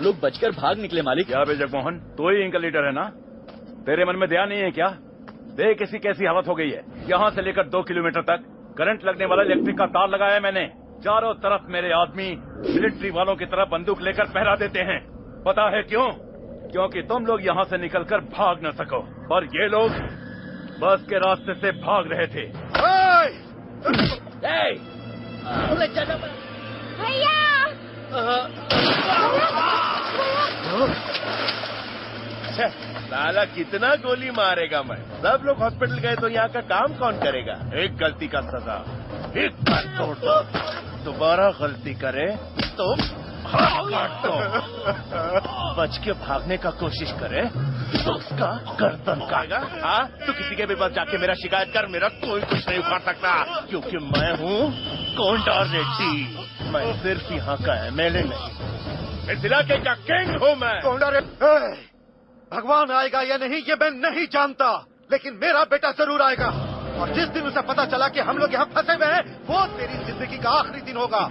लोग बचकर भाग निकले मालिक। क्या बे जगमोहन, तो ही इनका लीडर है ना? तेरे मन में दया नहीं है क्या? देख किसी कैसी हालत हो गई है। यहाँ से लेकर 2 किलोमीटर तक करंट लगने वाला इलेक्ट्रिक का तार लगाया है मैंने। चारों तरफ मेरे आदमी मिलिट्री वालों की तरह बंदूक लेकर पहरा देते हैं। पता है क्यों? क्योंकि तुम लोग यहाँ से निकलकर भाग न सको। और ये लोग बस के रास्ते से भाग रहे थे। भैया साला कितना गोली मारेगा मैं? सब लोग हॉस्पिटल गए तो यहाँ का काम कौन करेगा? एक गलती का सजा, एक बार तोड़ दो, दोबारा गलती करे तो काट दो, बच के भागने का कोशिश करे तो उसका गर्दन काटेगा। हाँ, तो किसी के भी पास जाके मेरा शिकायत कर, मेरा कोई कुछ नहीं उखाड़ सकता, क्योंकि मैं हूँ कोंडा रेड्डी। मैं सिर्फ यहाँ का एमएलए नहीं, इस इलाके का किंग हूँ मैं। कोंडा रेड्डी, भगवान आएगा या नहीं ये मैं नहीं जानता, लेकिन मेरा बेटा जरूर आएगा। और जिस दिन उसे पता चला कि हम लोग यहाँ फंसे हुए हैं, वो तेरी जिंदगी का आखिरी दिन होगा।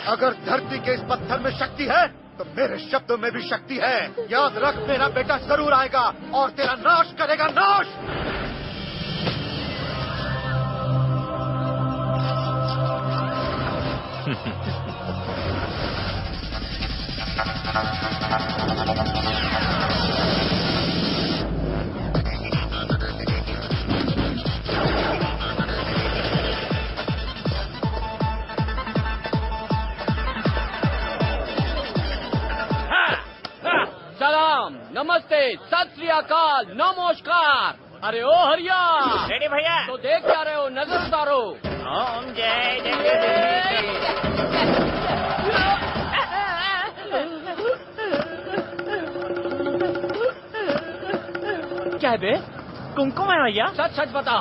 अगर धरती के इस पत्थर में शक्ति है तो मेरे शब्दों में भी शक्ति है। याद रख, मेरा बेटा जरूर आएगा और तेरा नाश करेगा, नाश। सलाम, नमस्ते, सत श्री अकाल, नमस्कार। अरे ओ हरिया रेडी भैया, तो देख क्या रहे हो? नजर उतारो। ओम जय जय। क्या है बे? कुमकुम है भैया। सच सच बता,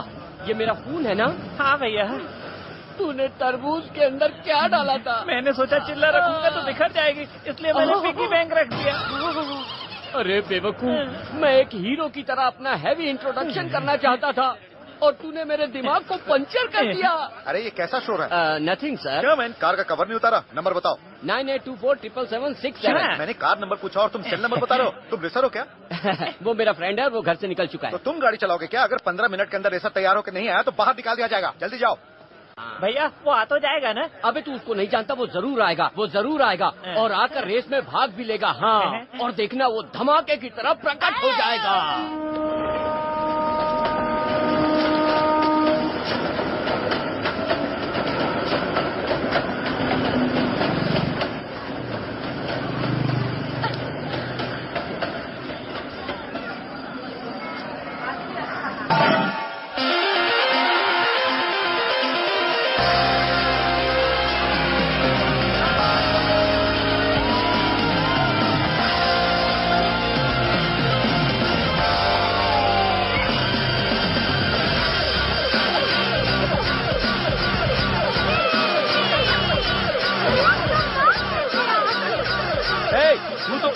ये मेरा खून है ना? हाँ भैया। तूने तरबूज के अंदर क्या डाला था? मैंने सोचा चिल्ला रखूंगा तो बिखर जाएगी, इसलिए मैंने पिग्गी बैंक रख दिया। अरे बेवकूफ, मैं एक हीरो की तरह अपना हैवी इंट्रोडक्शन करना चाहता था और तूने मेरे दिमाग को पंचर कर दिया। अरे ये कैसा शोर है? Nothing sir. क्या मैंने कार का कवर नहीं उतारा? नंबर बताओ। 98247776। मैंने कार नंबर पूछा और तुम सेल नंबर बता रहे हो। तुम रेसर हो क्या? वो मेरा फ्रेंड है, वो घर से निकल चुका है। तो तुम गाड़ी चलाओगे क्या? अगर 15 मिनट के अंदर रेसर तैयार होकर नहीं आया तो बाहर निकाल दिया जाएगा। जल्दी जाओ। भैया वो आ तो जाएगा ना? अबे तू उसको नहीं जानता, वो जरूर आएगा, वो जरूर आएगा और आकर रेस में भाग भी लेगा। हाँ, और देखना वो धमाके की तरह प्रकट हो जाएगा।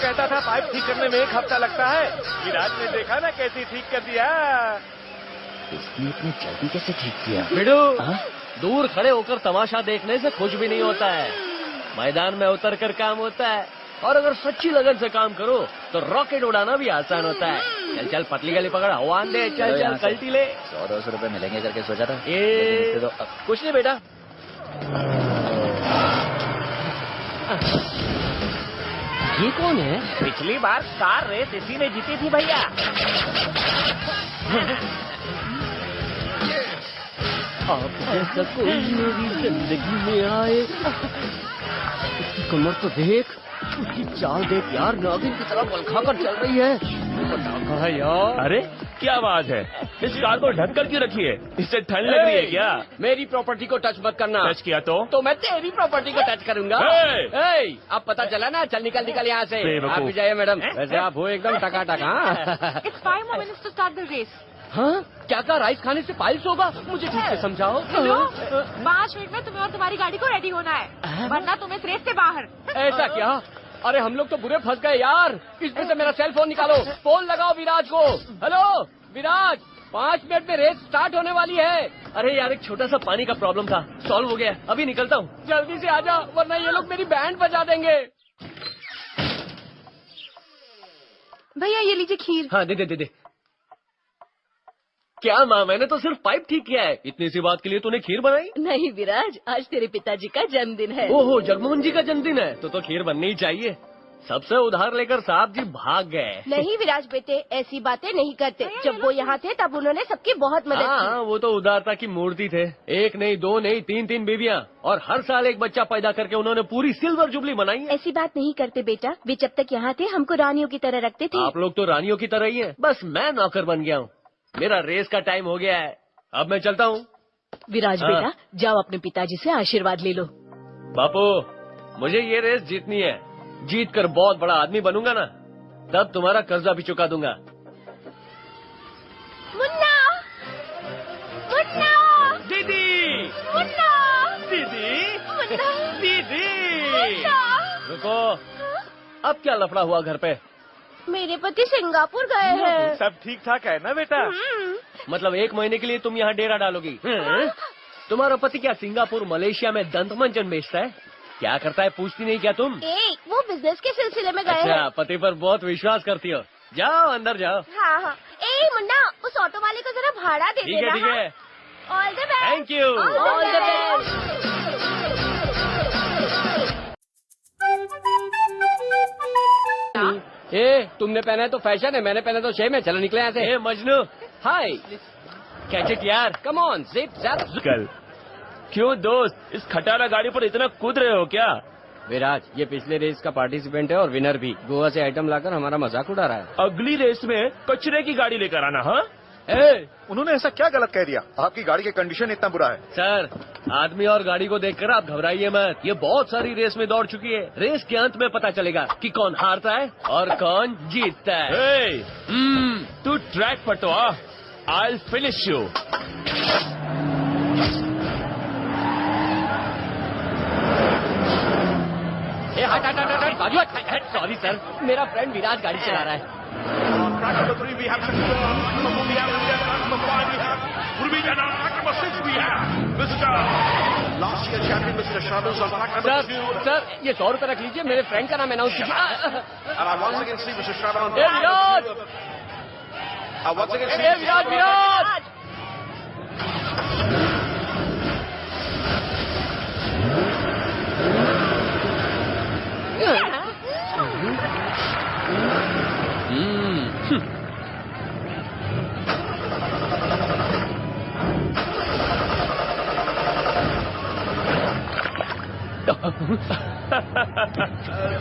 कहता था पाइप ठीक करने में 1 हफ्ता लगता है, विराट ने देखा ना कैसे ठीक कर दिया। इसने इतनी जल्दी कैसे ठीक किया? बिडू, दूर खड़े होकर तमाशा देखने से कुछ भी नहीं होता है, मैदान में उतर कर काम होता है। और अगर सच्ची लगन से काम करो तो रॉकेट उड़ाना भी आसान होता है। चल चल पतली गली पकड़, हवा दे, चल चल कल्टी ले। 100-200 रुपए मिलेंगे करके सोचा था। कुछ नहीं बेटा। ये कौन है? पिछली बार कार रेस इसी ने जीती थी भैया। आप जैसा कोई मेरी जिंदगी में आए। उसकी कमर तो देख, उसकी चाल देख यार, नागिन की तरह बल खाकर चल रही है। पटाखा है यार। अरे क्या आवाज है? इस कार को ढक कर क्यों रखी है? इससे ठंड लग रही है क्या? मेरी प्रॉपर्टी को टच मत करना। टच किया तो मैं तेरी प्रॉपर्टी को टच करूंगा। अब पता चला ना? चल निकल यहाँ से। आप भी जाइए मैडम, वैसे आप हो एकदम टकाटक। हाँ It's 5 more minutes to start the race. हाँ, क्या कहा? राइस खाने से पाइल्स होगा? मुझे ठीक से समझाओ। हेलो, 5 मिनट में तुम्हें और तुम्हारी गाड़ी को रेडी होना है, वरना तुम इस रेस से बाहर। ऐसा क्या? अरे हम लोग तो बुरे फंस गए यार। इसमें से मेरा सेल फोन निकालो, फोन लगाओ विराज को। हेलो विराज, 5 मिनट में रेस स्टार्ट होने वाली है। अरे यार, एक छोटा सा पानी का प्रॉब्लम था, सॉल्व हो गया। अभी निकलता हूँ, जल्दी से आ जा, वरना ये लोग मेरी बैंड बजा देंगे। भैया ये लीजिए खीर। हाँ दे दे। क्या माँ, मैंने तो सिर्फ पाइप ठीक किया है। इतनी सी बात के लिए तूने खीर बनाई? नहीं विराज, आज तेरे पिताजी का जन्मदिन है। ओहो, जगमोहन जी का जन्मदिन है, तो खीर बननी ही चाहिए। सबसे उधार लेकर साहब जी भाग गए। नहीं विराज बेटे, ऐसी बातें नहीं करते। जब वो यहाँ थे तब उन्होंने सबकी बहुत मदद हाँ, वो तो उदारता की मूर्ति थे। 1 नहीं 2 नहीं 3 बीवियाँ, और हर साल एक बच्चा पैदा करके उन्होंने पूरी सिल्वर जुबली मनाई की। है। ऐसी बात नहीं करते बेटा, वे जब तक यहाँ थे हमको रानियों की तरह रखते थे। आप लोग तो रानियों की तरह ही हैं, बस मैं नौकर बन गया हूँ। मेरा रेस का टाइम हो गया है, अब मैं चलता हूँ। विराज हाँ। बेटा, जाओ अपने पिताजी से आशीर्वाद ले लो। बापू, मुझे ये रेस जीतनी है। जीत कर बहुत बड़ा आदमी बनूंगा ना, तब तुम्हारा कर्जा भी चुका दूंगा। मुन्ना, मुन्ना, दीदी, मुन्ना, दीदी, मुन्ना, दीदी, मुन्ना। रुको, अब क्या लफड़ा हुआ घर पे? मेरे पति सिंगापुर गए हैं। सब ठीक ठाक है ना बेटा? मतलब 1 महीने के लिए तुम यहाँ डेरा डालोगी? तुम्हारा पति क्या सिंगापुर मलेशिया में दंतमंजन बेचता है? क्या करता है, पूछती नहीं क्या तुम? वो बिजनेस के सिलसिले में गए अच्छा, हैं। पति पर बहुत विश्वास करती हो। जाओ अंदर जाओ। हाँ हाँ। मुन्ना, उस ऑटो वाले को जरा भाड़ा दे ठीक है देना। ठीक है, all the best. Thank you. All the best. तुमने पहना है तो फैशन है, मैंने पहना तो शेम है। चलो निकले यहाँ से। मजनू, हाय, कैच इट यार, कम ऑन, जिप जैप। कल क्यों दोस्त, इस खटारा गाड़ी पर इतना कूद रहे हो क्या? विराज, ये पिछले रेस का पार्टिसिपेंट है और विनर भी। गोवा से आइटम लाकर हमारा मजाक उड़ा रहा है। अगली रेस में कचरे की गाड़ी लेकर आना। हाँ, उन्होंने ऐसा क्या गलत कह दिया? आपकी गाड़ी की कंडीशन इतना बुरा है। सर, आदमी और गाड़ी को देखकर आप घबराइए मत। ये बहुत सारी रेस में दौड़ चुकी है। रेस के अंत में पता चलेगा कि कौन हारता है और कौन जीतता है। तू ट्रैक पर तो आ, I finish you. Sorry sir, मेरा फ्रेंड विराज गाड़ी चला रहा है। Track number 3 we have number 4 we have number 5 we have track number 6 we have Mr. last year champion Mr. Shadows on track number 2. Sir, ये 100 रुपए रख लीजिए, मेरे फ्रेंड का नाम अनाउंस कीजिए। And I once again see Mr. Shadow on Viraj, I once again see Viraj, Viraj.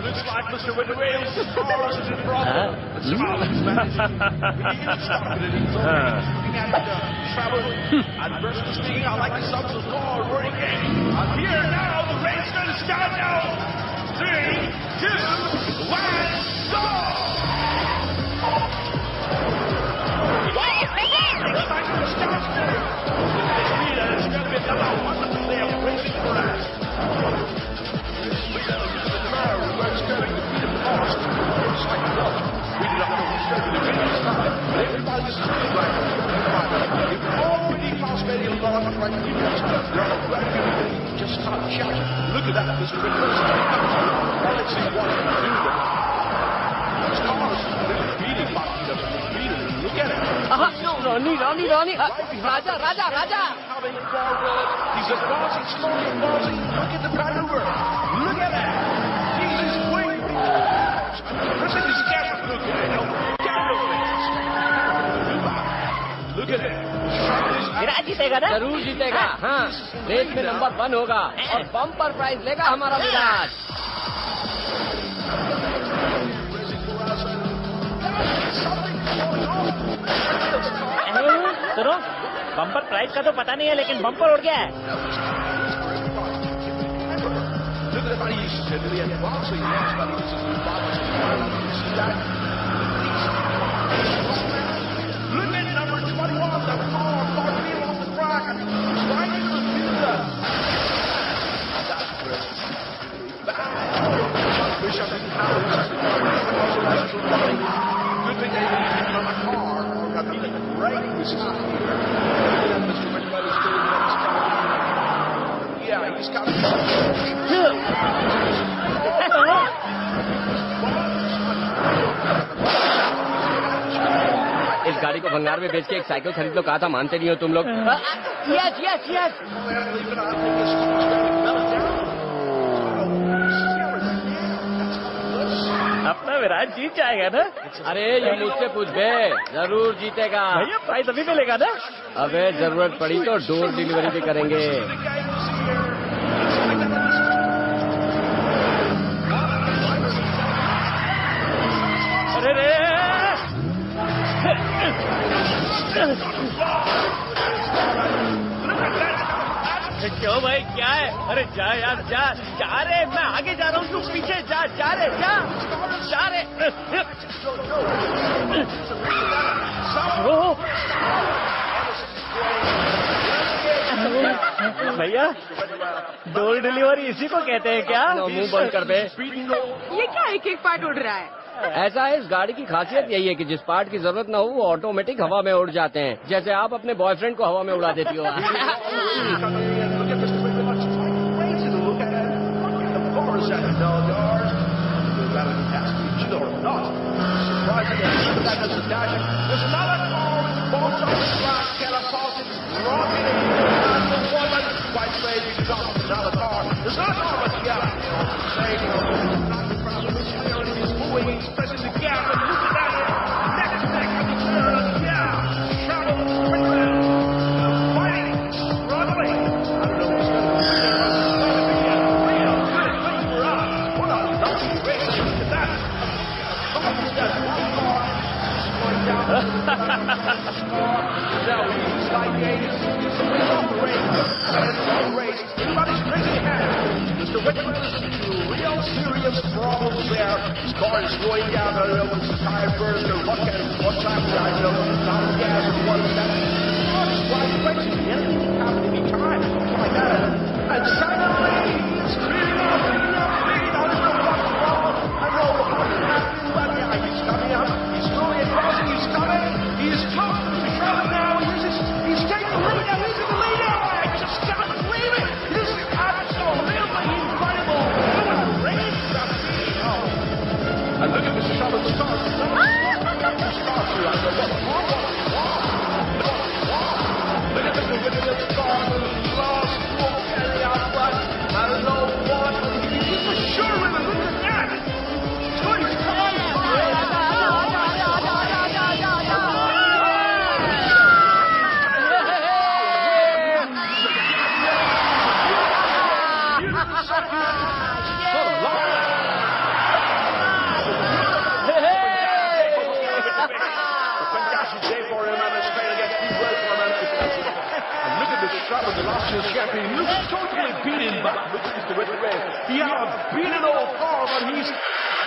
looks like Mr. Winway's car is in problem. Mr. Marlin's managing. We need to stop it. It's looking at travel and versus stinging. I like the subs of car working. I'm here now. The race going to start now. 3, 2, 1, go! It's time to start. It's going to be another wonderful day of racing for us. Just start shouting. Look at that, Mr. Windows. Let's see what he can do there. These cars, they're beating Martinez. Beating. Look at it. Ronnie, Raja. Coming forward. He's advancing, slowly advancing. Look at the maneuver. Look at that. Jesus, wait. Virat जीतेगा ना? जरूर जीतेगा। हाँ, race में number 1 होगा और bumper prize लेगा हमारा विराट। सुनो, बम्पर प्राइज का तो पता नहीं है, लेकिन बम्पर उड़ गया है। इस गाड़ी को भंगार में बेच के एक साइकिल खरीद लो, कहा था, मानते नहीं हो तुम लोग। Yes yes yes. अपना विराट जीत जाएगा ना? अरे ये मुझसे पूछ बे, जरूर जीतेगा भैया प्राइज अभी मिलेगा ना? अबे जरूरत पड़ी तो डोर डिलीवरी भी करेंगे। अरे रे क्यों भाई, क्या है? अरे जा यार, जा जा रे, मैं आगे जा रहा हूँ, तू पीछे जा, जा रे, जा रे। भैया डोर डिलीवरी इसी को कहते हैं क्या? मुंह बंद कर बे। ये क्या एक एक पार्ट उड़ रहा है? ऐसा है, इस गाड़ी की खासियत यही है कि जिस पार्ट की जरूरत ना हो वो ऑटोमेटिक हवा में उड़ जाते हैं, जैसे आप अपने बॉयफ्रेंड को हवा में उड़ा देती हो।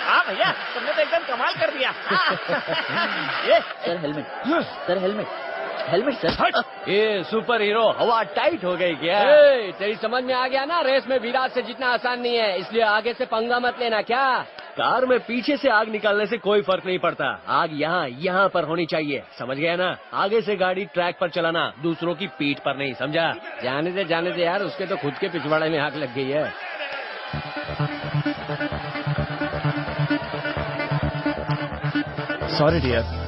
हाँ भैया, तुमने तो एकदम कमाल कर दिया। ये sir helmet, sir helmet, helmet sir. ये सुपर हीरो, हवा टाइट हो गई क्या? तेरी समझ में आ गया ना, रेस में विराट से जीतना आसान नहीं है, इसलिए आगे से पंगा मत लेना। क्या कार में पीछे से आग निकालने से कोई फर्क नहीं पड़ता, आग यहाँ पर होनी चाहिए, समझ गया ना? आगे से गाड़ी ट्रैक पर चलाना, दूसरों की पीठ पर नहीं, समझा? जाने दे यार, उसके तो खुद के पिछवाड़े में आग लग गई है। Sorry dear.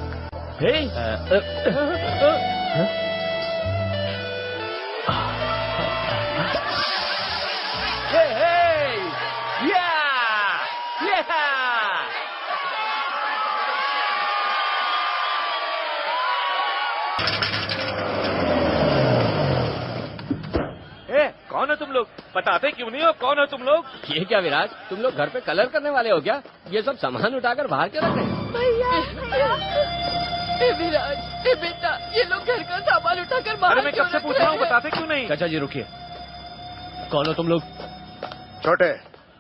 हो तुम लोग? बताते क्यों नहीं हो कौन हो तुम लोग? ये क्या विराज, तुम लोग घर पे कलर करने वाले हो क्या? ये सब सामान उठाकर बाहर क्यों रख रहे हैं? विराज, बेटा, ये लोग घर का सामान उठाकर बाहर अरे मैं कब से पूछ रहा हूँ, बताते क्यों नहीं? चाचा जी रुकिए, कौन हो तुम लोग? छोटे,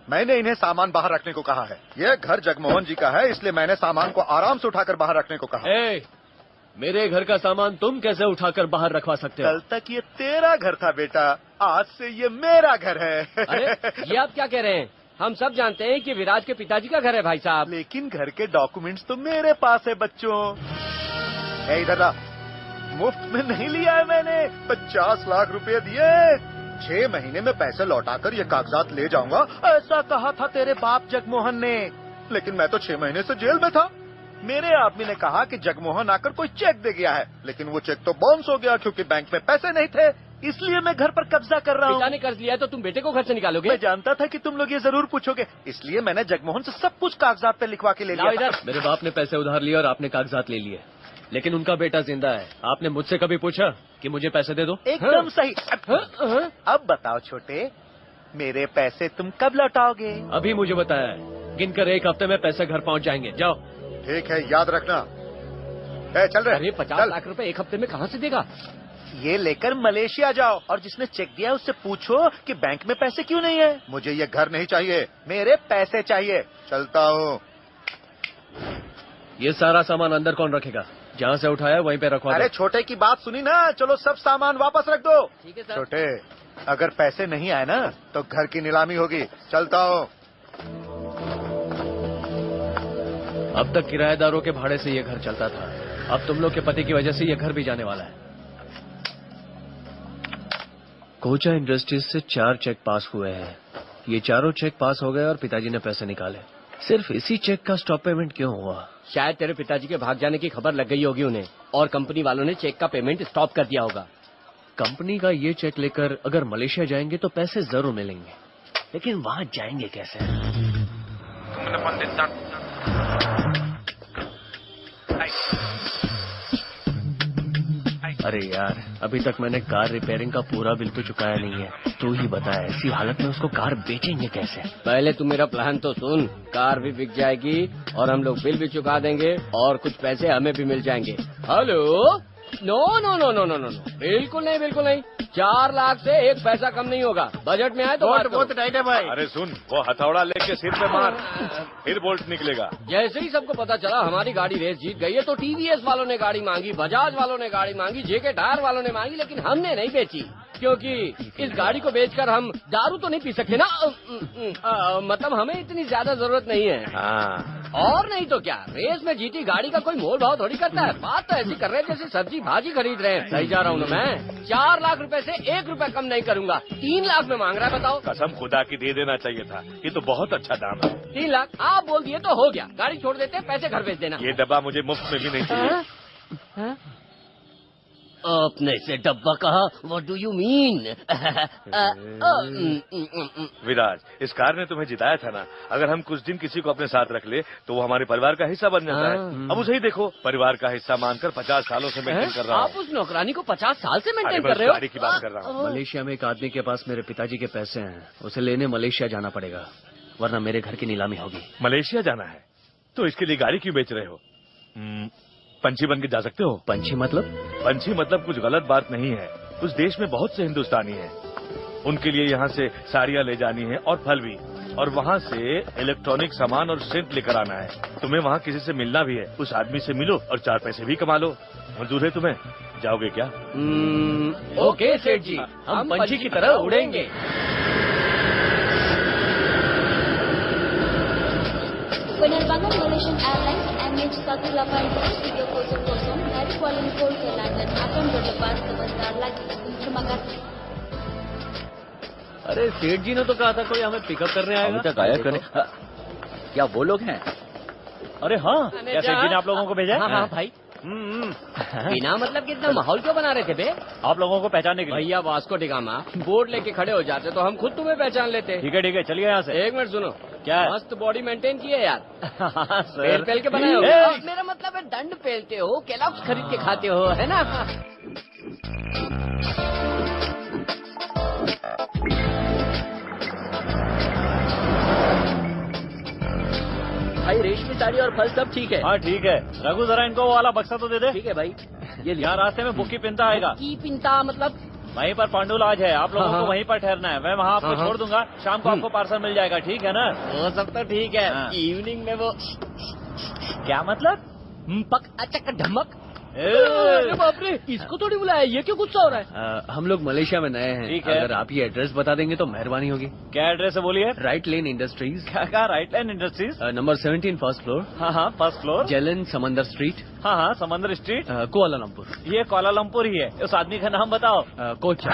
मैंने इन्हें सामान बाहर रखने को कहा है। यह घर जगमोहन जी का है, इसलिए मैंने सामान को आराम से उठाकर बाहर रखने को कहा। मेरे घर का सामान तुम कैसे उठाकर बाहर रखवा सकते हो? कल तक ये तेरा घर था बेटा, आज से ये मेरा घर है। अरे ये आप क्या कह रहे हैं? हम सब जानते हैं कि विराज के पिताजी का घर है भाई साहब। लेकिन घर के डॉक्यूमेंट्स तो मेरे पास है बच्चों। इधर आ, मुफ्त में नहीं लिया है मैंने, 50 लाख रुपए दिए। 6 महीने में पैसे लौटाकर ये कागजात ले जाऊंगा, ऐसा कहा था तेरे बाप जगमोहन ने। लेकिन मैं तो 6 महीने से जेल में था। मेरे आदमी ने कहा कि जगमोहन आकर कोई चेक दे गया है, लेकिन वो चेक तो बाउंस हो गया क्योंकि बैंक में पैसे नहीं थे। इसलिए मैं घर पर कब्जा कर रहा हूँ। पिता ने कर्ज लिया है तो तुम बेटे को घर से निकालोगे? मैं जानता था कि तुम लोग ये जरूर पूछोगे, इसलिए मैंने जगमोहन से सब कुछ कागजात पे लिखवा के ले लिया। इधर, मेरे बाप ने पैसे उधार लिए और आपने कागजात ले लिए, लेकिन उनका बेटा जिंदा है। आपने मुझसे कभी पूछा कि मुझे पैसे दे दो? एकदम सही। अब बताओ छोटे, मेरे पैसे तुम कब लौटाओगे? अभी मुझे बताया है, गिनकर 1 हफ्ते में पैसे घर पहुंच जाएंगे। जाओ। ठीक है, याद रखना। चल रहे। अरे 50 लाख रुपए 1 हफ्ते में कहाँ से देगा? ये लेकर मलेशिया जाओ और जिसने चेक दिया उससे पूछो कि बैंक में पैसे क्यों नहीं है। मुझे ये घर नहीं चाहिए, मेरे पैसे चाहिए। चलता हूँ। ये सारा सामान अंदर कौन रखेगा? जहाँ से उठाया वहीं पे रखवा। अरे छोटे की बात सुनी ना, चलो सब सामान वापस रख दो। ठीक है सर। छोटे, अगर पैसे नहीं आए ना तो घर की नीलामी होगी। चलता हूँ। अब तक किराएदारों के भाड़े से ये घर चलता था, अब तुम लोग के पति की वजह से ये घर भी जाने वाला है। कोचा इंडस्ट्रीज से 4 चेक पास हुए हैं। ये चारों चेक पास हो गए और पिताजी ने पैसे निकाले। सिर्फ इसी चेक का स्टॉप पेमेंट क्यों हुआ? शायद तेरे पिताजी के भाग जाने की खबर लग गई होगी उन्हें, और कंपनी वालों ने चेक का पेमेंट स्टॉप कर दिया होगा। कंपनी का ये चेक लेकर अगर मलेशिया जाएंगे तो पैसे जरूर मिलेंगे, लेकिन वहाँ जाएंगे कैसे? अरे यार, अभी तक मैंने कार रिपेयरिंग का पूरा बिल तो चुकाया नहीं है। तू ही बता, ऐसी हालत में उसको कार बेचेंगे कैसे? पहले तू मेरा प्लान तो सुन। कार भी बिक जाएगी और हम लोग बिल भी चुका देंगे और कुछ पैसे हमें भी मिल जाएंगे। Hello? No no no no no no, बिल्कुल नहीं, बिल्कुल नहीं। 4 लाख से 1 पैसा कम नहीं होगा। बजट में आए तो बहुत टाइट है भाई। अरे सुन, वो हथौड़ा लेके सिर पे मार, फिर बोल्ट निकलेगा। जैसे ही सबको पता चला हमारी गाड़ी रेस जीत गई है तो टीवीएस वालों ने गाड़ी मांगी, बजाज वालों ने गाड़ी मांगी, जेके टायर वालों ने मांगी, लेकिन हमने नहीं बेची, क्योंकि इस गाड़ी को बेचकर हम दारू तो नहीं पी सकते ना। मतलब हमें इतनी ज्यादा जरूरत नहीं है। हाँ। और नहीं तो क्या, रेस में जीती गाड़ी का कोई मोल भाव थोड़ी करता है। बात तो ऐसी कर रहे हैं जैसे सब्जी भाजी खरीद रहे हैं। सही जा रहा हूँ ना मैं? 4 लाख रुपए से 1 रुपया कम नहीं करूंगा। 3 लाख में मांग रहा है, बताओ। कसम खुदा की दे देना चाहिए था, ये तो बहुत अच्छा दाम है। 3 लाख आप बोल दिए तो हो गया। गाड़ी छोड़ देते, पैसे घर भेज देना। ये डब्बा मुझे मुफ्त में भी नहीं चाहिए। आपने इसे डब्बा कहा? What do you mean? Viraj, इस कार ने तुम्हें जिताया था ना। अगर हम कुछ दिन किसी को अपने साथ रख ले तो वो हमारे परिवार का हिस्सा बन जाता है। अब उसे ही देखो, परिवार का हिस्सा मानकर 50 सालों से मेंटेन कर रहा हूँ। आप उस नौकरानी को 50 साल से मेंटेन कर रहे हो? गाड़ी की बात कर रहा हूँ। मलेशिया में एक आदमी के पास मेरे पिताजी के पैसे हैं, उसे लेने मलेशिया जाना पड़ेगा, वरना मेरे घर की नीलामी होगी। मलेशिया जाना है तो इसके लिए गाड़ी क्यों बेच रहे हो? पंछी बन के जा सकते हो। पंछी मतलब? पंछी मतलब कुछ गलत बात नहीं है। उस देश में बहुत से हिंदुस्तानी हैं, उनके लिए यहाँ से साड़ियाँ ले जानी है और फल भी, और वहाँ से इलेक्ट्रॉनिक सामान और सेंट लेकर आना है। तुम्हें वहाँ किसी से मिलना भी है, उस आदमी से मिलो और 4 पैसे भी कमा लो। मंजूर है तुम्हें? जाओगे क्या? ओके सेठ जी, हम पंछी की तरह उड़ेंगे। Penerbangan Malaysian Airlines MH183 dari Kuala Lumpur ke London akan berlepas sebentar lagi. Terima kasih. अरे सेठ जी ने तो कहा था कोई हमें पिकअप करने आएगा। अभी तक आया करें। क्या वो लोग हैं? अरे हाँ, क्या सेठ जी ने आप लोगों को भेजा? हाँ भाई। बिना मतलब कितना माहौल क्यों बना रहे थे बे? आप लोगों को पहचानने के लिए। भैया वास्को डिगामा बोर्ड लेके खड़े हो जाते तो हम खुद तुम्हें पहचान लेते। ठीक है, चलिए यहाँ से। 1 मिनट सुनो। क्या है? मस्त बॉडी मेंटेन की है यार। पेल पेल के बनाए हो? मेरा मतलब है दंड पेलते हो, केलॉग्स खरीद के खाते हो, है ना? भाई रेशमी साड़ी और फल सब ठीक है। हाँ ठीक है। रघु जरा इनको वो वाला बक्सा तो दे दे। ठीक है भाई, ये यहाँ रास्ते में बुक्की पिंता आएगा। की पिंता मतलब? वहीं पर पांडु लॉज है, आप लोगों हाँ, को वहीं पर ठहरना है। मैं वहाँ आपको छोड़ दूंगा, शाम को आपको पार्सल मिल जाएगा, ठीक है ना? वो सब तो ठीक है। हाँ। इवनिंग में वो क्या मतलब? पक अचक ढमक। अरे बाप रे, इसको थोड़ी बुलाया, ये क्यों गुस्सा हो रहा है? हम लोग मलेशिया में नए हैं। ठीक है। अगर आप ये एड्रेस बता देंगे तो मेहरबानी होगी। क्या एड्रेस है बोलिए? राइट लेन इंडस्ट्रीज। क्या right line industries? Number 17 first floor. हाँ फर्स्ट फ्लोर। जलन समंदर स्ट्रीट। हाँ समंदर स्ट्रीट। कुआलालंपुर। ये कोलालमपुर ही है। उस आदमी का नाम बताओ। कोचा।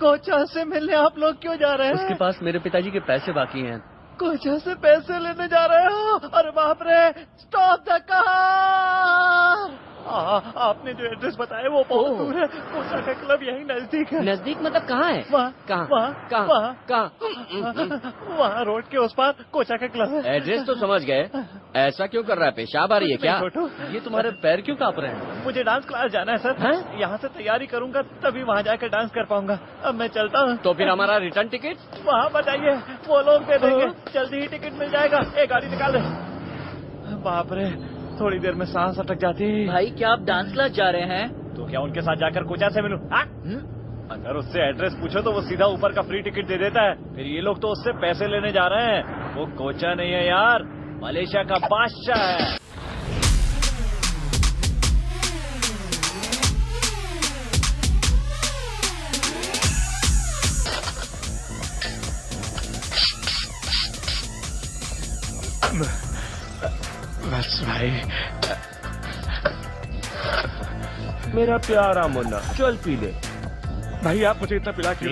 कोचा से मिलने आप लोग क्यों जा रहे हैं? उसके पास मेरे पिताजी के पैसे बाकी हैं। कोचा से पैसे लेने जा रहे हो? अरे बाप रे, स्टॉप द कार। आपने जो एड्रेस बताया वो बहुत दूर है। कोचा का क्लब यहीं नजदीक है। नजदीक मतलब कहाँ है? वहाँ रोड के उस पार कोचा का क्लब है। एड्रेस तो समझ गए, ऐसा क्यों कर रहा है? पेशाब आ रही है क्या? छोटू, ये तुम्हारे पैर क्यों कांप रहे हैं? मुझे डांस क्लास जाना है सर। यहाँ से तैयारी करूंगा तभी वहाँ जाकर डांस कर पाऊंगा। अब मैं चलता हूँ। तो फिर हमारा रिटर्न टिकट? वहाँ बताइए, वो लोग दे देंगे। जल्दी ही टिकट मिल जाएगा। एक गाड़ी निकाल दे। बाप रे, थोड़ी देर में सांस अटक जाती है। भाई क्या आप डांस क्लास जा रहे हैं? तो क्या उनके साथ जाकर कोचा से मिलूं? अगर उससे एड्रेस पूछो तो वो सीधा ऊपर का फ्री टिकट दे देता है। फिर ये लोग तो उससे पैसे लेने जा रहे हैं। वो कोचा नहीं है यार, मलेशिया का बादशाह है। बस भाई, मेरा प्यारा मुन्ना, चल पी ले। भाई आप मुझे इतना पिला क्यों?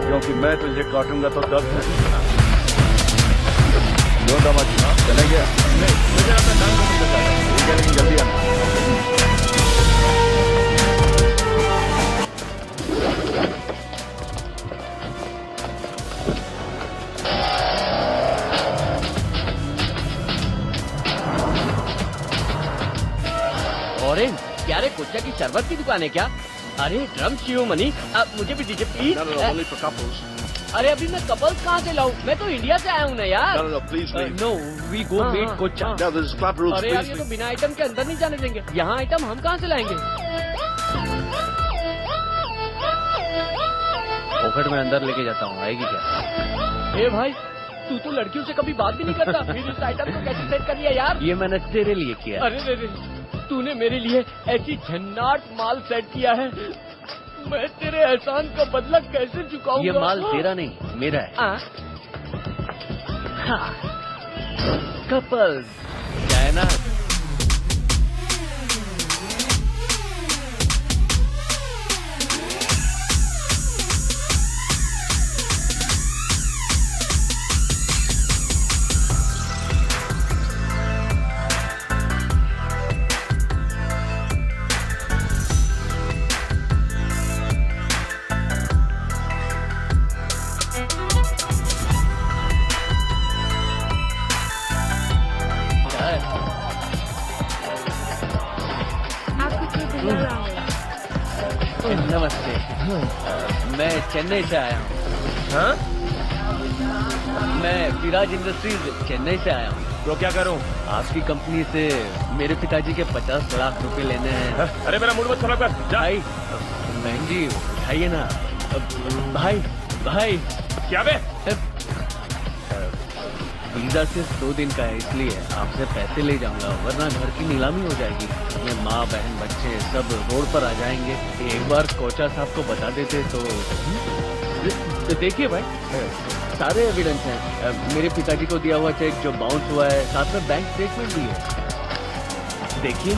क्योंकि मैं तुझे काटूंगा तो दर्द है। दो दमा चले गया। नहीं, मुझे अपना नाम को मिल जाएगा। ठीक है, लेकिन जल्दी आना। ऑरेंज, क्या रे कोचा की शरबत की दुकान है क्या? अरे ड्रम चाहिए मनी, मुझे भी दीजिए प्लीज। अरे अभी मैं कपल्स कहाँ से लाऊं? मैं तो इंडिया से आया हूँ ना यार। नो, वी गो मीट कोचा। अरे यार ये तो बिना आइटम के अंदर नहीं जाने देंगे। यहाँ आइटम हम कहाँ से लाएंगे? पॉकेट में अंदर लेके जाता हूँ, आएगी क्या? ए भाई, तू तो लड़कियों से कभी बात भी नहीं करता। फिर इस आइटम को कैसे सेट कर लिया यार? ये मैंने तेरे लिए किया। अरे रे, तूने मेरे लिए ऐसी झन्नाट माल सेट किया है, मैं तेरे एहसान का बदला कैसे चुकाऊंगा? ये माल तेरा नहीं, मेरा है। कपल्स, क्या है ना? नमस्ते, मैं चेन्नई से आया हूँ। हाँ? मैं विराज इंडस्ट्रीज चेन्नई से आया हूँ। तो क्या करूँ? आपकी कंपनी से मेरे पिताजी के 50 लाख रुपए लेने हैं। अरे मेरा मूड मत खराब कर। भाई, बहन जी उठाइए ना। भाई भाई क्या बे? वीजा सिर्फ 2 दिन का है, इसलिए आपसे पैसे ले जाऊंगा, वरना घर की नीलामी हो जाएगी। अपने माँ बहन बच्चे सब रोड पर आ जाएंगे। एक बार कोचा साहब को बता देते तो देखिए भाई, सारे एविडेंस हैं। मेरे पिताजी को दिया हुआ चेक जो बाउंस हुआ है, साथ में बैंक स्टेटमेंट भी है। देखिए,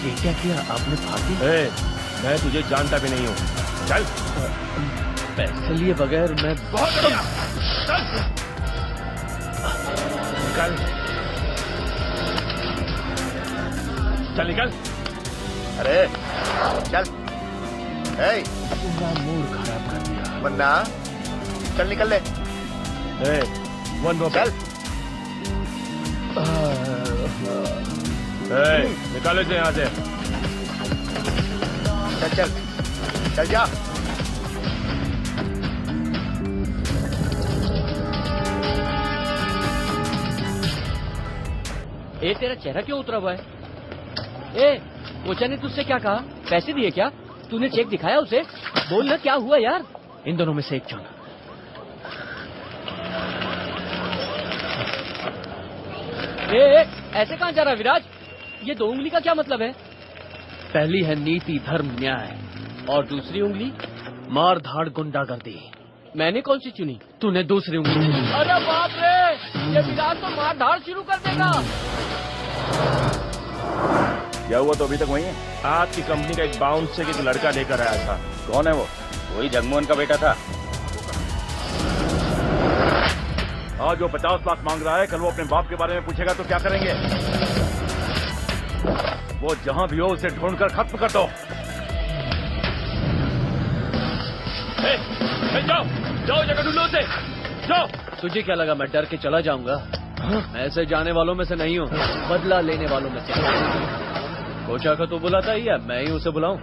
ये क्या किया आपने? फांसी? मैं तुझे जानता भी नहीं हूँ। चल। पैसे लिए बगैर मैं बहुत बढ़िया। चल चल निकल। अरे चल। पूरा मूड खराब कर दिया। वरना चल निकल ले। वन मोर चल निकालो इसे यहाँ से। चल चल चल जा। ए तेरा चेहरा क्यों उतरा हुआ है? ए कोचा ने तुझसे क्या कहा? पैसे दिए क्या? तूने चेक दिखाया उसे? बोल ना क्या हुआ यार? इन दोनों में से एक चुन। ए ऐसे कहाँ जा रहा है विराज? ये दो उंगली का क्या मतलब है? पहली है नीति धर्म न्याय और दूसरी उंगली मार धाड़ गुंडागर्दी। मैंने कौन सी चुनी? तूने दूसरी उंगली। अरे बाप रे, ये विराज तो मार धाड़ शुरू कर देगा। क्या हुआ? तो अभी तक वही है? आपकी कंपनी का एक बाउंस से एक लड़का लेकर आया था। कौन है वो? वही जगमोहन का बेटा था। आज वो 50 लाख मांग रहा है, कल वो अपने बाप के बारे में पूछेगा तो क्या करेंगे? वो जहां भी हो उसे ढूंढकर खत्म कर दो। जाओ जाओ, जगह ढूंढो उसे, जाओ। तुझे क्या लगा मैं डर के चला जाऊंगा? मैं ऐसे जाने वालों में से नहीं हूँ, बदला लेने वालों में से। कोचा का तो बुलाता ही है, मैं ही उसे बुलाऊं?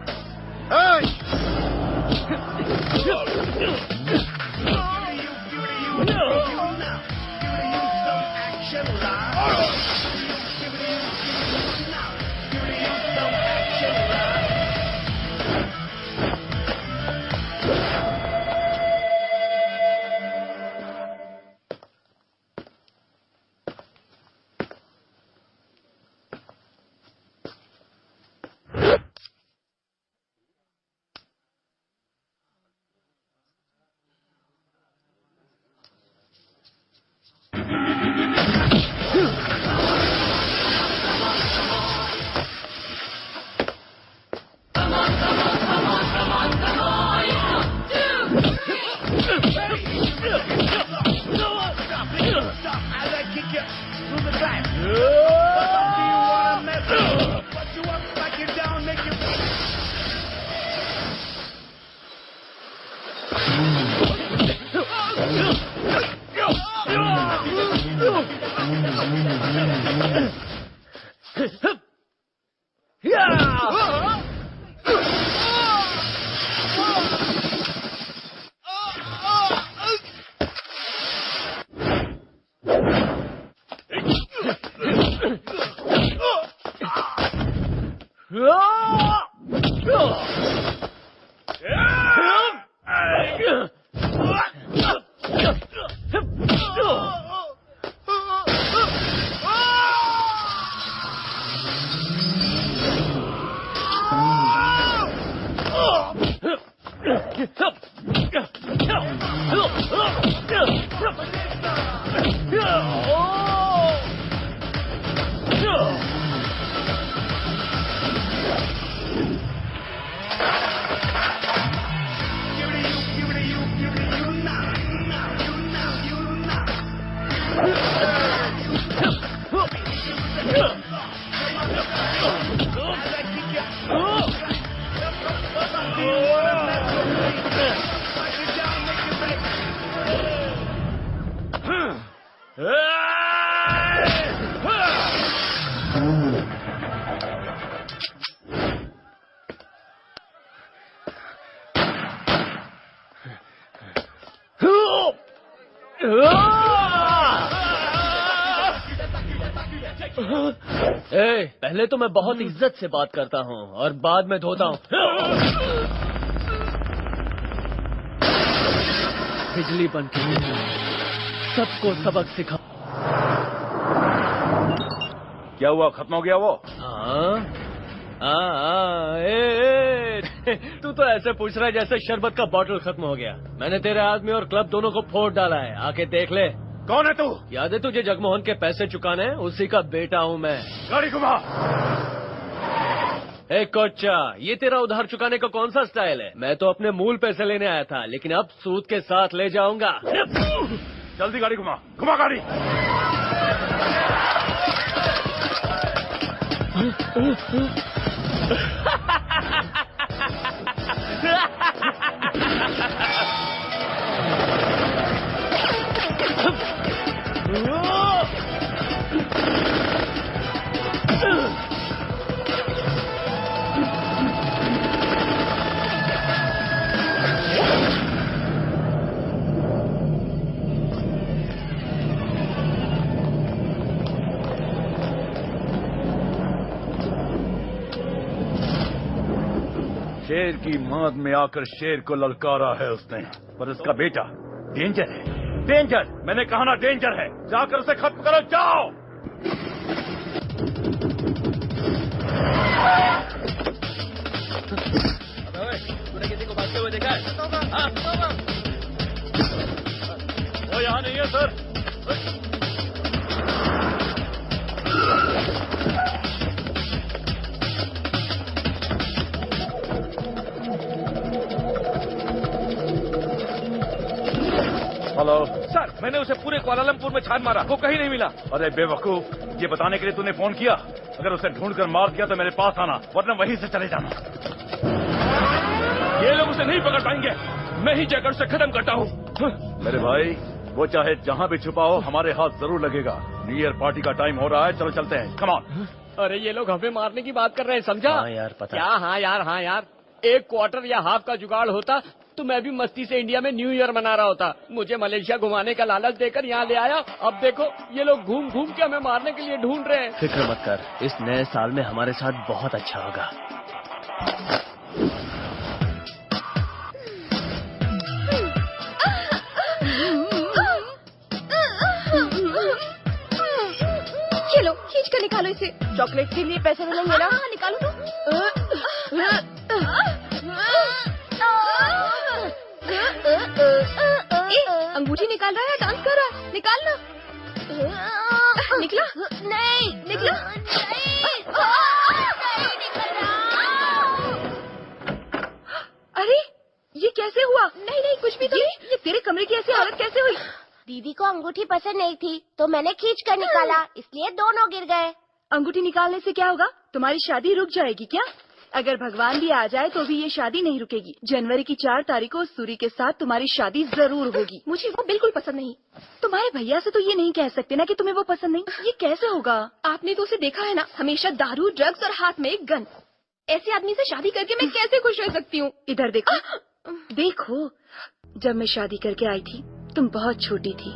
पहले तो मैं बहुत इज्जत से बात करता हूँ और बाद में धोता हूँ। बिजली बन के सबको सबक सिखा। क्या हुआ? खत्म हो गया वो? तू तो ऐसे पूछ रहा है जैसे शरबत का बॉटल खत्म हो गया। मैंने तेरे आदमी और क्लब दोनों को फोड़ डाला है, आके देख ले। कौन है तू? याद है तुझे जगमोहन के पैसे चुकाने? उसी का बेटा हूँ मैं। गाड़ी घुमा। ए कोचा, ये तेरा उधार चुकाने का कौन सा स्टाइल है? मैं तो अपने मूल पैसे लेने आया था, लेकिन अब सूद के साथ ले जाऊंगा। जल्दी गाड़ी घुमा, घुमा गाड़ी। शेर की माद में आकर शेर को ललकारा है उसने, पर उसका बेटा डेंजर है। डेंजर, मैंने कहा ना डेंजर है। जाकर उसे खत्म करो, जाओ। तूने किसी को भागते हुए देखा है? वो यहाँ नहीं है सर। हेलो सर, मैंने उसे पूरे कुआलालंपुर में छान मारा, वो कहीं नहीं मिला। अरे बेवकूफ, ये बताने के लिए तूने फोन किया? अगर उसे ढूंढकर मार दिया तो मेरे पास आना, वरना वहीं से चले जाना। ये लोग उसे नहीं पकड़ पाएंगे, मैं ही जाकर उसे खत्म करता हूँ। मेरे भाई, वो चाहे जहाँ भी छुपा हो, हमारे हाथ जरूर लगेगा। न्यू ईयर पार्टी का टाइम हो रहा है, चलो चलते हैं, कम ऑन। अरे ये लोग हमें मारने की बात कर रहे हैं, समझा? हाँ यार, पता क्या? हाँ यार, एक क्वार्टर या हाफ का जुगाड़ होता तो मैं भी मस्ती से इंडिया में न्यू ईयर मना रहा होता। मुझे मलेशिया घुमाने का लालच देकर यहाँ ले आया। अब देखो ये लोग घूम घूम के हमें मारने के लिए ढूंढ रहे हैं। फिक्र मत कर, इस नए साल में हमारे साथ बहुत अच्छा होगा। चलो खींच कर निकालो इसे। चॉकलेट के लिए पैसे मिलेंगे ना? निकालो तो। अंगूठी निकाल रहा है, डांस कर रहा है, निकाल ना। निकला? नहीं निकला। अरे ये कैसे हुआ? नहीं कुछ भी तो नहीं। ये तेरे कमरे की ऐसी हालत कैसे हुई? दीदी को अंगूठी पसंद नहीं थी तो मैंने खींच कर निकाला, इसलिए दोनों गिर गए। अंगूठी निकालने से क्या होगा? तुम्हारी शादी रुक जाएगी क्या? अगर भगवान भी आ जाए तो भी ये शादी नहीं रुकेगी। जनवरी की 4 तारीख को सूरी के साथ तुम्हारी शादी जरूर होगी। मुझे वो बिल्कुल पसंद नहीं। तुम्हारे भैया से तो ये नहीं कह सकते ना कि तुम्हें वो पसंद नहीं। ये कैसे होगा? आपने तो उसे देखा है ना, हमेशा दारू, ड्रग्स और हाथ में एक गन। ऐसे आदमी से शादी करके मैं कैसे खुश रह सकती हूँ? इधर देखो। देखो, जब मैं शादी करके आई थी तुम बहुत छोटी थी।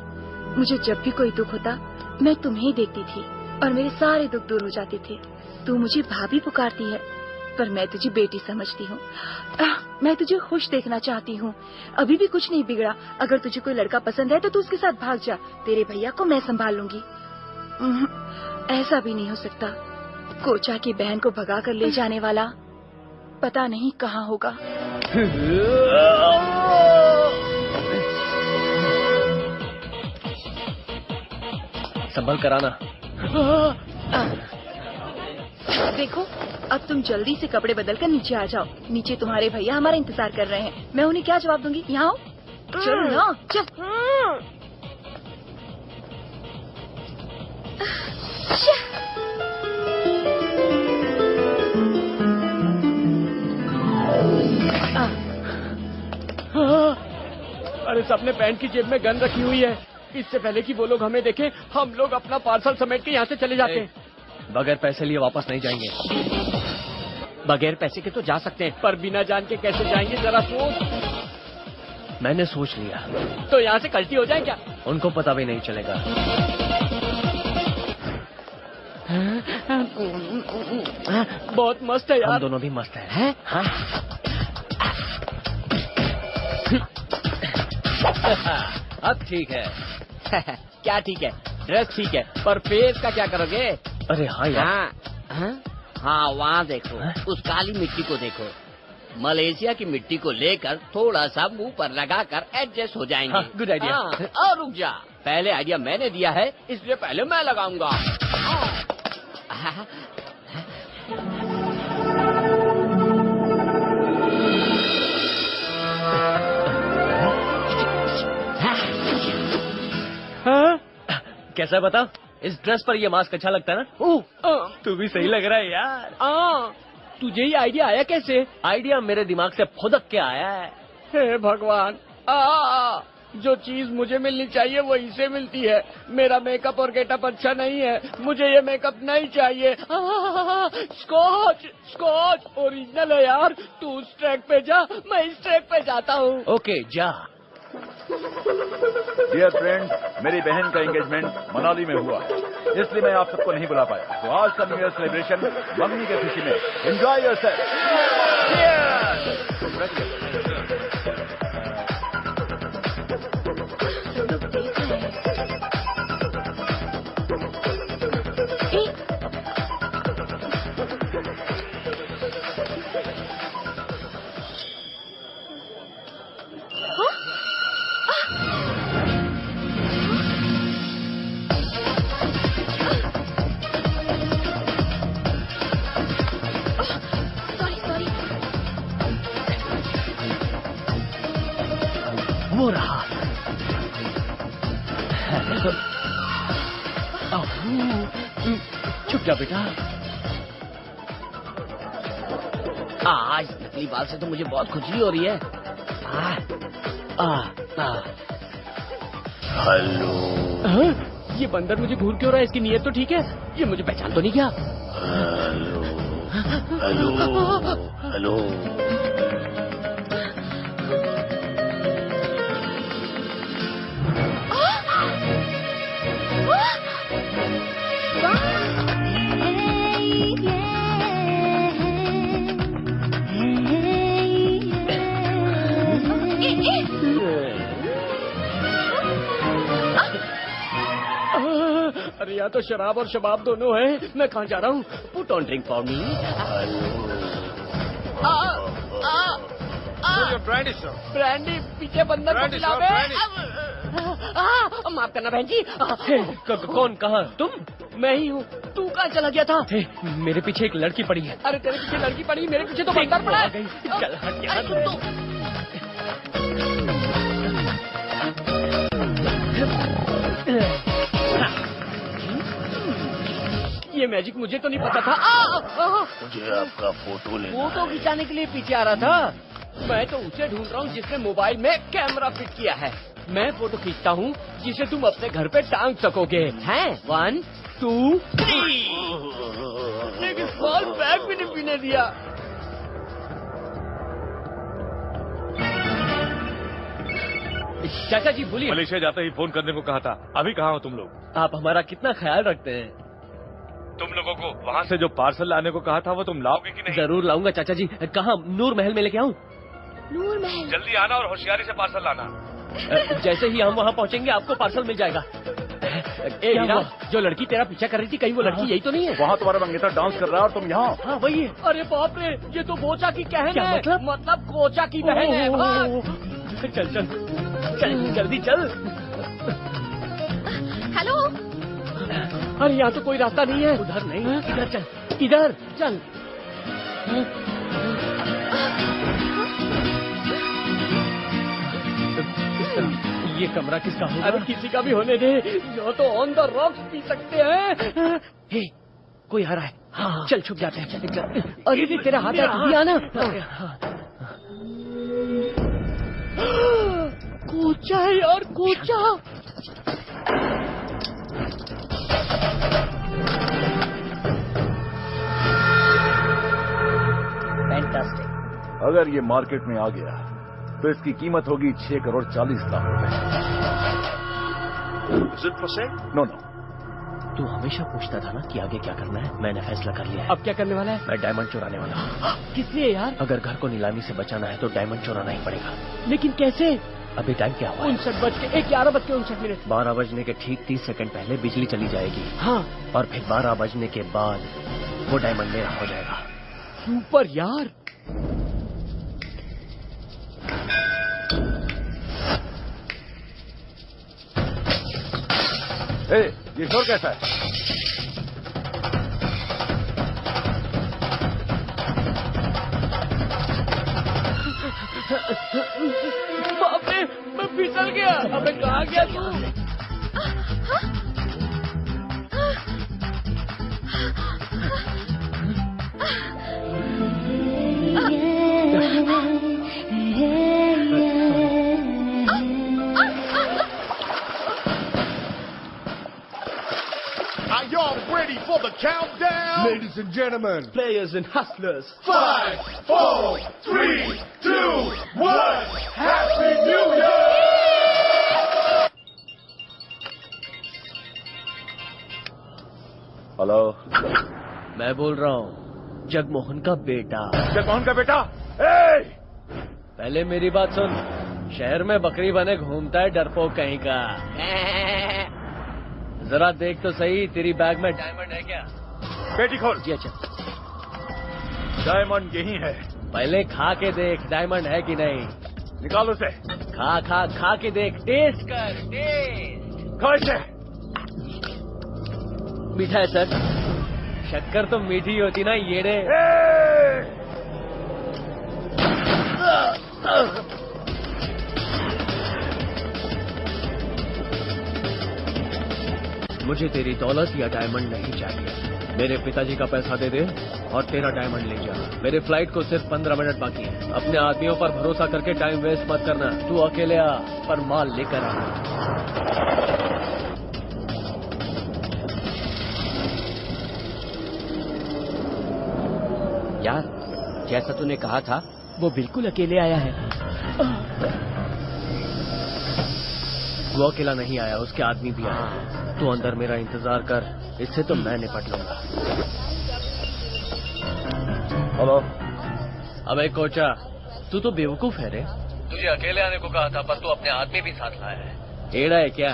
मुझे जब भी कोई दुख होता मैं तुम्हें देखती थी और मेरे सारे दुख दूर हो जाते थे। तू मुझे भाभी पुकारती है पर मैं तुझे बेटी समझती हूँ। मैं तुझे खुश देखना चाहती हूँ। अभी भी कुछ नहीं बिगड़ा। अगर तुझे कोई लड़का पसंद है तो तू उसके साथ भाग जा। तेरे भैया को मैं संभाल लूंगी। ऐसा भी नहीं हो सकता। कोचा की बहन को भगा कर ले जाने वाला पता नहीं कहाँ होगा। संभल कर आना। देखो, अब तुम जल्दी से कपड़े बदलकर नीचे आ जाओ। नीचे तुम्हारे भैया हमारा इंतजार कर रहे हैं। मैं उन्हें क्या जवाब दूंगी? यहाँ आओ। चलो ना, चल। अरे सबने पैंट की जेब में गन रखी हुई है। इससे पहले कि वो लोग हमें देखें, हम लोग अपना पार्सल समेट के यहाँ से चले जाते हैं। बगैर पैसे लिए वापस नहीं जाएंगे। बगैर पैसे के तो जा सकते हैं, पर बिना जान के कैसे जाएंगे जरा सोच। मैंने सोच लिया। तो यहाँ से कल्टी हो जाए क्या? उनको पता भी नहीं चलेगा। बहुत मस्त है यार। हम दोनों भी मस्त हैं। हाँ? अब ठीक है। क्या ठीक है? ड्रेस ठीक है, पर फेस का क्या करोगे? अरे हाँ यार। हाँ वहाँ देखो, उस काली मिट्टी को देखो। मलेशिया की मिट्टी को लेकर थोड़ा सा मुंह पर लगाकर एडजस्ट हो जाएंगे। Good idea. और रुक जा, पहले आइडिया मैंने दिया है, इसलिए पहले मैं लगाऊंगा। कैसा बता? इस ड्रेस पर ये मास्क अच्छा लगता है ना? तू भी सही लग रहा है यार। तुझे ये आइडिया आया कैसे? आइडिया मेरे दिमाग से फुदक के आया है। हे भगवान, जो चीज मुझे मिलनी चाहिए वो इसे मिलती है। मेरा मेकअप और गेटअप अच्छा नहीं है, मुझे ये मेकअप नहीं चाहिए। स्कॉच ओरिजिनल है यार। तू उस ट्रैक पे जा, मैं इस ट्रैक पे जाता हूँ। ओके जा। डियर फ्रेंड, मेरी बहन का एंगेजमेंट मनाली में हुआ है, इसलिए मैं आप सबको नहीं बुला पाया। तो आज का न्यू ईयर सेलिब्रेशन मम्मी की खुशी में एंजॉय योरसेल्फ। वो रहा। छुप जा बेटा। आज नकली बाल से तो मुझे बहुत खुजली हो रही है। हेलो। ये बंदर मुझे घूर क्यों रहा है? इसकी नीयत तो ठीक है। ये मुझे पहचान तो नहीं किया। Hello hello hello. अरे यहाँ तो शराब और शबाब दोनों है। मैं कहाँ जा रहा हूँ? Put on drink for me. Brandy पीछे बंदर को पिलावे। माफ करना बहन जी। कौन? कहाँ? तुम? मैं ही हूँ। तू कहाँ चला गया था? मेरे पीछे एक लड़की पड़ी है। अरे तेरे पीछे लड़की पड़ी, मेरे पीछे तो बंदर पड़ा है। चल हट यार। ये मैजिक मुझे तो नहीं पता था। मुझे आपका फोटो लेना फोटो खिंचाने के लिए पीछे आ रहा था। मैं तो उसे ढूंढ रहा हूँ जिसने मोबाइल में कैमरा फिट किया है। मैं फोटो खींचता हूँ जिसे तुम अपने घर पे टांग सकोगे। हैं? 1 2 3। एक स्मॉल बैग भी नहीं पीने दिया। चाचा जी बोलिए। मलेशिया जाते ही फोन करने को कहा था। अभी कहाँ हो तुम लोग? आप हमारा कितना ख्याल रखते हैं। तुम लोगों को वहाँ से जो पार्सल लाने को कहा था वो तुम लाओगे कि नहीं? जरूर लाऊंगा चाचा जी। कहाँ? नूर महल में लेके आऊँ? नूर महल। जल्दी आना और होशियारी से पार्सल लाना। जैसे ही हम वहाँ पहुँचेंगे आपको पार्सल मिल जाएगा। ए हीरा, जो लड़की तेरा पीछा कर रही थी, कहीं वो लड़की यही तो नहीं है? वहाँ तुम्हारा मंगेतर डांस कर रहा है और तुम यहाँ। हाँ वही है। अरे बाप रे, ये तो बोचा की बहन क्या है। मतलब कोचा की बहन है। चल चल चल जल्दी चल। हेलो। अरे यहाँ तो कोई रास्ता नहीं है। उधर नहीं, इधर चल। इधर चल। ये कमरा किसका होगा? अरे किसी का भी होने दे। जो तो ऑन द रॉक्स पी सकते हैं। हे, कोई आ रहा है। हाँ चल छुप जाते हैं। अरे भी तेरा हाथ है, तू भी आना। कोचा है यार, कोचा। फैंटास्टिक। अगर ये मार्केट में आ गया तो इसकी कीमत होगी 6 करोड़ 40 लाख रुपए। No no. तू हमेशा पूछता था ना कि आगे क्या करना है। मैंने फैसला कर लिया है। अब क्या करने वाला है? मैं डायमंड चुराने वाला हूँ। किस लिए यार? अगर घर को नीलामी से बचाना है तो डायमंड चुराना ही पड़ेगा। लेकिन कैसे? अभी टाइम क्या हुआ? 11:59 12 बजने के ठीक 30 सेकंड पहले बिजली चली जाएगी। हाँ, और फिर 12 बजने के बाद वो डायमंड मेरा हो जाएगा। सुपर यार। ये शोर कैसा है? बाप रे, मैं फिसल गया। अबे कहाँ गया तू? Are y'all ready for the countdown? Ladies and gentlemen, Players and hustlers. 5, 4, 3, 2, 1. Happy New Year! Hello. मैं बोल रहा हूँ जगमोहन का बेटा। जगमोहन का बेटा? पहले मेरी बात सुन। शहर में बकरी बने घूमता है डरपोक कहीं का। जरा देख तो सही, तेरी बैग में डायमंड है क्या? पेटी खोल। जी अच्छा। डायमंड यही है। पहले खा के देख डायमंड है कि नहीं। निकाल उसे। खा के देख, टेस्ट कर, टेस्ट। खा इसे। मीठा है सर। शक्कर तो मीठी होती ना येड़े। मुझे तेरी दौलत या डायमंड नहीं चाहिए। मेरे पिताजी का पैसा दे दे और तेरा डायमंड ले जा। मेरे फ्लाइट को सिर्फ 15 मिनट बाकी है। अपने आदमियों पर भरोसा करके टाइम वेस्ट मत करना। तू अकेले आ, पर माल लेकर आ। यार, जैसा तूने कहा था वो बिल्कुल अकेले आया है। वो अकेला नहीं आया, उसके आदमी भी आया। तू अंदर मेरा इंतजार कर, इससे तो मैं निपट लूंगा। हेलो। अबे कोचा, तू तो बेवकूफ है रे। तुझे अकेले आने को कहा था, पर तू अपने आदमी भी साथ लाया है। एड़ा है क्या?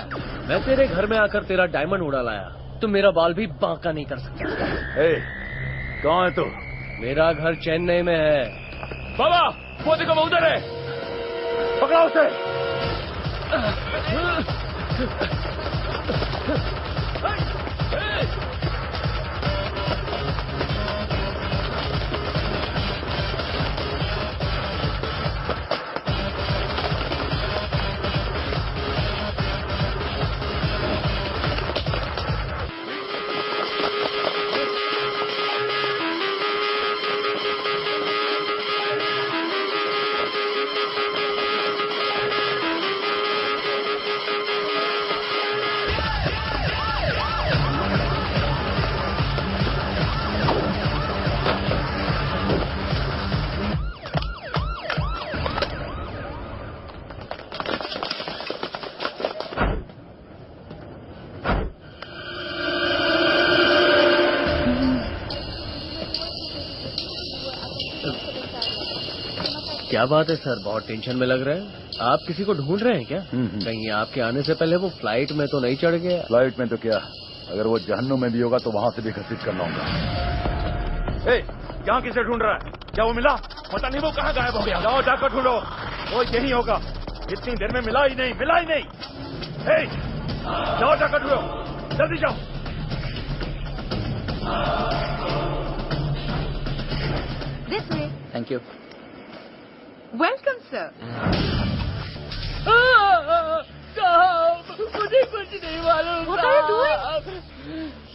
मैं तेरे घर में आकर तेरा डायमंड उड़ा लाया। तू मेरा बाल भी बांका नहीं कर सकता। कहाँ है तू? मेरा घर चेन्नई में है। बाबा, वो देखो, वो उधर है। पकड़ो उसे। क्या बात है सर, बहुत टेंशन में लग रहे हैं। आप किसी को ढूंढ रहे हैं क्या? कहीं आपके आने से पहले वो फ्लाइट में तो नहीं चढ़ गया? फ्लाइट में तो क्या, अगर वो जहन्नुम में भी होगा तो वहाँ से भी घसीट कर लाऊंगा। यहाँ किसे ढूंढ रहा है? क्या वो मिला? पता नहीं वो कहाँ गायब हो गया। जाओ जाकर ढूंढो, वो यही होगा। इतनी देर में मिला ही नहीं। जाओ जाकर ढूंढो, जल्दी जाओ। This way. Thank you. Welcome, sir. साहब, मुझे कुछ नहीं मालूम। What are you doing?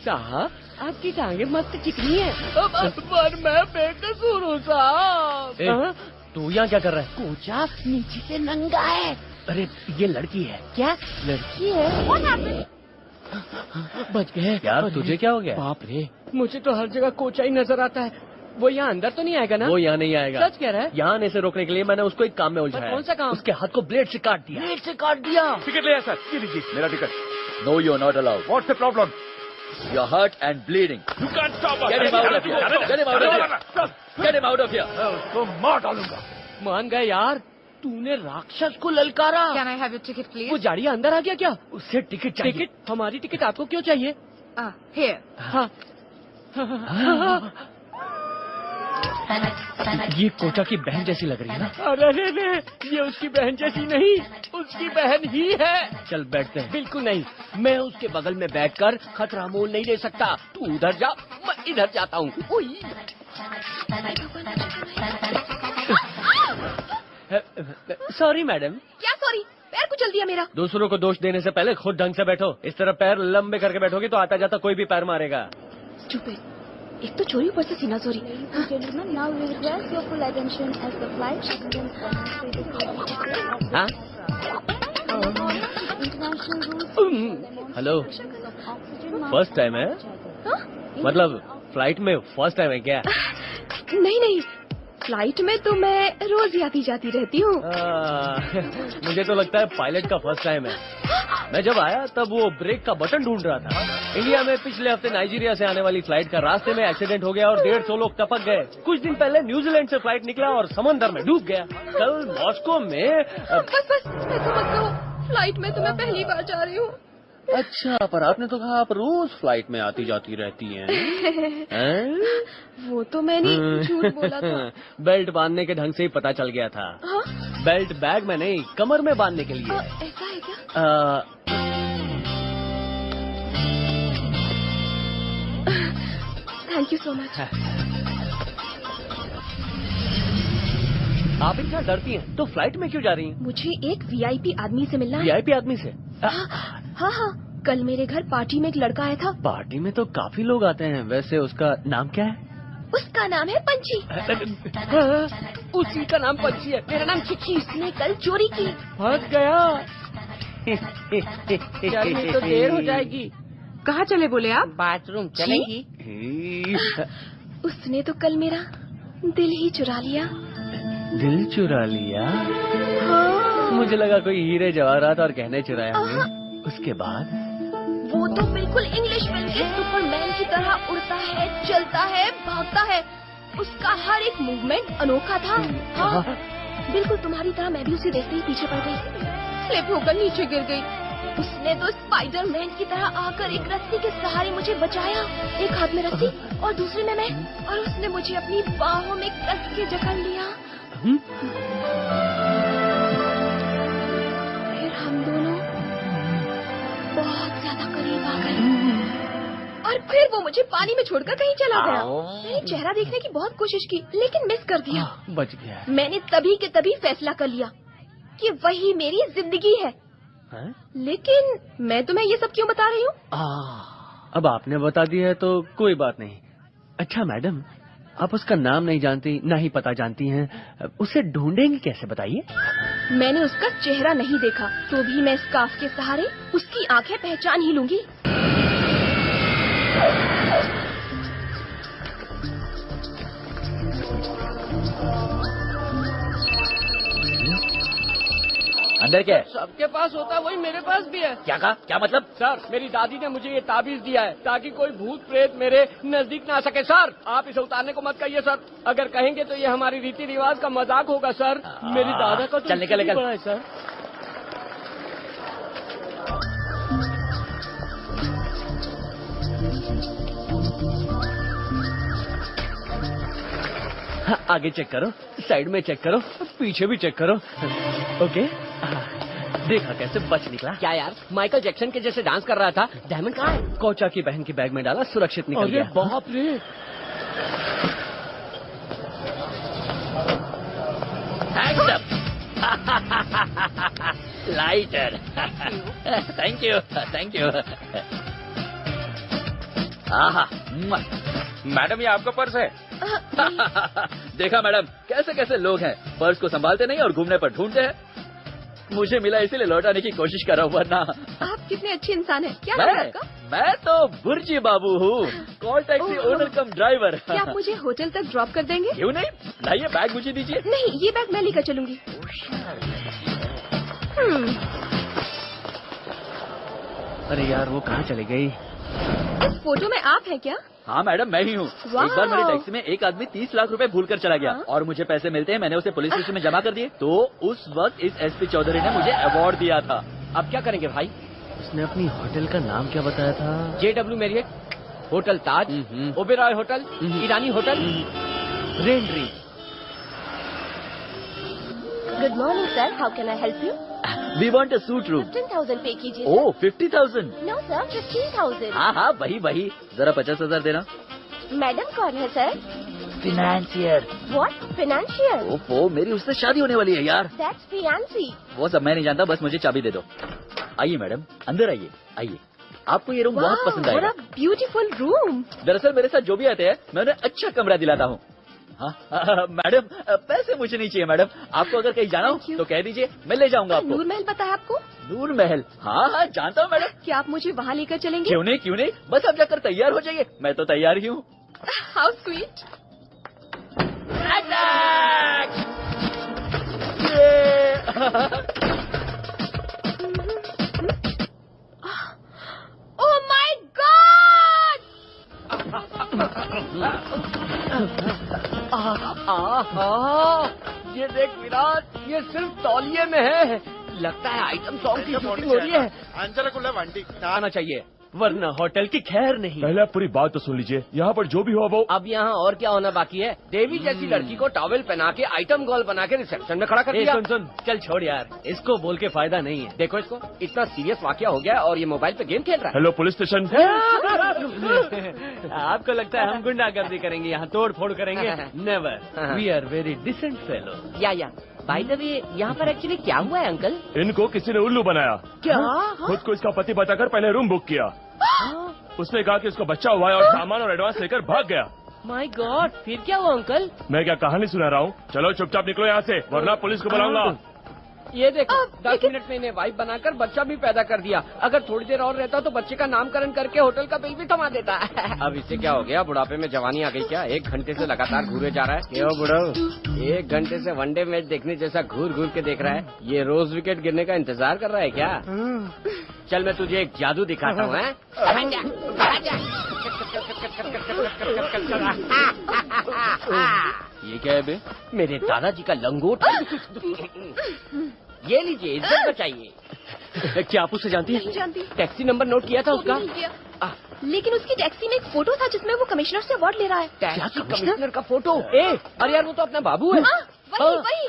साहब, आपकी टांगे मस्त चिकनी है, पर मैं बेकसूर हूँ साहब। तू यहाँ क्या कर रहा है? कोचा नीचे से नंगा है। अरे ये लड़की है। क्या लड़की है? What happened? बच गए यार। तुझे क्या हो गया? बाप रे, मुझे तो हर जगह कोचा ही नजर आता है। वो यहाँ अंदर तो नहीं आएगा ना? वो यहाँ नहीं आएगा। सच कह रहा है? यहाँ आने से रोकने के लिए मैंने उसको एक काम में उलझाया। कौन सा काम? उसके हाथ को ब्लेड से काट दिया। ब्लेड से काट दिया? टिकट ले सर। ये लीजिए मेरा ticket. No, you are not allowed. What's the problem? You are hurt and bleeding. You can stop us. Get him out of here. Get him out of here. Get him out of here. उसको मार डालूंगा। मान गए यार, तूने राक्षस को ललकारा। Can I have your ticket, please? वो जाड़िया अंदर आ गया क्या? उससे टिकट चाहिए। टिकट? हमारी टिकट आपको क्यों चाहिए? Here. हाँ। ये कोचा की बहन जैसी लग रही है ना? अरे ये उसकी बहन जैसी नहीं, उसकी बहन ही है। चल बैठते हैं। बिल्कुल नहीं, मैं उसके बगल में बैठकर खतरा मोल नहीं ले सकता। तू उधर जा, मैं इधर जाता हूँ। Sorry madam. क्या सॉरी? पैर कुचल दिया मेरा। दूसरों को दोष देने से पहले खुद ढंग से बैठो। इस तरह पैर लंबे करके बैठोगे तो आता जाता कोई भी पैर मारेगा। चुप है, एक तो चोरी ऊपर से सीना चोरी। Now we request your full attention as the flight हाँ? हेलो, फर्स्ट टाइम है? मतलब फ्लाइट में फर्स्ट टाइम है क्या? नहीं, फ्लाइट में तो मैं रोज आती जाती रहती हूँ। मुझे तो लगता है पायलट का फर्स्ट टाइम है। मैं जब आया तब वो ब्रेक का बटन ढूंढ रहा था। इंडिया में पिछले हफ्ते नाइजीरिया से आने वाली फ्लाइट का रास्ते में एक्सीडेंट हो गया और 150 लोग टपक गए। कुछ दिन पहले न्यूजीलैंड से फ्लाइट निकला और समंदर में डूब गया। कल मॉस्को में बस ऐसा मत कहो, फ्लाइट में तो मैं पहली बार जा रही हूँ। अच्छा, पर आपने तो कहा आप रोज फ्लाइट में आती जाती रहती हैं। वो तो मैंने झूठ बोला था। बेल्ट बांधने के ढंग से ही पता चल गया था। हाँ? बेल्ट बैग में नहीं, कमर में बांधने के लिए। ऐसा है क्या? Thank you so much. आप इतना डरती हैं तो फ्लाइट में क्यों जा रही हैं? मुझे एक वीआईपी आदमी से मिलना है। वीआईपी आदमी से? हाँ, कल मेरे घर पार्टी में एक लड़का आया था। पार्टी में तो काफी लोग आते हैं। वैसे उसका नाम क्या है? उसका नाम है पंछी। उसी का नाम पंछी है। मेरा नाम चिट्ठी। उसने कल चोरी की। भाग गया। चलने तो देर हो जाएगी। कहाँ चले बोले आप? बाथरूम चलेगी। उसने तो कल मेरा दिल ही चुरा लिया। दिल चुरा लिया? हाँ। मुझे लगा कोई हीरे जवाहरात और गहने चुराए होंगे। उसके बाद? वो तो बिल्कुल इंग्लिश फिल्म के सुपरमैन की तरह उड़ता है, चलता है, भागता है। उसका हर एक मूवमेंट अनोखा था। हाँ, बिल्कुल तुम्हारी तरह मैं भी उसे देखते ही पीछे पड़ गई। स्लिप होकर नीचे गिर गई। उसने तो स्पाइडरमैन की तरह आकर एक रस्सी के सहारे मुझे बचाया। एक हाथ में रस्सी और दूसरे में मैं, और उसने मुझे अपनी बाहों में कस के जकड़ लिया। फिर हम दोनों बहुत ज्यादा करीब आ गए और फिर वो मुझे पानी में छोड़कर कहीं चला गया। मैंने चेहरा देखने की बहुत कोशिश की लेकिन मिस कर दिया। बच गया। मैंने तभी के तभी फैसला कर लिया कि वही मेरी जिंदगी है। लेकिन मैं तुम्हें ये सब क्यों बता रही हूँ? अब आपने बता दिया है तो कोई बात नहीं। अच्छा मैडम, आप उसका नाम नहीं जानती, ना ही पता जानती हैं, उसे ढूंढेंगी कैसे बताइए? मैंने उसका चेहरा नहीं देखा तो भी मैं स्कार्फ के सहारे उसकी आंखें पहचान ही लूंगी। अंदर क्या है? सबके पास होता है वही मेरे पास भी है। क्या कहा? क्या मतलब? सर, मेरी दादी ने मुझे ये ताबीज दिया है ताकि कोई भूत प्रेत मेरे नजदीक ना आ सके। सर, आप इसे उतारने को मत कहिए सर। अगर कहेंगे तो ये हमारी रीति रिवाज का मजाक होगा सर। मेरी दादा का तो चल निकल निकल। है सर। हाँ, आगे चेक करो, साइड में चेक करो, पीछे भी चेक करो। ओके, देखा कैसे बच निकला। क्या यार, माइकल जैक्सन के जैसे डांस कर रहा था। डायमंड कहाँ है? कोचा की बहन की बैग में डाला, सुरक्षित निकल गया। बाप रे। Lighter. Thank you thank you. Madam, ये आपका पर्स है? देखा मैडम, कैसे कैसे लोग हैं, पर्स को संभालते नहीं और घूमने पर ढूंढते हैं। मुझे मिला इसीलिए लौटाने की कोशिश कर रहा हूँ, वरना। आप कितने अच्छे इंसान हैं। क्या नाम है आपका? मैं तो बुर्जी बाबू हूँ, कॉल टैक्सी ओनर कम ड्राइवर। क्या आप मुझे होटल तक ड्रॉप कर देंगे? क्यों नहीं, लाइए बैग मुझे दीजिए। नहीं, ये बैग मैं लेकर चलूंगी। अरे यार, वो कहाँ चली गई? इस फोटो में आप हैं क्या? हाँ मैडम, मैं ही हूँ। एक बार मेरे टैक्सी में एक आदमी 30 लाख रुपए भूल कर चला गया। और मुझे पैसे मिलते हैं, मैंने उसे पुलिस स्टेशन में जमा कर दिए। तो उस वक्त इस एसपी चौधरी ने मुझे अवार्ड दिया था। अब क्या करेंगे भाई? उसने अपनी होटल का नाम क्या बताया था? JW Marriott, hotel Taj, Oberoi hotel, Irani hotel, रेंड्री। Good morning sir, how can I help you? We want a suite room. 15,000 पे कीजिए। Oh, 50,000? No sir, 15,000। हाँ हाँ, वही जरा 50,000 देना। मैडम कौन है सर? फिनेंशियर। व्हाट? फिनेंशियर? ओफो, मेरी उससे शादी होने वाली है यार। That's fiancée. वो सब मैं नहीं जानता, बस मुझे चाबी दे दो। आइए मैडम, अंदर आइए आइए। आपको ये रूम बहुत पसंद आएगा। Beautiful room. दरअसल मेरे साथ जो भी आते हैं मैं उन्हें अच्छा कमरा दिलाता हूँ। हाँ, मैडम, पैसे मुझे नहीं चाहिए मैडम। आपको अगर कहीं जाना हो तो कह दीजिए, मैं ले जाऊंगा आपको। नूर महल पता है आपको? नूर महल? हाँ, जानता हूँ मैडम। क्या आप मुझे वहाँ लेकर चलेंगे? क्यों नहीं, बस आप जाकर तैयार हो जाइए, मैं तो तैयार ही हूँ। How sweet. ये देख विराट, ये सिर्फ तौलिए में है। लगता है आइटम सॉन्ग की शूटिंग हो रही है। अंचलकुल्ला वंडी आना चाहिए, वरना होटल की खैर नहीं। पहले आप पूरी बात तो सुन लीजिए। यहाँ पर जो भी हुआ वो अब यहाँ और क्या होना बाकी है? देवी जैसी लड़की को टॉवेल पहना के आइटम गर्ल बना के रिसेप्शन में खड़ा कर दिया। सुन, चल छोड़ यार, इसको बोल के फायदा नहीं है। देखो इसको, इतना सीरियस वाकया हो गया और ये मोबाइल पे गेम खेल रहा है। Hello police station. आपको लगता है हम गुंडागर्दी करेंगे, यहाँ तोड़ फोड़ करेंगे? Never, we are very decent fellow. या बाय द वे, यहाँ पर एक्चुअली क्या हुआ है अंकल? इनको किसी ने उल्लू बनाया। क्या? खुद को इसका पति बताकर पहले रूम बुक किया। उसने कहा कि उसको बच्चा हुआ है और सामान और एडवांस लेकर भाग गया। माय गॉड, फिर क्या हुआ अंकल? मैं क्या कहानी सुना रहा हूँ? चलो चुपचाप निकलो यहाँ से, वरना पुलिस को बुलाऊंगा। ये देखो, 10 मिनट में इन्हें वाइफ बनाकर बच्चा भी पैदा कर दिया। अगर थोड़ी देर और रहता तो बच्चे का नामकरण करके होटल का बिल भी थमा देता। अब इसे क्या हो गया? बुढ़ापे में जवानी आ गई क्या? 1 घंटे से लगातार घूरे जा रहा है। क्यों बुढ़ाऊ? 1 घंटे से वनडे मैच देखने जैसा घूर घूर के देख रहा है। ये रोज विकेट गिरने का इंतजार कर रहा है क्या? चल मैं तुझे एक जादू दिखाता हूँ। ये क्या है बे? मेरे दादाजी का लंगोट। ये लीजिए, इज्जत बचाइए। क्या आप उससे जानती नहीं है? जानती। टैक्सी नंबर नोट किया था उसका? नहीं किया। लेकिन उसकी टैक्सी में एक फोटो था जिसमें वो कमिश्नर से अवार्ड ले रहा है। टैक्सी कमिश्नर का फोटो? अरे यार वो तो अपना बाबू है। वही।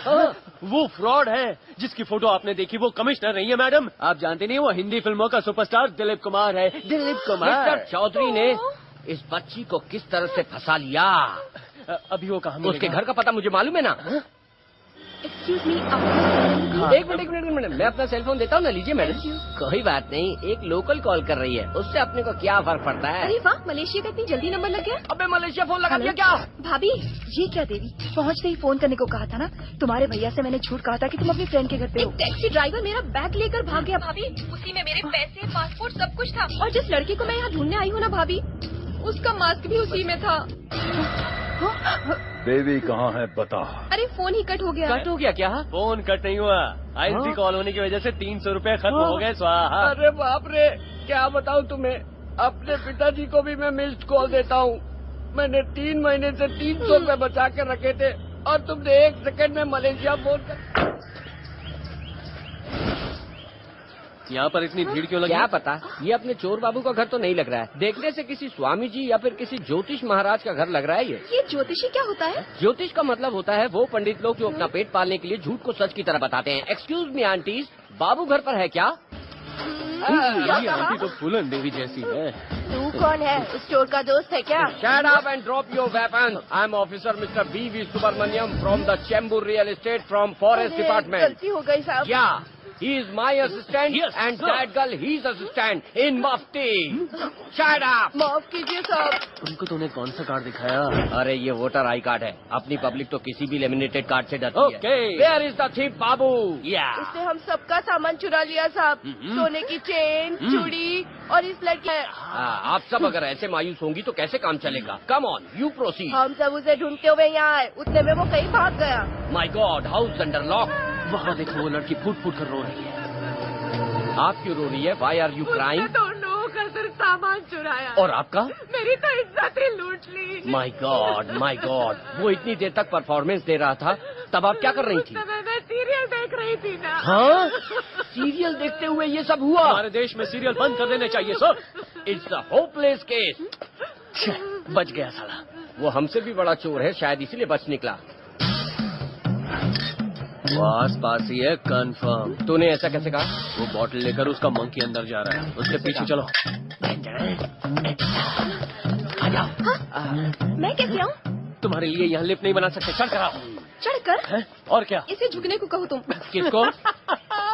वो फ्रॉड है जिसकी फोटो आपने देखी, वो कमिश्नर नहीं है मैडम। आप जानते नहीं, वो हिंदी फिल्मों का सुपरस्टार दिलीप कुमार है। दिलीप कुमार। मिस्टर चौधरी ने इस बच्ची को किस तरह से फंसा लिया? अभी वो कहाँ? उसके घर का पता मुझे मालूम है ना। एक्सक्यूज मी, एक मिनट, मैं अपना सेल फोन देता हूँ ना, लीजिए मैडम। कोई बात नहीं, एक लोकल कॉल कर रही है, उससे अपने को क्या फर्क पड़ता है? अरे वाह, मलेशिया का इतनी जल्दी नंबर लग गया। अबे मलेशिया फोन लगा दिया क्या? भाभी, ये क्या देवी, पहुँचते ही फोन करने को कहा था ना। तुम्हारे भैया से मैंने झूठ कहा था कि तुम अपनी फ्रेंड के घर पे हो। टैक्सी ड्राइवर मेरा बैग लेकर भाग गया भाभी। उसी में मेरे पैसे, पासपोर्ट, सब कुछ था। और जिस लड़की को मैं यहाँ ढूंढने आई हूँ ना भाभी, उसका मास्क भी उसी में था। देवी कहाँ है बता। अरे फोन ही कट हो गया। कट हो गया क्या? फोन कट नहीं हुआ, आईसी कॉल होने की वजह से 300 रुपए खत्म हो गए। स्वाहा। अरे बाप रे, क्या बताऊँ तुम्हें, अपने पिताजी को भी मैं मिस्ड कॉल देता हूँ। मैंने 3 महीने से 300 रुपए बचा के रखे थे और तुमने 1 सेकंड में मलेशिया फोन कर। यहाँ पर इतनी भीड़ क्यों लगी? क्या पता, ये अपने चोर बाबू का घर तो नहीं लग रहा है। देखने से किसी स्वामी जी या फिर किसी ज्योतिष महाराज का घर लग रहा है। ये ज्योतिषी क्या होता है? ज्योतिष का मतलब होता है वो पंडित लोग जो अपना पेट पालने के लिए झूठ को सच की तरह बताते हैं। एक्सक्यूज मी आंटीज, बाबू घर पर है क्या? ये आंटी तो फूलन देवी जैसी है। तू कौन है? उस चोर का दोस्त है क्या? Shut up and drop your weapons. I'm officer Mr. B.V. Subramaniam from the Chembur Real Estate from Forest Department. गलती हो गई साहब। Yeah, he is my assistant Yes, and sir. that girl his assistant in Mufti. Shut up. माफ कीजिए साहब। उनको तूने कौन सा कार्ड दिखाया? अरे ये वोटर आई कार्ड है। अपनी पब्लिक तो किसी भी लेमिनेटेड कार्ड से डरती है। Okay. Where is the thief, Babu? Yeah. उसने हम सबका सामान चुरा लिया साहब। सोने की चेन, चूड़ी और इस लड़की। आप सब अगर ऐसे मायूस होंगी तो कैसे काम चलेगा? Come on, you proceed. हम सब उसे ढूंढते हुए यहाँ आए, उतने में वो कहीं भाग गया। My God, house under lock. वहाँ देखो, वो लड़की फूट फूट कर रो रही है। आप क्यों रो रही है? Why are you crying? दोनों का सिर्फ सामान चुराया और आपका? मेरी तो इज्जत ही लूट ली। My God, my God. वो इतनी देर तक परफॉर्मेंस दे रहा था, तब आप क्या कर रही थी? उस समय मैं सीरियल देख रही थी ना। हाँ? सीरियल देखते हुए ये सब हुआ? हमारे देश में सीरियल बंद कर देने चाहिए sir. It's a hopeless case. बच गया साला। वो हमसे भी बड़ा चोर है, शायद इसीलिए बच निकला। वो आस पास ही है कंफर्म। तूने ऐसा कैसे कहा? वो बॉटल लेकर उसका मंकी अंदर जा रहा है, उसके पीछे चलो। आ जाओ। मैं कैसे आऊँ? तुम्हारे लिए यहाँ लिफ्ट नहीं बना सकते, चढ़ कर आओ। चढ़कर? और क्या? इसे झुकने को कहो तुम। किसको?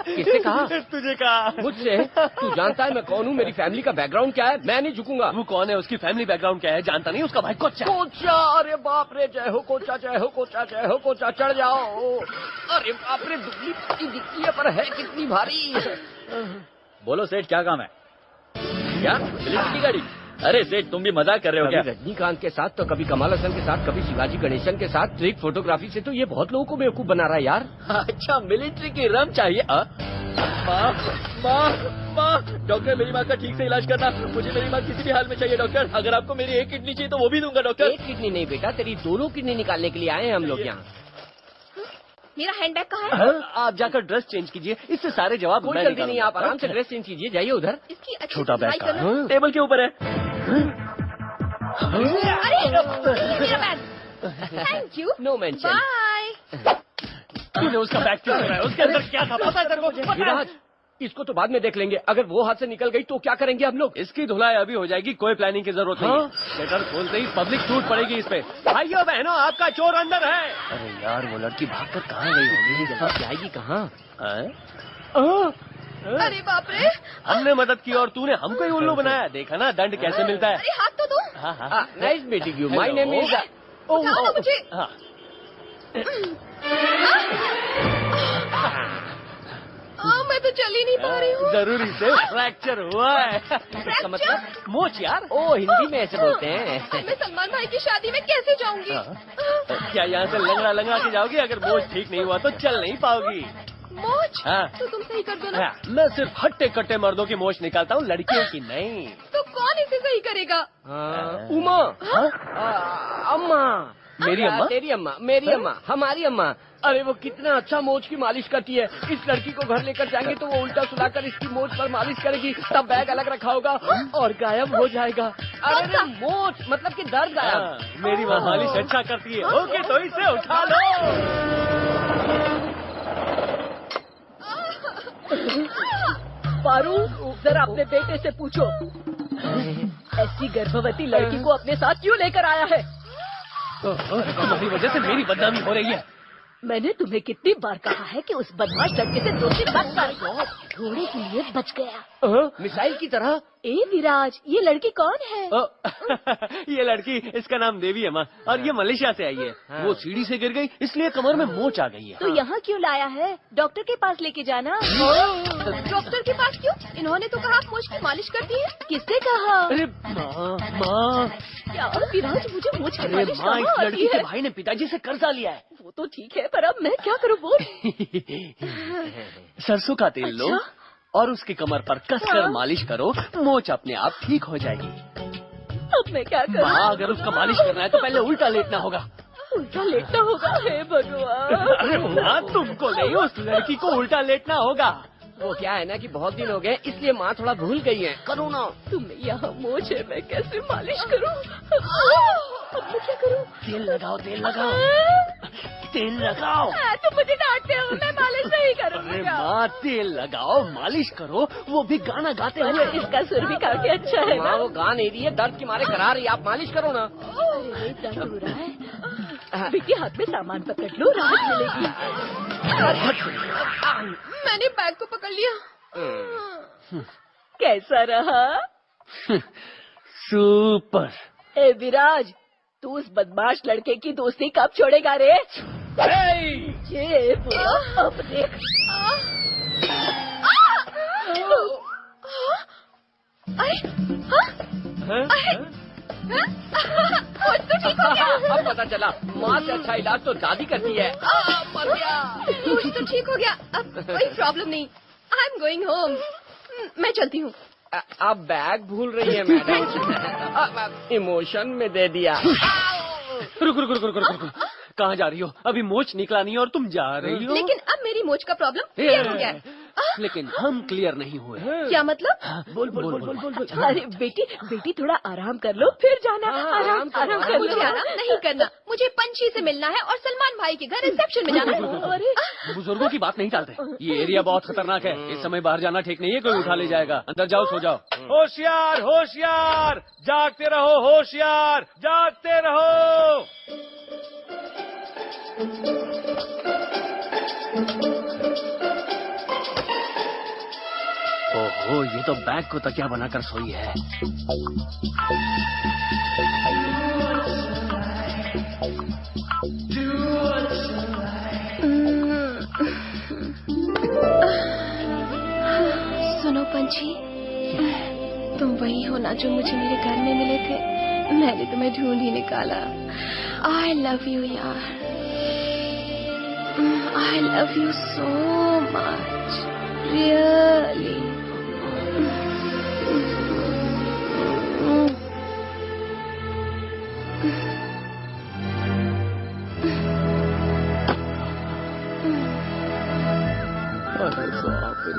किससे कहा? तुझे कहा। मुझसे? तू जानता है मैं कौन हूँ, मेरी फैमिली का बैकग्राउंड क्या है? मैं नहीं झुकूंगा। वो कौन है, उसकी फैमिली बैकग्राउंड क्या है जानता नहीं? उसका भाई कोचा। कोचा? अरे बाप रे, जय हो कोचा, जय हो कोचा, जय हो कोचा, चढ़ जाओ। अरे बाप रे, दुबली पतली दिखती है पर है कितनी भारी। बोलो सेठ, क्या काम है? क्या पुलिस की गाड़ी? अरे सेठ, तुम भी मजाक कर रहे हो क्या? कभी रजनीकांत के साथ तो कभी कमल हसन के साथ, कभी शिवाजी गणेशन के साथ। ट्रिक फोटोग्राफी से तो ये बहुत लोगों को बेवकूफ बना रहा है यार। अच्छा, मिलिट्री की रम चाहिए। माँ, डॉक्टर मेरी माँ का ठीक से इलाज करना। मुझे मेरी माँ किसी भी हाल में चाहिए डॉक्टर। अगर आपको मेरी एक किडनी चाहिए तो वो भी दूंगा डॉक्टर। एक किडनी नहीं बेटा, तेरी दोनों किडनी निकालने के लिए आए हैं हम लोग यहाँ। मेरा हैंडबैग कहाँ है? आप जाकर ड्रेस चेंज कीजिए, इससे सारे जवाब कोई मैं जल्दी नहीं, निकालूंगा। आप आराम से ड्रेस चेंज कीजिए, जाइए उधर। इसकी अच्छी छोटा बैग सफाई कहाँ करना। टेबल के ऊपर है। अरे मेरा bag. Thank you. No mention. Bye. तूने उसका बैग क्यों लगाया? उसके अंदर क्या था पता है तेरे को? पता है? विराज, इसको तो बाद में देख लेंगे। अगर वो हाथ से निकल गई तो क्या करेंगे हम लोग? इसकी धुलाई अभी हो जाएगी, कोई प्लानिंग की जरूरत नहीं है। शटर खोलते ही पब्लिक टूट पड़ेगी इस पे। भाइयों बहनों, आपका चोर अंदर है। अरे यार, वो लड़की भागकर कहाँ गई होगी? जल्दी जाएगी कहाँ? अरे बाप रे। हमने मदद की और तूने हमको ही उल्लू बनाया। देखा ना दंड कैसे मिलता है। अरे हाथ तो दो। हाँ। Nice meeting you, my name is. उठाओ ना मुझे। हाँ। मैं तो चल ही नहीं पा रही हूँ। जरूरी से फ्रैक्चर हुआ है। इसका मतलब मोच यार। ओ, हिंदी में ऐसे बोलते हैं। मैं सलमान भाई की शादी में कैसे जाऊंगी? क्या यहाँ से लंगड़ा लंगड़ा के जाओगी? अगर मोच ठीक नहीं हुआ तो चल नहीं पाओगी। मोच? हाँ। तो तुम सही कर दो ना। मैं सिर्फ हट्टे कट्टे मर्दों की मोच निकालता हूँ, लड़कियों की नहीं। तो कौन इसे सही करेगा? उमा। अम्मा। मेरी अम्मा? तेरी अम्मा, मेरी अम्मा, हमारी अम्मा। अरे वो कितना अच्छा मोच की मालिश करती है। इस लड़की को घर लेकर जाएंगे तो वो उल्टा सुलाकर इसकी मोच पर मालिश करेगी, तब बैग अलग रखा होगा और गायब हो जाएगा। अरे मोच मतलब कि दर्द गायब। मेरी माँ मालिश अच्छा करती है। ओके, तो इसे उठा लो। पारू, जरा अपने बेटे से पूछो, ऐसी गर्भवती लड़की को अपने साथ क्यों लेकर आया है? तुम्हारी वजह से मेरी बदनामी हो रही है। मैंने तुम्हें कितनी बार कहा है कि उस बदमाश लड़के से दोस्ती मत कर। थोड़े के लिए बच गया। मिसाइल की तरह। ए विराज, ये लड़की कौन है? ये लड़की, इसका नाम देवी है माँ, और ये मलेशिया से आई है। वो सीढ़ी से गिर गई, इसलिए कमर में मोच आ गई है। तो यहाँ क्यों लाया है? डॉक्टर के पास लेके जाना। डॉक्टर के पास क्यों? इन्होंने तो कहा मोच की मालिश करती है। किसने कहा? अरे माँ, क्या विराज, मुझे मोच की अरे मालिश माँ, इस कहाँ लड़की आती के है? भाई ने पिताजी से कर्जा लिया है। वो तो ठीक है, पर अब मैं क्या करूँ बोल? सरसों का तेल लो और उसकी कमर पर कसकर मालिश करो, मोच अपने आप ठीक हो जाएगी। अब मैं क्या करूँ? माँ, अगर उसका मालिश करना है तो पहले उल्टा लेटना होगा। उल्टा लेटना होगा? हे भगवान। अरे माँ, तुमको नहीं, उस लड़की को उल्टा लेटना होगा। वो क्या है ना कि बहुत दिन हो गए, इसलिए माँ थोड़ा भूल गई है। करो ना। तुम्हें यहाँ मोच है, मैं कैसे मालिश करूँ? अब मैं क्या करूँ? तेल लगाओ, तेल लगाओ, तेल लगाओ। तुम मुझे डांटते हो, मैं मालिश नहीं अरे करूँगी। माँ, तेल लगाओ, मालिश करो, वो भी गाना गाते हुए। इसका सुर भी काफी अच्छा है माँ ना? वो गा नहीं रही है, दर्द के मारे करा रही है, आप मालिश करो ना। अरे दर्द हो रहा है। विकी, हाथ में सामान पकड़ लो, राहत मिलेगी। मैंने बैग को पकड़ लिया। कैसा रहा? सुपर। ए विराज, तू उस बदमाश लड़के की दोस्ती कब छोड़ेगा रे? ये बोलो, अब देख। कुछ तो ठीक हो गया। अब पता चला, माँ से अच्छा इलाज तो दादी करती है। मर गया। कुछ तो ठीक हो गया, अब कोई प्रॉब्लम नहीं। I am going home. मैं चलती हूँ। आप बैग भूल रही है मैडम। इमोशन में दे दिया। रुक रुक रुक रुक रुक रुक, कहाँ जा रही हो? अभी मोच निकला नहीं और तुम जा रही हो। लेकिन अब मेरी मोच का प्रॉब्लम क्लियर हो गया है। लेकिन हम क्लियर नहीं हुए। क्या मतलब? बोल बोल बोल बोल बोल। अरे बेटी थोड़ा आराम कर लो, फिर जाना। आराम कर लो। मुझे आराम नहीं करना, मुझे पंछी से मिलना है और सलमान भाई के घर रिसेप्शन में जाना है। अरे बुजुर्गों की बात नहीं टालते, ये एरिया बहुत खतरनाक है। इस समय बाहर जाना ठीक नहीं है, कोई उठा ले जाएगा। अंदर जाओ, सो जाओ। होशियार होशियार, जागते रहो, होशियार जागते रहो। ओहो, ये तो बैग को तकिया बनाकर सोई है। सुनो पंछी, तुम वही हो ना जो मुझे मेरे घर में मिले थे? मैंने तुम्हें ढूंढ ही निकाला। आई लव यू यार, I love you so much, really. अरे बाप रे,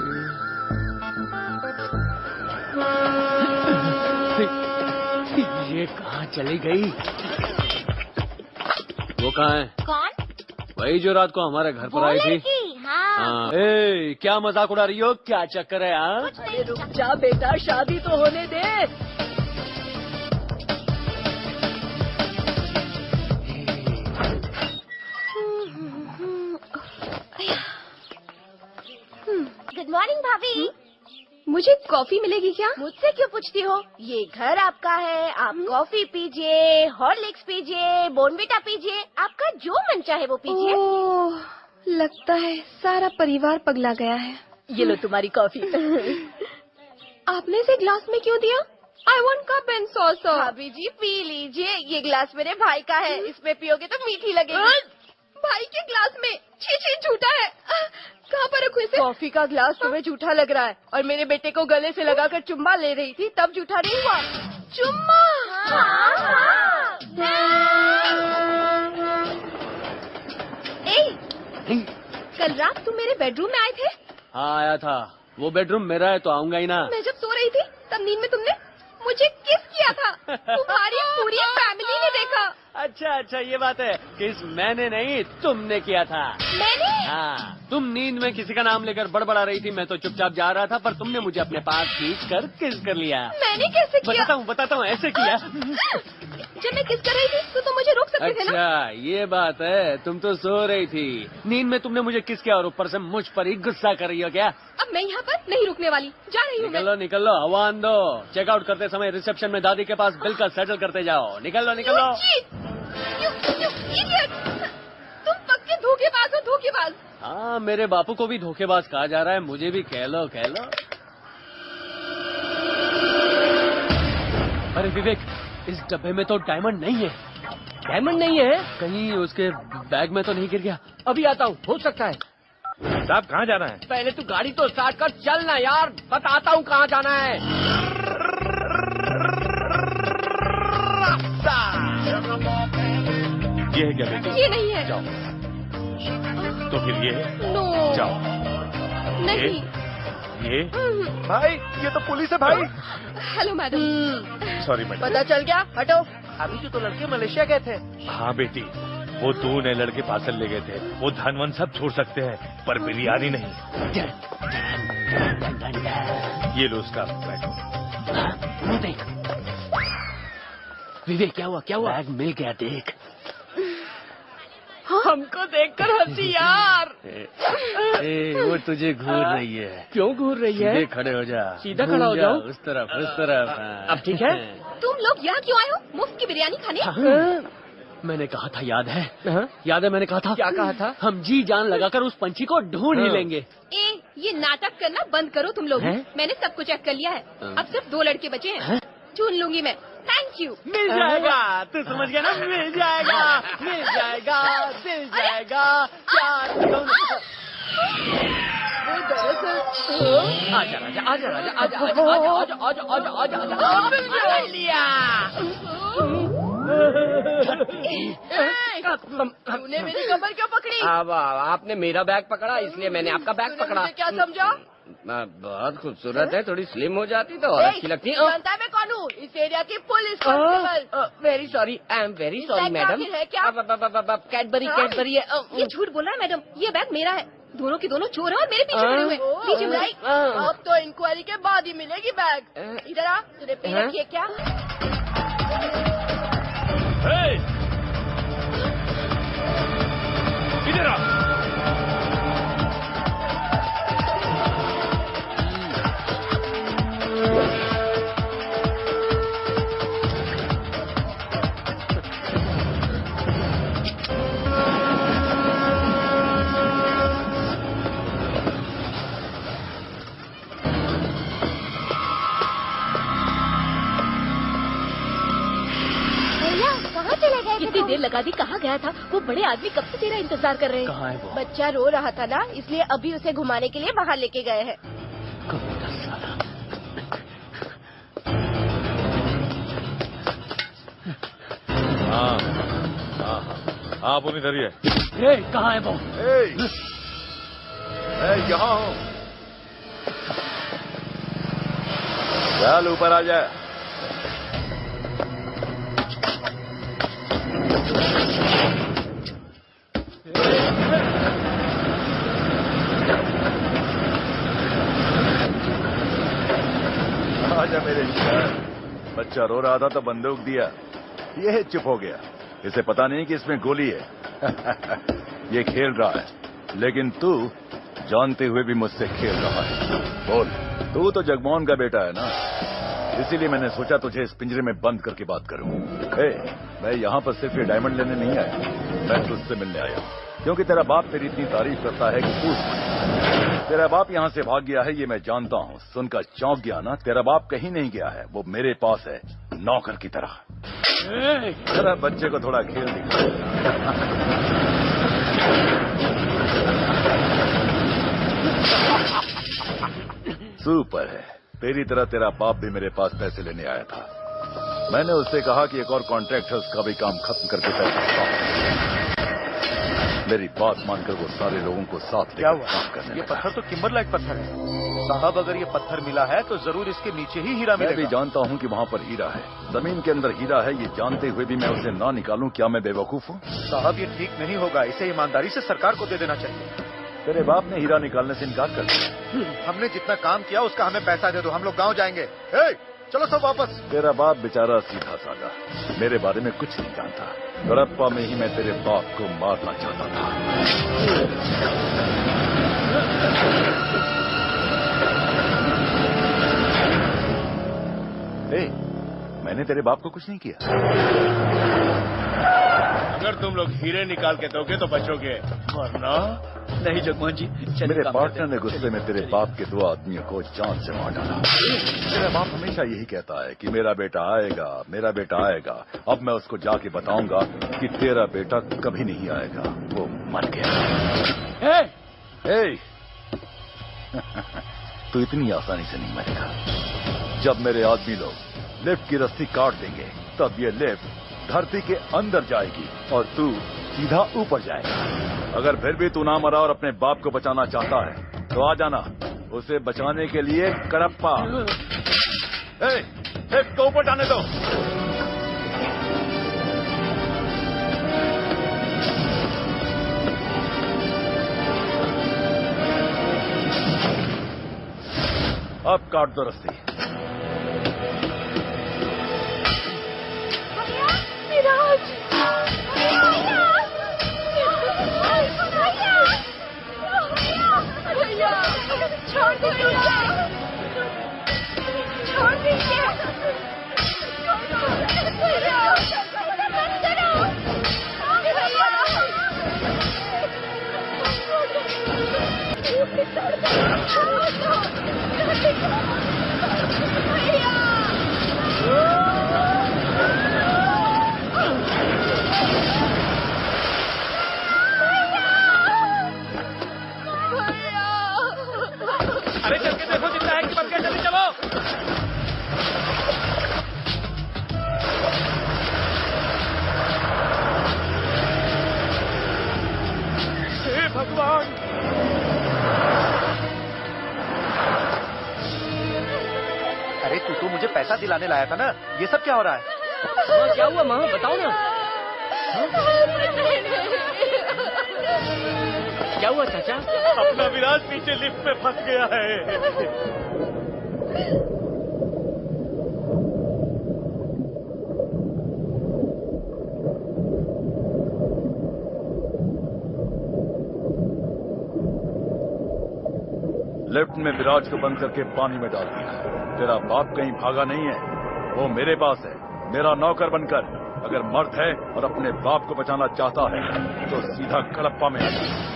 ये कहाँ चली गई? वो कहाँ है? कौन? वही जो रात को हमारे घर पर आई थी। हाँ। ए, क्या मजाक उड़ा रही हो? क्या चक्कर है? हाँ, अरे रुक जा बेटा, शादी तो होने दे। गुड मॉर्निंग भाभी। मुझे कॉफी मिलेगी क्या? मुझसे क्यों पूछती हो? ये घर आपका है, आप कॉफी पीजिए, हॉर्लिक्स पीजिए, बोर्नविटा पीजिए, आपका जो मन चाहे वो पीजिए। ओह, लगता है सारा परिवार पगला गया है। ये लो तुम्हारी कॉफी। आपने इसे ग्लास में क्यों दिया? I want cup and saucer। भाभी जी पी लीजिए, ये ग्लास मेरे भाई का है, इसमें पियोगे तो मीठी लगेगी। भाई के ग्लास में? छी छी, झूठा है। कहाँ पर रखूं इसे? कॉफी का ग्लास तुम्हें झूठा लग रहा है, और मेरे बेटे को गले से लगाकर चुम्मा ले रही थी, तब झूठा नहीं हुआ। चुम्मा? कल रात तुम मेरे बेडरूम में आए थे? हाँ आया था। वो बेडरूम मेरा है तो आऊंगा ही ना। मैं जब सो रही थी तब नींद में तुमने मुझे किस किया था। तुम्हारी पूरी फैमिली ने देखा। अच्छा, ये बात है। किस मैंने नहीं, तुमने किया था। मैंने? हाँ, तुम नींद में किसी का नाम लेकर बड़बड़ा रही थी, मैं तो चुपचाप जा रहा था, पर तुमने मुझे अपने पास खींच कर किस कर लिया। मैंने कैसे किया? बताता हूँ, ऐसे किया। जब मैं किस कर रही थी तो तुम मुझे रोक सकते थे ना? अच्छा, ये बात है। तुम तो सो रही थी, नींद में तुमने मुझे किस किया और ऊपर से मुझ पर ही गुस्सा कर रही हो क्या? अब मैं यहाँ पर नहीं रुकने वाली, जा रही हूँ। निकल लो, हवा दो। चेकआउट करते समय रिसेप्शन में दादी के पास बिल का सेटल करते जाओ। निकल लो। तुम पक्के धोखेबाज हो, धोखेबाज। हाँ, मेरे बापू को भी धोखेबाज कहा जा रहा है, मुझे भी कह लो। अरे विवेक, इस डब्बे में तो डायमंड नहीं है। डायमंड नहीं है? कहीं उसके बैग में तो नहीं गिर गया? अभी आता हूँ, हो सकता है। साहब कहाँ जाना है? पहले तू गाड़ी तो स्टार्ट कर, चल ना यार, बताता हूँ कहाँ जाना है। ये है क्या बेटी? ये नहीं है। जाओ। तो फिर ये है? नो। जाओ। नहीं। ये? भाई, ये तो पुलिस है भाई। Hello madam. Sorry madam. पता चल गया? हटो। अभी तो लड़के मलेशिया गए थे। हाँ बेटी, वो 2 नए लड़के पार्सल ले गए थे। वो धनवन सब छोड़ सकते हैं, पर बिरयानी नहीं। ये लो उसका, बैठो। देख विवेक, क्या हुआ? बैग मिल गया, देख। हमको देखकर हंसी यार। वो तुझे घूर रही है। क्यों घूर रही है? सीधे खड़े हो जा। सीधा खड़ा हो जाओ। उस तरफ। अब ठीक है? तुम लोग यहाँ क्यों आए हो? मुफ्त की बिरयानी खाने? मैंने कहा था, याद है? याद है मैंने कहा था? क्या कहा था? हम जी जान लगाकर उस पंछी को ढूंढ ही लेंगे। ये नाटक करना बंद करो तुम लोग। मैंने सब कुछ चेक कर लिया है, अब सिर्फ 2 लड़के बचे हैं। ढूंढ लूंगी मैं। Thank you. मिल जाएगा, तू समझ गया ना? मिल जाएगा। प्यार आजा। लिया। तूने मेरी कमर क्यों पकड़ी? अब आपने मेरा बैग पकड़ा, इसलिए मैंने आपका बैग पकड़ा। क्या समझा? बहुत खूबसूरत है, थोड़ी स्लिम हो जाती तो और अच्छी लगती। जानता है मैं कौन हूँ? इस एरिया की police constable. Very sorry, I am very sorry madam. है क्या? कैडबरी है। ये झूठ बोल रहा है मैडम, ये बैग मेरा है। दोनों के दोनों चोर हैं और मेरे पीछे खड़े हुए हैं। लीजिए भाई। अब तो इंक्वायरी के बाद ही मिलेगी बैग। इधर आ, तुझे पी रखी है क्या? इधर आ। इतनी देर लगा दी, कहाँ गया था वो बड़े आदमी? कब से तेरा इंतजार कर रहे हैं। कहाँ है वो? बच्चा रो रहा था ना, इसलिए अभी उसे घुमाने के लिए बाहर लेके गए हैं। हाँ हाँ हाँ आप उन्हीं धरिए। कहाँ है वो? मैं यहाँ हूँ। चल ऊपर आ जाए। आजा मेरे शहर। बच्चा रो रहा था तो बंदूक दिया, ये चुप हो गया। इसे पता नहीं कि इसमें गोली है। ये खेल रहा है, लेकिन तू जानते हुए भी मुझसे खेल रहा है। बोल, तू तो जगमोहन का बेटा है ना, इसीलिए मैंने सोचा तुझे इस पिंजरे में बंद करके बात करूं। मैं यहाँ पर सिर्फ ये डायमंड लेने नहीं आया, मैं तुझसे मिलने आया हूँ, क्योंकि तेरा बाप तेरी इतनी तारीफ करता है कि पूछ। तेरा बाप यहाँ से भाग गया है, ये मैं जानता हूँ। सुनकर चौंक गया ना? तेरा बाप कहीं नहीं गया है, वो मेरे पास है, नौकर की तरह। जरा बच्चे को थोड़ा खेल दिखा। सुपर है। तेरी तरह तेरा बाप भी मेरे पास पैसे लेने आया था। मैंने उससे कहा कि एक और कॉन्ट्रैक्ट है, उसका भी काम खत्म करके पैसे वापस। मेरी बात मानकर वो सारे लोगों को साथ लेकर काम करने लगा। ये पत्थर तो किम्बरलाइट पत्थर है साहब। अगर ये पत्थर मिला है तो जरूर इसके नीचे ही हीरा मिलेगा। मैं भी जानता हूँ कि वहाँ पर हीरा है, जमीन के अंदर हीरा है। ये जानते हुए भी मैं उसे ना निकालूं, क्या मैं बेवकूफ हूँ? साहब ये ठीक नहीं होगा, इसे ईमानदारी से सरकार को दे देना चाहिए। तेरे बाप ने हीरा निकालने से इनकार कर दिया। हमने जितना काम किया उसका हमें पैसा दे दो, हम लोग गाँव जाएंगे। चलो सब वापस। तेरा बाप बेचारा सीधा साधा, मेरे बारे में कुछ नहीं जानता। गड़प्पा में ही मैं तेरे बाप को मारना चाहता था। मैंने तेरे बाप को कुछ नहीं किया। अगर तुम लोग हीरे निकाल के दोगे तो बचोगे, वरना नहीं जगमोहन जी, मेरे पार्टनर ने गुस्से में तेरे बाप के 2 आदमियों को जान से मार डाला। तेरा बाप हमेशा यही कहता है कि मेरा बेटा आएगा, मेरा बेटा आएगा। अब मैं उसको जाके बताऊंगा कि तेरा बेटा कभी नहीं आएगा, वो मर गया। तू इतनी आसानी से नहीं मरेगा। जब मेरे आदमी लोग लिफ्ट की रस्सी काट देंगे, तब ये लिफ्ट धरती के अंदर जाएगी और तू सीधा ऊपर जाएगा। अगर फिर भी तू ना मरा और अपने बाप को बचाना चाहता है तो आ जाना, उसे बचाने के लिए गड़प्पा। तो ऊपर जाने दो। अब काट दो रस्सी। छोड़ दीजिए। अरे चल के देखो जितना है कि बच गया, जल्दी चलो। हे भगवान! अरे तू तो मुझे पैसा दिलाने लाया था ना, ये सब क्या हो रहा है? माँ क्या हुआ माँ, बताओ ना। क्या हुआ चाचा? अपना विराज पीछे लिफ्ट में फंस गया है। लिफ्ट में विराज को बंद करके पानी में डाल दिया। तेरा बाप कहीं भागा नहीं है, वो मेरे पास है, मेरा नौकर बनकर। अगर मर्द है और अपने बाप को बचाना चाहता है तो सीधा गड़प्पा में आ जाए।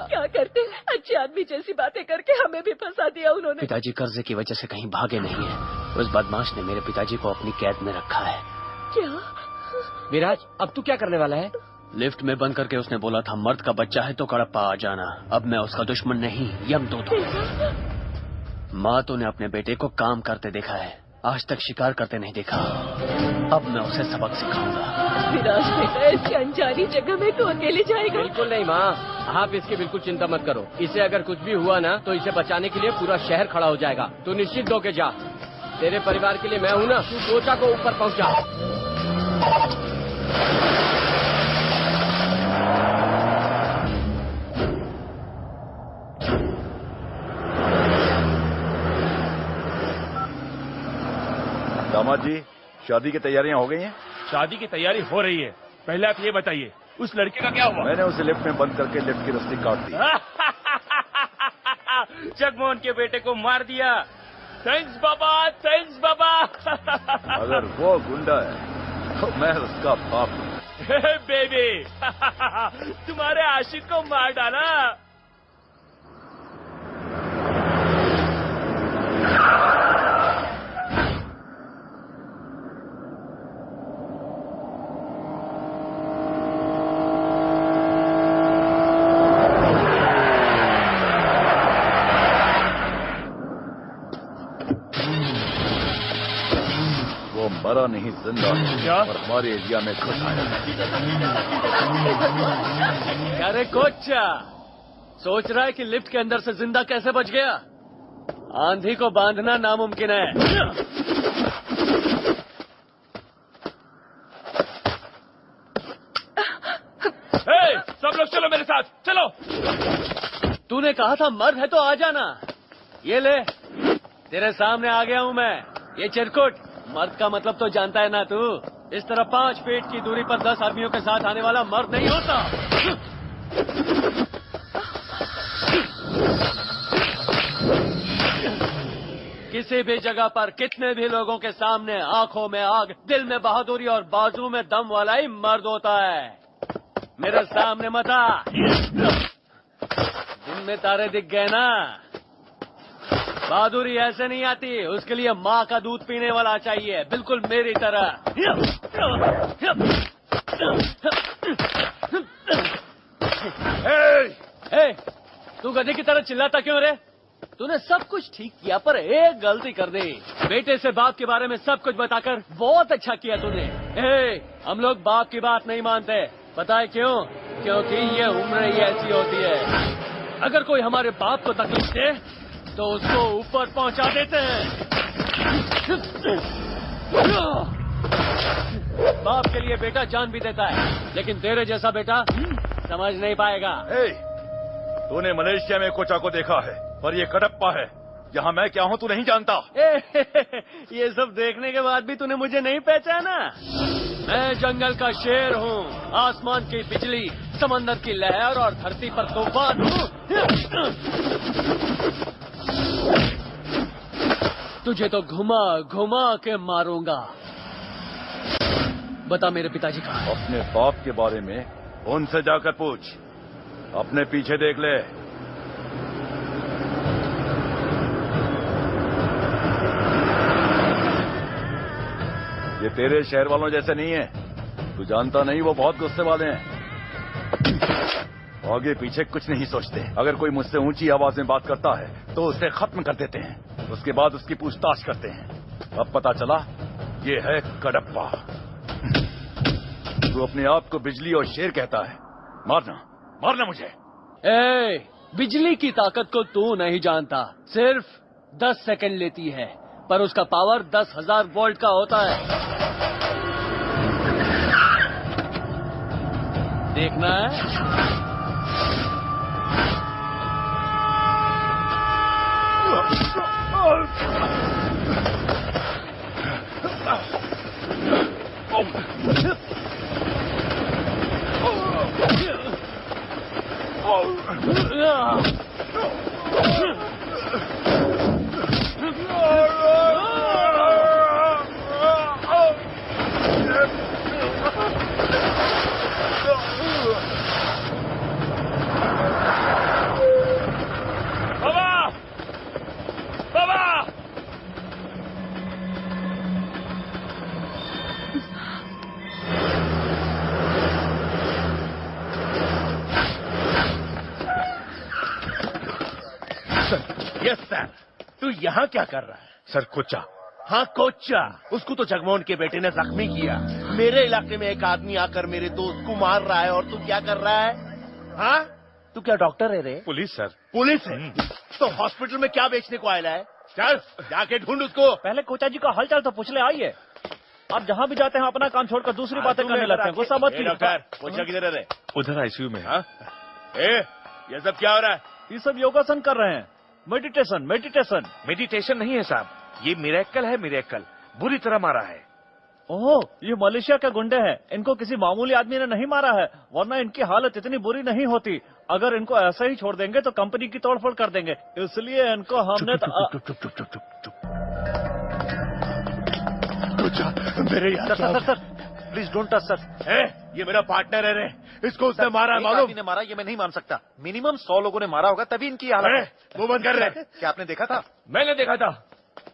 क्या करते? अच्छे आदमी जैसी बातें करके हमें भी फंसा दिया उन्होंने। पिताजी कर्जे की वजह से कहीं भागे नहीं है। उस बदमाश ने मेरे पिताजी को अपनी कैद में रखा है। क्या? विराज, अब तू क्या करने वाला है? लिफ्ट में बंद करके उसने बोला था मर्द का बच्चा है तो कडप्पा आ जाना। अब मैं उसका दुश्मन नहीं, यमदूत हूँ। माँ तो ने अपने बेटे को काम करते देखा है, आज तक शिकार करते नहीं देखा। अब मैं उसे सबक सिखाऊंगा। विराज बेटा, ऐसी अनजानी जगह में तो अकेले जाएगा? बिल्कुल नहीं माँ, आप इसकी बिल्कुल चिंता मत करो। इसे अगर कुछ भी हुआ ना तो इसे बचाने के लिए पूरा शहर खड़ा हो जाएगा। तू निश्चित होके जा। तेरे परिवार के लिए मैं हूँ ना, तू कोचा को ऊपर पहुँचा। दामाद जी, शादी की तैयारियां हो गई हैं? शादी की तैयारी हो रही है। पहले आप ये बताइए, उस लड़के का क्या हुआ? मैंने उसे लिफ्ट में बंद करके लिफ्ट की रस्सी काट दी। जगमोहन के बेटे को मार दिया। थैंक्स बाबा, थैंक्स बाबा। अगर वो गुंडा है तो मैं उसका बाप हूँ। बेबी, तुम्हारे आशिक को मार डाला। मरा नहीं, जिंदा है और हमारे एरिया में घुस आया। अरे कोचा, सोच रहा है कि लिफ्ट के अंदर से जिंदा कैसे बच गया? आंधी को बांधना नामुमकिन है। सब लोग चलो मेरे साथ, चलो। तूने कहा था मर्द है तो आ जाना। ये ले, तेरे सामने आ गया हूँ मैं। ये चिरकुट, मर्द का मतलब तो जानता है ना तू? इस तरह 5 फीट की दूरी पर 10 आदमियों के साथ आने वाला मर्द नहीं होता। किसी भी जगह पर कितने भी लोगों के सामने आंखों में आग, दिल में बहादुरी और बाजू में दम वाला ही मर्द होता है। मेरे सामने मत आ। दिन में तारे दिख गए ना? बहादुरी ऐसे नहीं आती, उसके लिए माँ का दूध पीने वाला चाहिए, बिल्कुल मेरी तरह। तू गधे की तरह चिल्लाता क्यों रे? तूने सब कुछ ठीक किया पर एक गलती कर दी। बेटे से बाप के बारे में सब कुछ बताकर बहुत अच्छा किया तूने। हम लोग बाप की बात नहीं मानते, पता है क्यों? क्योंकि ये उम्र ही ऐसी होती है। अगर कोई हमारे बाप को तकलीफ दे तो उसको ऊपर पहुंचा देते हैं। बाप के लिए बेटा जान भी देता है, लेकिन तेरे जैसा बेटा समझ नहीं पाएगा। तूने मलेशिया में कोचा को देखा है, पर ये कडप्पा है। यहाँ मैं क्या हूँ तू नहीं जानता। ये सब देखने के बाद भी तूने मुझे नहीं पहचाना? मैं जंगल का शेर हूँ, आसमान की बिजली, समंदर की लहर और धरती पर तूफान हूँ। तुझे तो घुमा घुमा के मारूंगा। बता मेरे पिताजी कहाँ? अपने बाप के बारे में उनसे जाकर पूछ। अपने पीछे देख ले। ये तेरे शहर वालों जैसे नहीं है, तू जानता नहीं, वो बहुत गुस्से वाले हैं। आगे पीछे कुछ नहीं सोचते। अगर कोई मुझसे ऊंची आवाज में बात करता है तो उसे खत्म कर देते हैं, उसके बाद उसकी पूछताछ करते हैं। अब पता चला ये है कडप्पा। तू अपने आप को बिजली और शेर कहता है। मारना, मारना मुझे। बिजली की ताकत को तू नहीं जानता। सिर्फ 10 सेकंड लेती है, पर उसका पावर 10,000 वोल्ट का होता है। देखना है? Yes sir. तू यहाँ क्या कर रहा है? सर कोचा। हाँ कोचा, उसको तो जगमोहन के बेटे ने जख्मी किया। मेरे इलाके में एक आदमी आकर मेरे दोस्त को मार रहा है और तू क्या कर रहा है? हाँ, तू क्या डॉक्टर है रे? Police sir. पुलिस है? तो हॉस्पिटल में क्या बेचने को आया है? चल जाके ढूंढ उसको। पहले कोचा जी का हालचाल तो पूछ ले। आइए, आप जहाँ भी जाते हैं अपना काम छोड़कर दूसरी बातें करने लगते हैं। गुस्सा मत कीजिए। डॉक्टर, कोचा किधर है रे? उधर आईसीयू में है। ये सब क्या हो रहा है? ये सब योगासन कर रहे हैं। Meditation meditation. मेडिटेशन नहीं है साहब, ये मिरेकल है। मिरेकल बुरी तरह मारा है। ओह, ये मलेशिया के गुंडे हैं। इनको किसी मामूली आदमी ने नहीं मारा है, वरना इनकी हालत इतनी बुरी नहीं होती। अगर इनको ऐसे ही छोड़ देंगे तो कंपनी की तोड़फोड़ कर देंगे, इसलिए इनको हमने मेरे यार sir please don't touch sir. ये मेरा पार्टनर है रे, इसको उसने मारा। मालूम ने मारा ये मैं नहीं मान सकता। मिनिमम 100 लोगों ने मारा होगा तभी इनकी हालत। वो बंद कर रहे। क्या आपने देखा था? मैंने देखा था,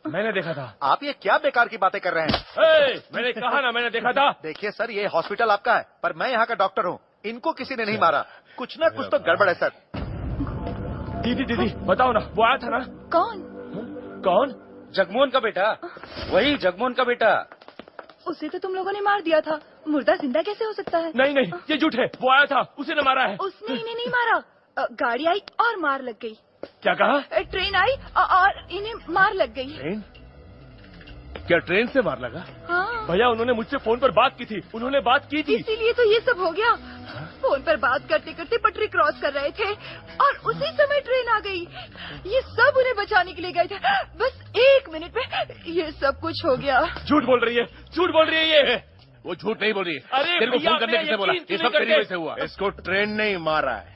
मैंने देखा था। आप ये क्या बेकार की बातें कर रहे हैं? मैंने कहा ना, मैंने देखा था। देखिए सर, ये हॉस्पिटल आपका है, पर मैं यहाँ का डॉक्टर हूँ। इनको किसी ने नहीं मारा। कुछ ना कुछ तो गड़बड़ है सर। दीदी बताओ ना, वो आया था ना? कौन? जगमोहन का बेटा। वही जगमोहन का बेटा। उसे तो तुम लोगों ने मार दिया था। मुर्दा जिंदा कैसे हो सकता है? नहीं, ये झूठ है। वो आया था, उसी ने मारा है। उसने इन्हें नहीं मारा। गाड़ी आई और मार लग गई। क्या कहा? ट्रेन आई और इन्हें मार लग गई। ट्रेन? क्या ट्रेन से मार लगा? हाँ। भैया, उन्होंने मुझसे फोन पर बात की थी। उन्होंने बात की थी, इसीलिए तो ये सब हो गया। फोन पर बात करते करते पटरी क्रॉस कर रहे थे और उसी समय ट्रेन आ गई। ये सब उन्हें बचाने के लिए गए थे। बस 1 मिनट में ये सब कुछ हो गया। झूठ बोल रही है, झूठ बोल रही है ये। वो झूठ नहीं बोल रही। अरे तेरे को भैया, फोन करने किसने बोला? ये सब तेरी वजह से हुआ। इसको ट्रेन नहीं मारा है,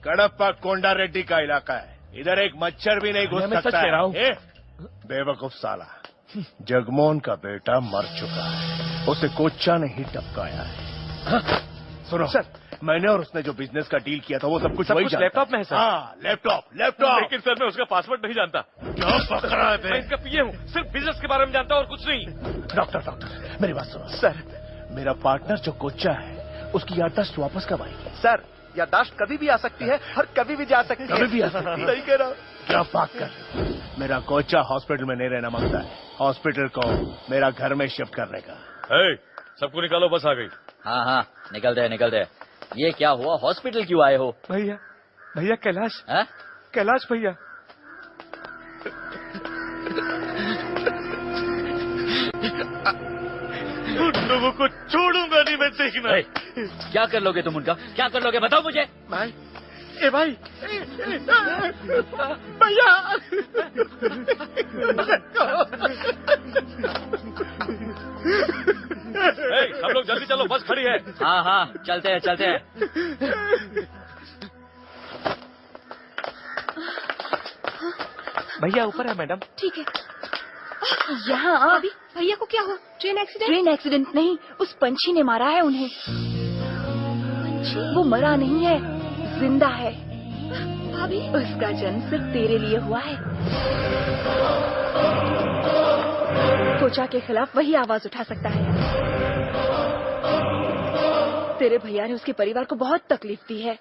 कडप्पा कोंडा रेड्डी का इलाका है। इधर एक मच्छर भी नहीं घुस सकता है। बेवकूफ साला, जगमोहन का बेटा मर चुका है, उसे कोचा ने ही टपकाया है। सुनो सर, मैंने और उसने जो बिजनेस का डील किया था वो सब कुछ लैपटॉप में है सर। हाँ, लैपटॉप। लेकिन सर, मैं उसका पासवर्ड नहीं जानता। क्या पकड़ा है? मैं इसका पीए हूँ, सिर्फ बिजनेस के बारे में जानता और कुछ नहीं। डॉक्टर मेरी बात सुनो सर। मेरा पार्टनर जो कोचा है, उसकी याददाश्त वापस कब आएगी? सर, याददाश्त कभी भी आ सकती है और कभी भी जा सकती है। कभी भी आ सकती है। सही कह रहा हूँ। क्या बात कर रहे हो? मेरा कोचा हॉस्पिटल में नहीं रहना मांगता है। हॉस्पिटल को मेरा घर में शिफ्ट करने का। सबको निकालो, बस आ गई। हाँ, निकल दे। ये क्या हुआ? हॉस्पिटल क्यों आए हो? भैया कैलाश। कैलाश भैया। उन लोगों को छोड़ूंगा नहीं मैं देखना। क्या कर लोगे तुम उनका? क्या कर लोगे बताओ मुझे। भाई भैया। सब लोग जल्दी चलो, बस खड़ी है। हाँ, चलते हैं। भैया ऊपर है मैडम। ठीक है। यहाँ अभी भैया को क्या हुआ? ट्रेन एक्सीडेंट नहीं, उस पंछी ने मारा है उन्हें। वो मरा नहीं है, जिंदा है। भाभी, उसका जन्म सिर्फ तेरे लिए हुआ है। कोचा के खिलाफ वही आवाज उठा सकता है। तेरे भैया ने उसके परिवार को बहुत तकलीफ दी है।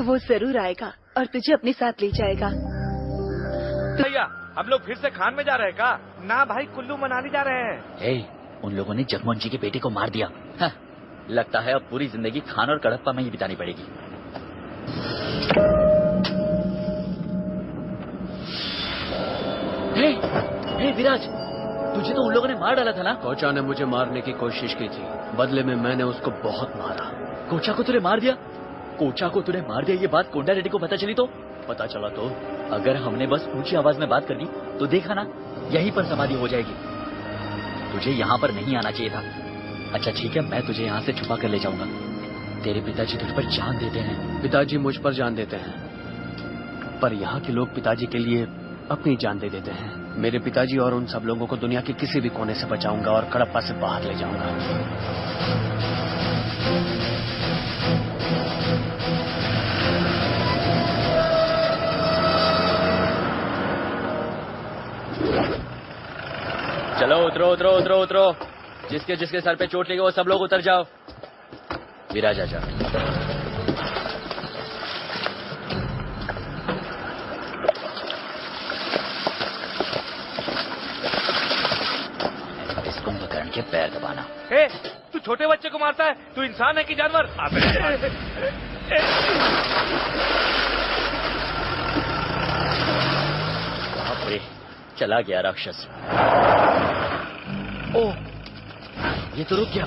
वो जरूर आएगा और तुझे अपने साथ ले जाएगा। भैया, हम लोग फिर से खान में जा रहे हैं का? ना भाई, कुल्लू मनाली जा रहे हैं। उन लोगों ने जगमोहन जी के बेटे को मार दिया लगता है अब पूरी जिंदगी खान और कड़प्पा में ही बितानी पड़ेगी। हे विराज, तुझे तो उन लोगों ने मार डाला था ना? कोचा ने मुझे मारने की कोशिश की थी, बदले में मैंने उसको बहुत मारा। कोचा को तूने मार दिया? कोचा को तूने मार दिया, ये बात कोंडा रेड्डी को पता चली तो? पता चला तो अगर हमने बस ऊंची आवाज में बात कर दी तो देखा ना, यहीं पर समाधि हो जाएगी। तुझे यहाँ पर नहीं आना चाहिए था। अच्छा ठीक है, मैं तुझे यहाँ से छुपा कर ले जाऊंगा। तेरे पिताजी तुझ पर जान देते हैं। पिताजी मुझ पर जान देते हैं, पर यहाँ के लोग पिताजी के लिए अपनी जान दे देते हैं। मेरे पिताजी और उन सब लोगों को दुनिया के किसी भी कोने से बचाऊंगा और कड़प्पा से बाहर ले जाऊंगा। चलो उतरो उतरो उतरो उतरो। जिसके जिसके सर पे चोट लगी वो सब लोग उतर जाओ। विराज आजा। इस कुंभकर्ण के पैर दबाना। तू छोटे बच्चे को मारता है? तू इंसान है कि जानवर? बाप रे, चला गया राक्षस। ओह, ये तो रुक गया।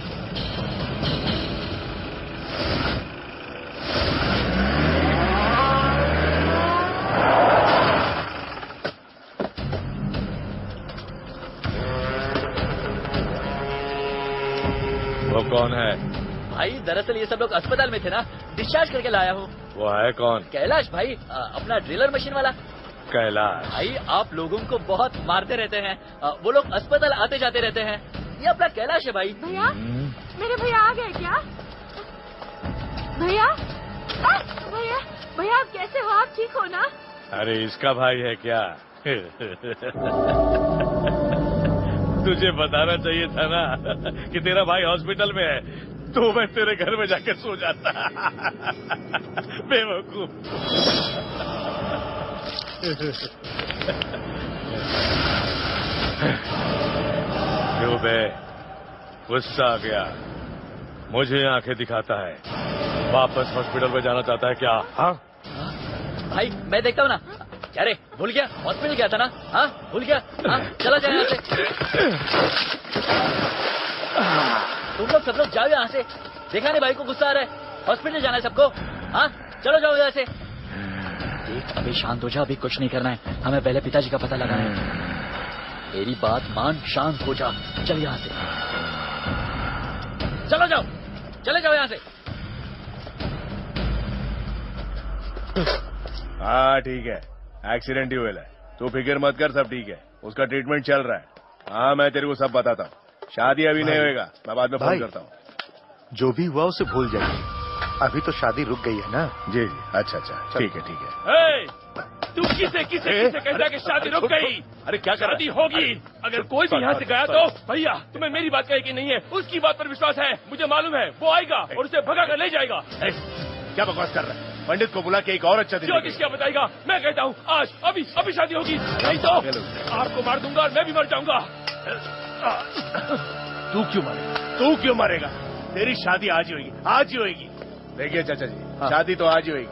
वो कौन है? भाई दरअसल ये सब लोग अस्पताल में थे ना, डिस्चार्ज करके लाया हूँ। वो है कौन? कैलाश भाई, अपना ड्रिलर मशीन वाला। कैलाश भाई आप लोगों को बहुत मारते रहते हैं, वो लोग अस्पताल आते जाते रहते हैं। ये अपना कैलाश है भाई। भैया, मेरे भैया आ गए क्या? भैया, भैया, भैया आप कैसे हो? आप ठीक हो ना? अरे इसका भाई है क्या? तुझे बताना चाहिए था ना कि तेरा भाई हॉस्पिटल में है, तो मैं तेरे घर में जाके सो जाता। बेवकूफ। क्यों बे, गुस्सा आ गया? मुझे आंखें दिखाता है, वापस हॉस्पिटल में जाना चाहता है क्या? हाँ भाई मैं देखता हूँ ना। क्या रे, भूल गया? हॉस्पिटल गया था ना? हाँ भूल गया? हाँ चला जाए यहाँ से। तुम लोग सब लोग जाओ यहाँ से। देखा नहीं भाई को गुस्सा आ रहा है? हॉस्पिटल जाना है सबको। हाँ चलो जाओ यहाँ से। देख अभी शांत हो जा, अभी कुछ नहीं करना है, हमें पहले पिताजी का पता लगाना है। मेरी बात मान, शांत हो जा। चल यहाँ से, चलो जाओ, चले जाओ यहाँ से। हाँ ठीक है, एक्सीडेंट ही हुआ है, तू फिक्र मत कर, सब ठीक है, उसका ट्रीटमेंट चल रहा है। हाँ मैं तेरे को सब बताता हूँ। शादी अभी नहीं होएगा, मैं बाद में फोन करता हूँ। जो भी हुआ उसे भूल जाइए, अभी तो शादी रुक गई है ना। जी जी, अच्छा अच्छा, ठीक है ठीक है। तू किसे कहता कि शादी रुक गई? अरे क्या कर शादी होगी। अगर कोई भी यहाँ से गया तो भैया तुम्हें मेरी बात कही कि नहीं है, उसकी बात पर विश्वास है, मुझे मालूम है वो आएगा और उसे भगा कर ले जाएगा। क्या बकवास कर रहा है? पंडित को बुला के एक और अच्छा दिन ज्योतिष क्या बताएगा? मैं कहता हूँ आज अभी शादी होगी, नहीं तो आपको मार दूंगा और मैं भी मर जाऊंगा। तू क्यों मारेगा? तेरी शादी आज ही होगी, आज ही होगी। देखिए चाचा जी, शादी तो आज ही होगी।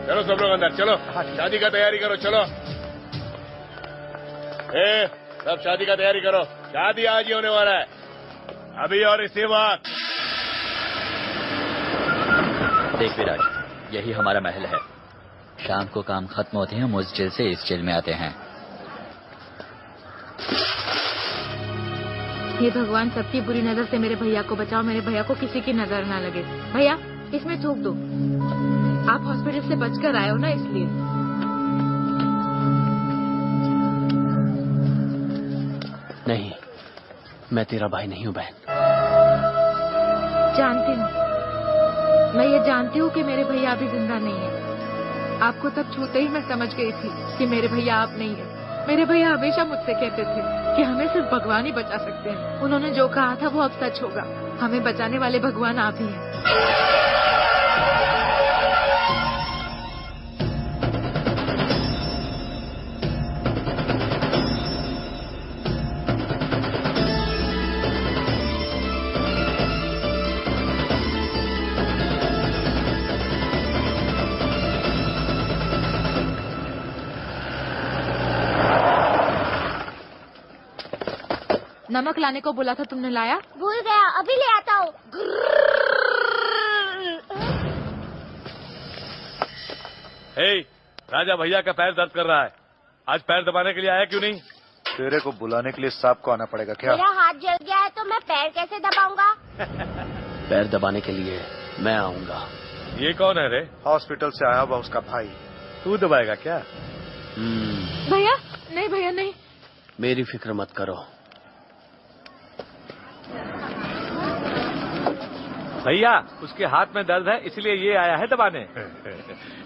चलो सब लोग अंदर चलो, शादी का तैयारी करो। चलो सब शादी का तैयारी करो, शादी आज ही होने वाला है, अभी और इसी वक्त। देख विराज, यही हमारा महल है। शाम को काम खत्म होते हैं, हम उस जेल से इस जेल में आते हैं। हे भगवान, सबकी बुरी नजर से मेरे भैया को बचाओ, मेरे भैया को किसी की नजर ना लगे। भैया इसमें थूक दो, आप हॉस्पिटल से बचकर आए हो ना इसलिए। नहीं, मैं तेरा भाई नहीं हूँ बहन। जानती हूँ, मैं ये जानती हूँ कि मेरे भैया अभी जिंदा नहीं है। आपको तब छूते ही मैं समझ गई थी कि मेरे भैया आप नहीं है। मेरे भैया हमेशा मुझसे कहते थे कि हमें सिर्फ भगवान ही बचा सकते हैं। उन्होंने जो कहा था वो अब सच होगा, हमें बचाने वाले भगवान आप ही हैं। नमक लाने को बोला था, तुमने लाया? भूल गया, अभी ले आता हूँ। हे, राजा भैया का पैर दर्द कर रहा है। आज पैर दबाने के लिए आया क्यों नहीं? तेरे को बुलाने के लिए सांप को आना पड़ेगा क्या? मेरा हाथ जल गया है तो मैं पैर कैसे दबाऊंगा? पैर दबाने के लिए मैं आऊंगा। ये कौन है रे? हॉस्पिटल से आया हुआ उसका भाई। तू दबाएगा क्या? भैया नहीं, भैया नहीं। मेरी फिक्र मत करो। भैया उसके हाथ में दर्द है इसलिए ये आया है दबाने।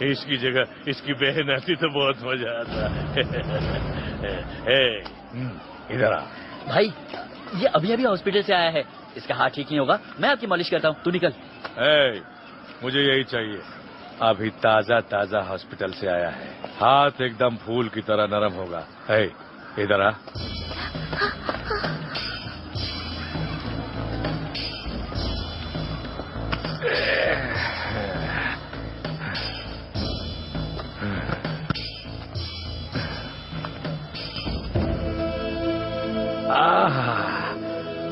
इसकी जगह इसकी बहन आती तो बहुत मजा आता। इधर आ। भाई ये अभी अभी हॉस्पिटल से आया है, इसका हाथ ठीक नहीं होगा, मैं आपकी मालिश करता हूँ, तू निकल। मुझे यही चाहिए। अभी ताजा ताजा हॉस्पिटल से आया है, हाथ एकदम फूल की तरह नरम होगा। इधर आ।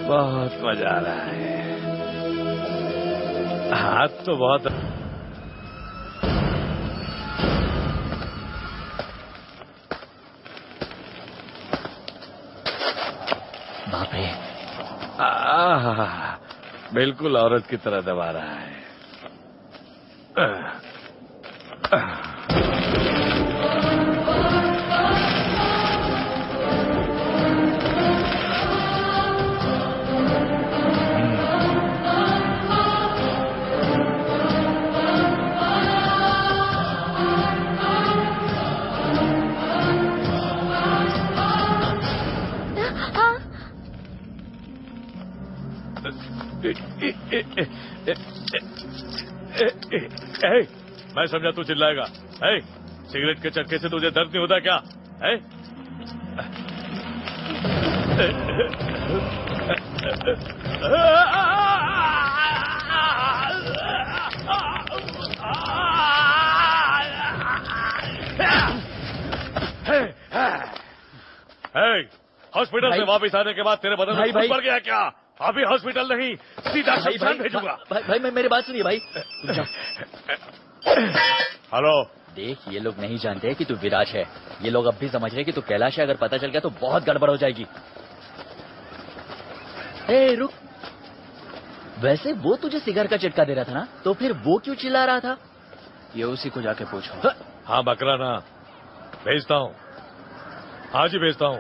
बहुत मजा आ रहा है। हाथ तो बहुत। बाप रे, बिल्कुल औरत की तरह दबा रहा है। मैं समझा तू चिल्लाएगा। सिगरेट के चरखे से तुझे दर्द नहीं होता क्या? हॉस्पिटल से वापस आने के बाद तेरे बदन में खून पड़ गया क्या? अभी हॉस्पिटल नहीं, सीधा शमशान भेजूंगा। भाई मेरी बात सुनिए भाई। हेलो, देख ये लोग नहीं जानते कि तू विराज है, ये लोग अब भी समझ रहे कि तू कैलाश है। अगर पता चल गया तो बहुत गड़बड़ हो जाएगी। रुक, वैसे वो तुझे सिगार का चिटका दे रहा था ना, तो फिर वो क्यों चिल्ला रहा था? ये उसी को जाके पूछो। हाँ बकरा ना, भेजता हूँ, आज ही भेजता हूँ।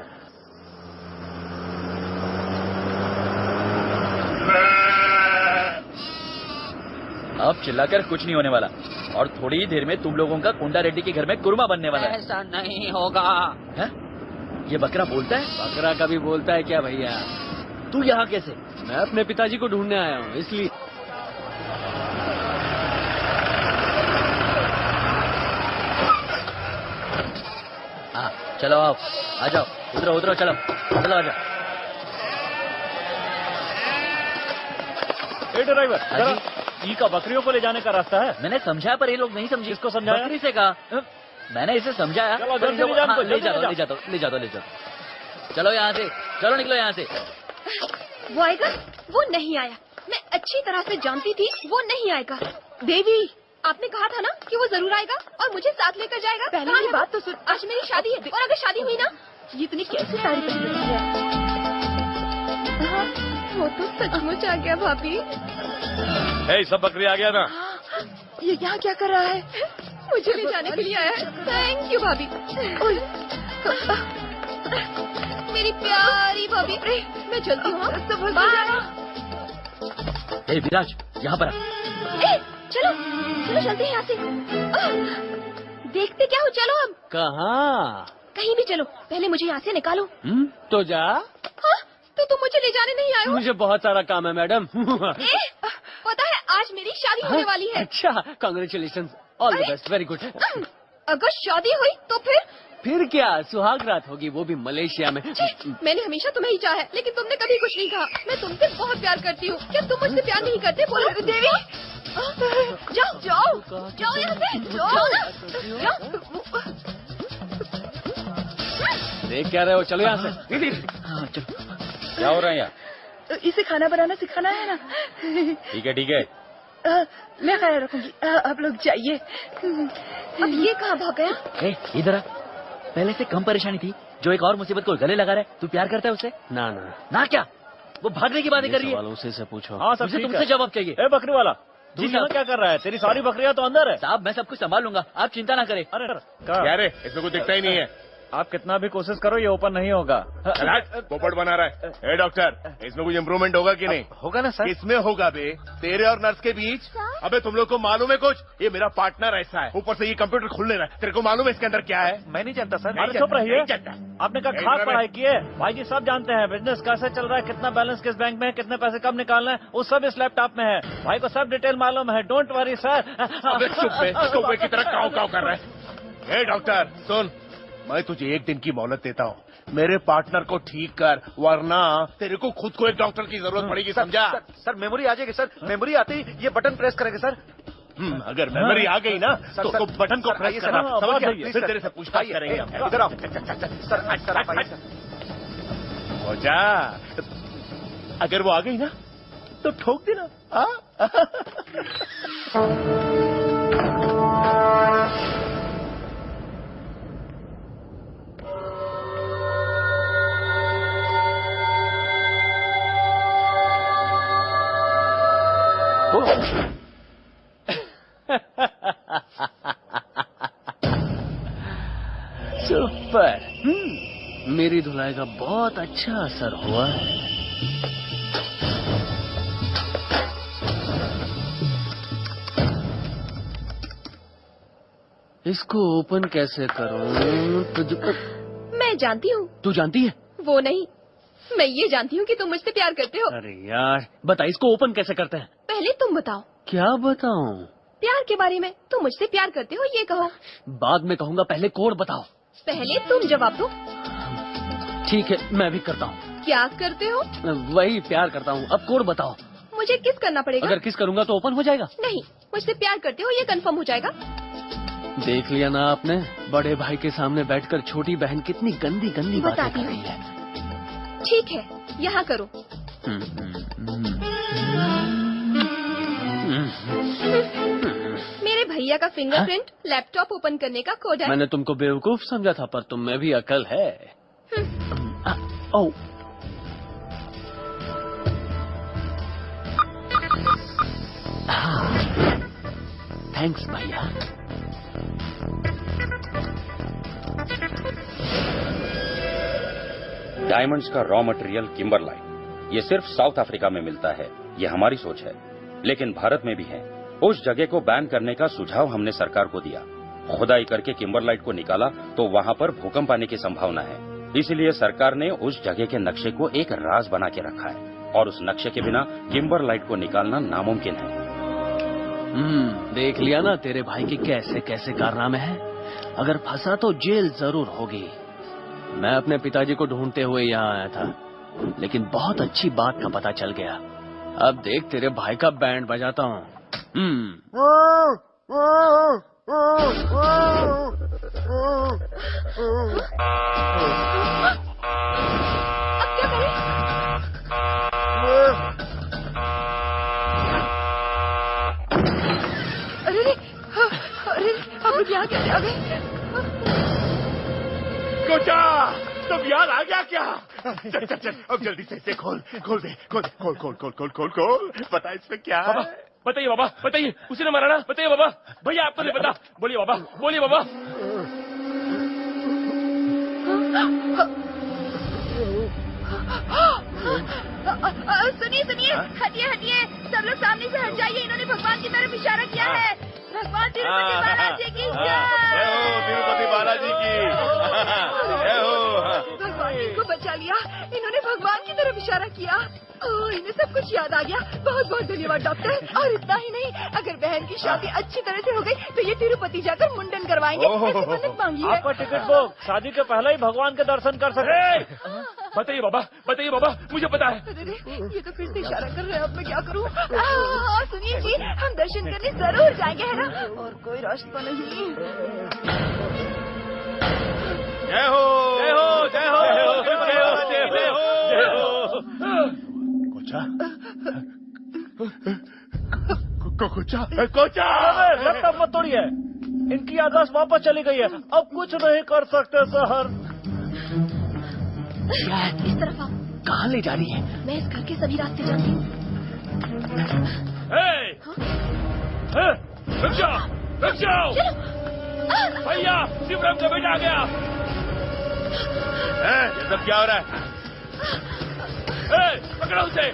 अब चिल्लाकर कुछ नहीं होने वाला, और थोड़ी ही देर में तुम लोगों का कुंडा रेड्डी के घर में कुरमा बनने वाला है। ऐसा नहीं होगा। है? ये बकरा बोलता है? बकरा कभी बोलता है क्या भैया? तू यहाँ कैसे? मैं अपने पिताजी को ढूंढने आया हूँ, इसलिए। हाँ चलो आओ, आ जाओ, उतरो उतरो, चलो चलो आ जाओ। ड्राइवर, ई का बकरियों को ले जाने का रास्ता है। मैंने समझाया पर ये लोग नहीं समझे। किसको समझाया? बकरी से कहा। मैंने इसे समझाया। चलो ले जाओ। चलो यहाँ से, चलो निकलो यहाँ से। वो आएगा? वो नहीं आया। मैं अच्छी तरह से जानती थी वो नहीं आएगा। देवी, आपने कहा था ना कि वो जरूर आएगा और मुझे साथ लेकर जाएगा। पहले मेरी बात तो सुन, आज मेरी शादी है और अगर शादी हुई ना, ये इतनी कैसी साड़ी पहनी है? वो तो सचमुच आ गया भाभी। सब बकरी आ गया ना? ये यहाँ क्या कर रहा है? मुझे ले जाने के लिए आया है। थैंक यू भाभी। मेरी प्यारी भाभी, मैं चलती हूँ। बाय। विराज, यहाँ पर चलो चलो चलते हैं यहाँ से। देखते क्या हो, चलो अब। कहाँ? कहीं भी चलो, पहले मुझे यहाँ से निकालो। तो जा। हाँ, तो तुम मुझे ले जाने नहीं आए हो? मुझे बहुत सारा काम है मैडम। पता है आज मेरी शादी होने वाली है। अच्छा, congratulation, all the best, very good. अगर शादी हुई तो फिर क्या, सुहाग रात होगी, वो भी मलेशिया में। मैंने हमेशा तुम्हें ही चाहा है, लेकिन तुमने कभी कुछ नहीं कहा। मैं तुमसे बहुत प्यार करती हूँ। क्या तुम मुझसे प्यार नहीं करते? बोलो देवी। जाओ जाओ जाओ यहाँ से, जाओ ना। देख क्या रहे हो, चलो यहाँ से। हाँ चलो। क्या हो रहा है यहाँ? इसे खाना बनाना सिखाना है ना। ठीक है ठीक है। मैं ख्याल रखूंगी। आप लोग जाइए। अब ये कहाँ भाग गया? इधर आ। पहले से कम परेशानी थी, जो एक और मुसीबत को गले लगा रहा है। तू प्यार करता है उससे? ना ना ना क्या? वो भागने की बातें कर रही है। उसी से पूछो। हाँ सब मुझे तुमसे जवाब चाहिए। ए बकरी वाला, जी जी क्या कर रहा है? तेरी सारी बकरियां तो अंदर है। साहब मैं सब कुछ संभाल लूंगा, आप चिंता ना करें। अरे क्या रे, इसमें कुछ दिखता ही नहीं है। आप कितना भी कोशिश करो ये ओपन नहीं होगा। पोपट बना रहा है। ए डॉक्टर, इसमें कुछ इम्प्रूवमेंट होगा कि नहीं? होगा ना सर। किसमें होगा बे? तेरे और नर्स के बीच? अबे तुम लोग को मालूम है कुछ? ये मेरा पार्टनर ऐसा है, ऊपर से ये कंप्यूटर खुलने रहा है। तेरे को मालूम है इसके अंदर क्या है? मैं नहीं जानता सर। अरे चुप रहिए। आपने कहा खास पढ़ाई की है भाई जी, सब जानते हैं बिजनेस कैसे चल रहा है, कितना बैलेंस किस बैंक में है, कितने पैसे कब निकालना है, वो सब इस लैपटॉप में है। भाई को सब डिटेल मालूम है। Don't worry sir. चुप बे, कौवे की तरह काव काव कर रहा है। ए डॉक्टर सुन, मैं तुझे एक दिन की मोहलत देता हूँ। मेरे पार्टनर को ठीक कर, वरना तेरे को खुद को एक डॉक्टर की जरूरत पड़ेगी, समझा? सर मेमोरी आ जाएगी सर। मेमोरी आते ही ये बटन प्रेस करेंगे सर। अगर मेमोरी आ गई ना तो बटन को प्रेस करना, समझ गया? फिर तेरे से पूछताछ करेंगे हम। इधर आओ सर। आप आइए सर। हो जा, अगर वो आ गई ना तो ठोक देना। सुपर। मेरी धुलाई का बहुत अच्छा असर हुआ है। इसको ओपन कैसे करूं? मैं जानती हूँ। तू जानती है? वो नहीं, मैं ये जानती हूँ कि तुम मुझसे प्यार करते हो। अरे यार बता, इसको ओपन कैसे करते हैं? पहले तुम बताओ। क्या बताऊं? प्यार के बारे में। तुम मुझसे प्यार करते हो ये कहो। बाद में कहूंगा, पहले कोड बताओ। पहले तुम जवाब दो। ठीक है, मैं भी करता हूँ। क्या करते हो? वही प्यार करता हूँ। अब कोड बताओ। मुझे किस करना पड़ेगा? अगर किस करूंगा तो ओपन हो जाएगा? नहीं, मुझसे प्यार करते हो ये कंफर्म हो जाएगा। देख लिया ना आपने, बड़े भाई के सामने बैठकर छोटी बहन कितनी गंदी गंदी बातें कर रही है। ठीक है, यहाँ करो। मेरे भैया का फिंगरप्रिंट लैपटॉप ओपन करने का कोड है। मैंने तुमको बेवकूफ समझा था, पर तुम में भी अकल है। ओ थैंक्स भैया। डायमंड्स का रॉ मटेरियल किम्बरलाइट, ये सिर्फ साउथ अफ्रीका में मिलता है। ये हमारी सोच है, लेकिन भारत में भी है। उस जगह को बैन करने का सुझाव हमने सरकार को दिया। खुदाई करके किम्बरलाइट को निकाला तो वहाँ पर भूकंप आने की संभावना है। इसलिए सरकार ने उस जगह के नक्शे को एक राज बना के रखा है, और उस नक्शे के बिना किम्बरलाइट को निकालना नामुमकिन है। देख लिया ना तेरे भाई के कैसे कैसे कारनामे हैं। अगर फंसा तो जेल जरूर होगी। मैं अपने पिताजी को ढूंढते हुए यहाँ आया था, लेकिन बहुत अच्छी बात का पता चल गया। अब देख तेरे भाई का बैंड बजाता हूँ। अब क्या करें? अरे अब यहाँ कैसे आ गए? कोचा, तुम याद आ गया क्या? चल चल चल, अब जल्दी से इसे खोल दे, खोल। पता इसमें क्या है? बताइए बाबा, बताइए, उसी ने मारा ना? बताइए बाबा। भैया आपको नहीं पता? बोलिए बाबा, बोलिए बाबा। सुनिए, हटिए, सब लोग सामने से हट जाइए। इन्होंने भगवान की तरफ इशारा किया है। भगवान तिरुपति बालाजी की जय हो। तिरुपति बालाजी की जय हो। भगवान ने इनको बचा लिया। इन्होंने भगवान की तरफ इशारा किया। इन्हें सब कुछ याद आ गया। बहुत बहुत धन्यवाद डॉक्टर। और इतना ही नहीं, अगर बहन की शादी अच्छी तरह से हो गई तो ये तिरुपति जाकर मुंडन करवाएंगे। मन्नत मांगी है। आपका टिकट बुक, शादी के पहले ही भगवान के दर्शन कर सके। बताइए बाबा, मुझे पता है। ये तो फिर से इशारा कर रहे हैं। अब मैं क्या करूँ? सुनिए जी, हम दर्शन करने जरूर जाएंगे, है ना? और कोई रास्ता नहीं। जय हो, जय हो, जय हो, जय हो, जय हो, जय हो। कोचा कोचा, लैपटॉप मत तोड़िए, इनकी याददाश्त वापस चली गई है, अब कुछ नहीं कर सकते सर। इस तरफ आओ। कहाँ ले जा रही है? मैं इस घर के सभी रास्ते जानती हूँ। रुक जाओ, रुक जाओ भैया, शिवराम का बेटा आ गया। ये सब क्या हो रहा है? पकड़ो उसे,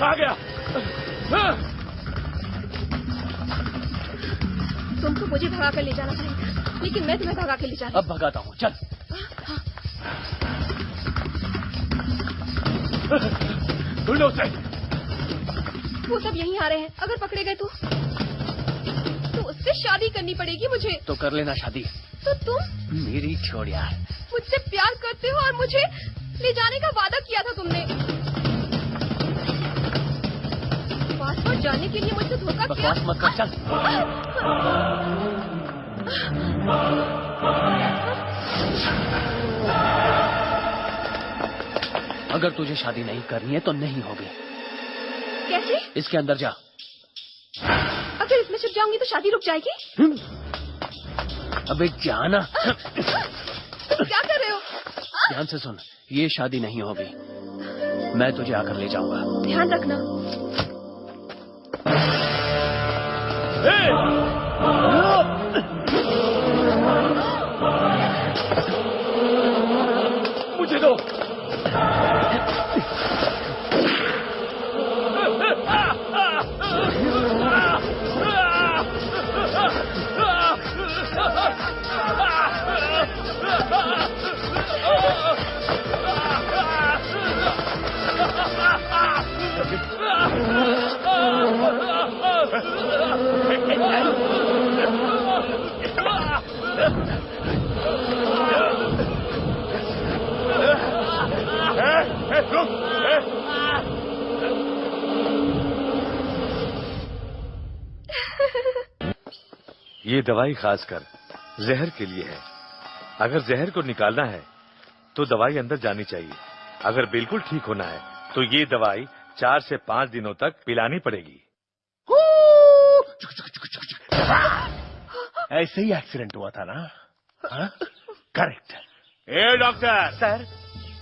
आ गया। तुमको मुझे भगा कर ले जाना पड़ेगा, लेकिन मैं तुम्हें भगा कर ले जाऊंगी। अब भगाता हूँ, चल। ढूंढो उसे। वो सब यहीं आ रहे हैं, अगर पकड़े गए तो उससे शादी करनी पड़ेगी मुझे। तो कर लेना शादी। तो तुम मेरी छोड़ यार, मुझसे प्यार करते हो और मुझे ले जाने का वादा किया था तुमने। पासपोर्ट जाने के लिए मुझसे धोखा किया। बकवास मत कर, चल। अगर तुझे शादी नहीं करनी है तो नहीं होगी। कैसे? इसके अंदर जा। अगर इसमें छुप जाऊंगी तो शादी रुक जाएगी। अबे जाना। क्या कर रहे हो? ध्यान से सुन, ये शादी नहीं होगी, मैं तुझे आकर ले जाऊंगा। ध्यान रखना। मुझे दो। ये दवाई खासकर जहर के लिए है। अगर जहर को निकालना है तो दवाई अंदर जानी चाहिए। अगर बिल्कुल ठीक होना है तो ये दवाई 4 से 5 दिनों तक पिलानी पड़ेगी। ऐसे ही एक्सीडेंट हुआ था ना? करेक्ट। ए डॉक्टर सर,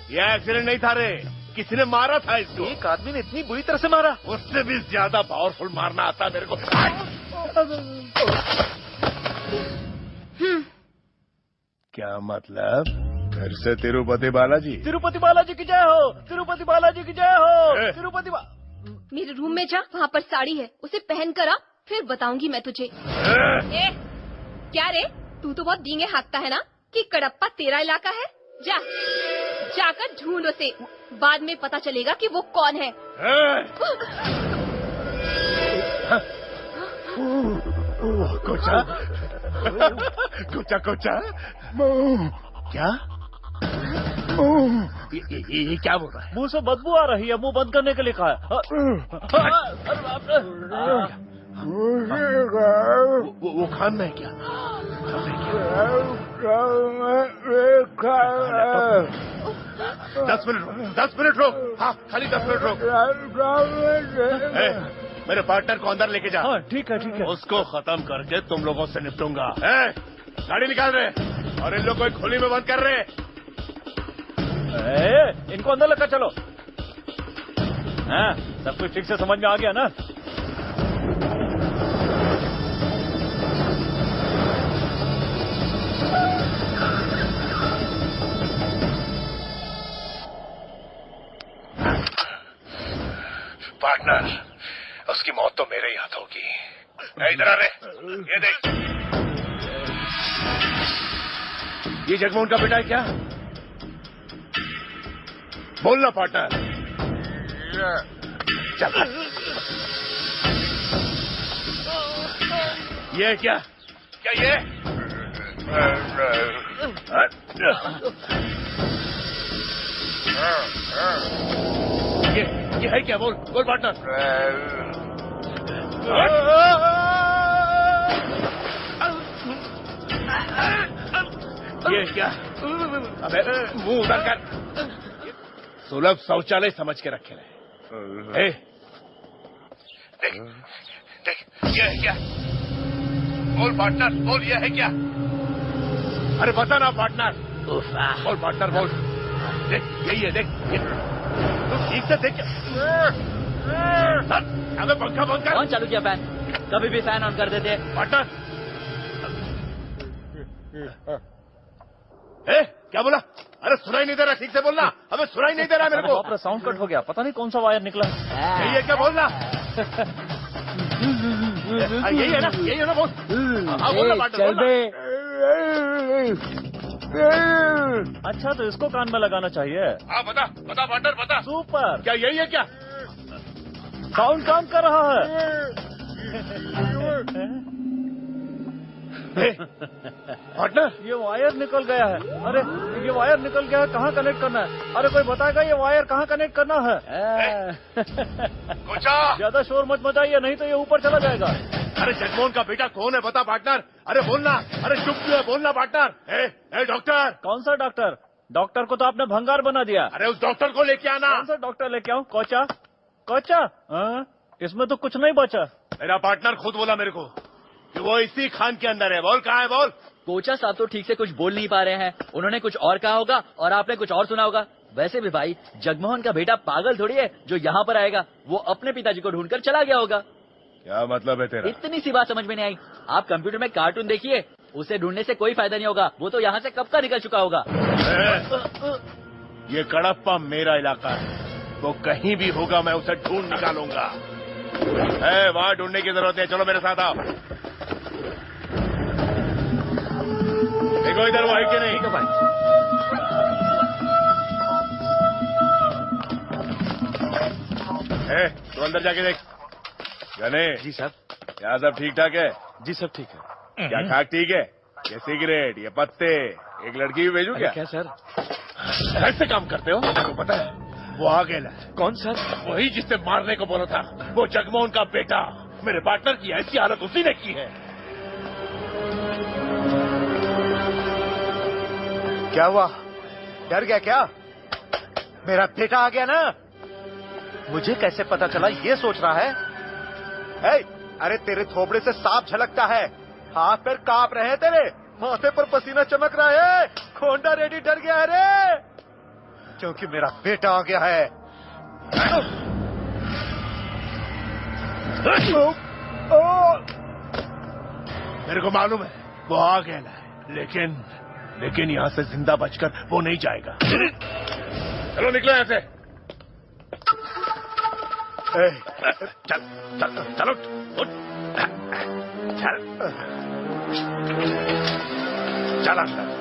ये एक्सीडेंट नहीं था रे, किसी ने मारा था इसको। एक आदमी ने इतनी बुरी तरह से मारा? उससे भी ज्यादा पावरफुल मारना आता मेरे को। क्या मतलब? फिर से तिरुपति बालाजी? तिरुपति बालाजी की जय हो, तिरुपति बालाजी की जय हो, तिरुपति मेरे रूम में जा, वहाँ पर साड़ी है, उसे पहन कर आ, फिर बताऊंगी मैं तुझे। क्या रे, तू तो बहुत डींगे हाँकता है ना कि कडप्पा तेरा इलाका है? जा, जाकर ढूंढ उसे, बाद में पता चलेगा कि वो कौन है। कोचा कोचा कोचा, क्या? ये क्या बोल रहा है? मुंह से बदबू आ रही है, मुंह बंद करने के लिए कहा है। वो खाना है क्या? 10 मिनट रोक। हाँ, खाली 10 मिनट रोक। मेरे पार्टनर को अंदर लेके जा। हाँ, ठीक है ठीक है। उसको खत्म करके तुम लोगों से निपटूंगा। गाड़ी निकाल रहे और इन लोगों को एक खोली में बंद कर रहे। इनको अंदर लेकर चलो। हाँ, सब कुछ ठीक से समझ में आ गया ना? पार्टनर, उसकी मौत तो मेरे ही हाथ होगी। इधर आ रे, ये देख। ये जगमोहन का बेटा है क्या? बोलना पार्टनर। चल। ये क्या? क्या ये? ये है क्या? बोल बोल पार्टनर। ये क्या? अबे मुंह उधर कर। सुलभ शौचालय समझ के रखे रहे। देख देख, ये है क्या? बोल पार्टनर, बोल, ये है क्या? अरे बता ना पार्टनर, बोल पार्टनर, बोल। देख यही है, देख तू ठीक से देख। अबे पंखा बंद कर। कौन चालू किया फैन? कभी भी फैन ऑन कर देते पार्टनर। क्या बोला? अरे सुनाई नहीं दे रहा, ठीक से बोलना। अबे सुनाई नहीं दे रहा मेरे को। साउंड कट हो गया, पता नहीं कौन सा वायर निकला। यही है क्या? बोलना। यही है ना, यही है ना, बोल। बोलना पार्टनर, अच्छा तो इसको कान में लगाना चाहिए। हाँ बता बता पार्टनर, बता। सुपर। क्या यही है क्या? साउंड काम कर रहा है। पार्टनर, ये वायर निकल गया है। अरे ये वायर निकल गया है, कहाँ कनेक्ट करना है? अरे कोई बताएगा ये वायर कहाँ कनेक्ट करना है? कोचा, ज्यादा शोर मत मचाइए, नहीं तो ये ऊपर चला जाएगा। अरे जगमोहन का बेटा कौन है, बता पार्टनर। अरे बोलना। अरे चुप क्यों है, बोलना पार्टनर। डॉक्टर। कौन सा डॉक्टर? डॉक्टर को तो आपने भंगार बना दिया। अरे उस डॉक्टर को लेके आना। कौन सा डॉक्टर लेके आऊँ? कोचा? कोचा? इसमें तो कुछ नहीं बचा। मेरा पार्टनर खुद बोला मेरे को कि वो इसी खान के अंदर है। बोल कहाँ है, बोल। कोचा साहब तो ठीक से कुछ बोल नहीं पा रहे हैं। उन्होंने कुछ और कहा होगा और आपने कुछ और सुना होगा। वैसे भी भाई, जगमोहन का बेटा पागल थोड़ी है जो यहाँ पर आएगा। वो अपने पिताजी को ढूंढकर चला गया होगा। क्या मतलब है तेरा? इतनी सी बात समझ में नहीं आई? आप कंप्यूटर में कार्टून देखिए, उसे ढूंढने से कोई फायदा नहीं होगा। वो तो यहाँ से कब का निकल चुका होगा। ये कड़प्पा मेरा इलाका है, वो कहीं भी होगा मैं उसे ढूंढ निकालूंगा। वहाँ ढूंढने की जरूरत है, चलो मेरे साथ आओ। देखो इधर वो है कि नहीं? ठीक है भाई। तू अंदर जाके देख। जाने जी सर। क्या सब ठीक ठाक है? जी सब ठीक है। क्या खाक ठीक है? ये सिगरेट, ये पत्ते, एक लड़की भी भेजू क्या? क्या सर? ऐसे काम करते हो? आपको पता है वो आ गया है। कौन सर? वही जिससे मारने को बोला था, वो जगमोहन का बेटा। मेरे पार्टनर की ऐसी हालत उसी ने की है। क्या हुआ? डर गया क्या? मेरा बेटा आ गया ना? मुझे कैसे पता चला ये सोच रहा है? अरे तेरे थोबड़े से सांप झलकता है, हाथ पैर कांप रहे हैं तेरे, माथे पर पसीना चमक रहा है। खोंडा रेडी डर गया है रे, क्योंकि मेरा बेटा आ गया है। मेरे को मालूम है वो आ गया है, लेकिन यहाँ से जिंदा बचकर वो नहीं जाएगा। चलो निकलो यहाँ से। चल चल चलो उठ। चल चल अंदर।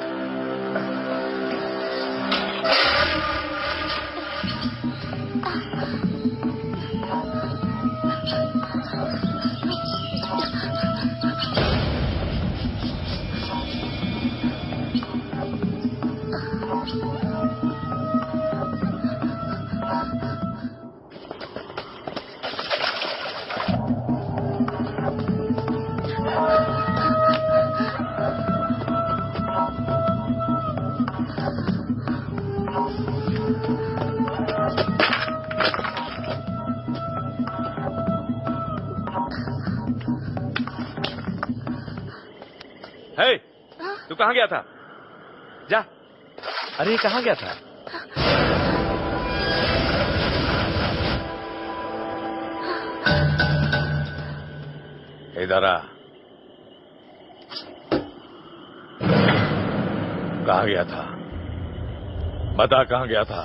तू कहाँ गया था? जा। अरे कहाँ गया था? इधर आ। कहाँ गया था? बता कहाँ गया था?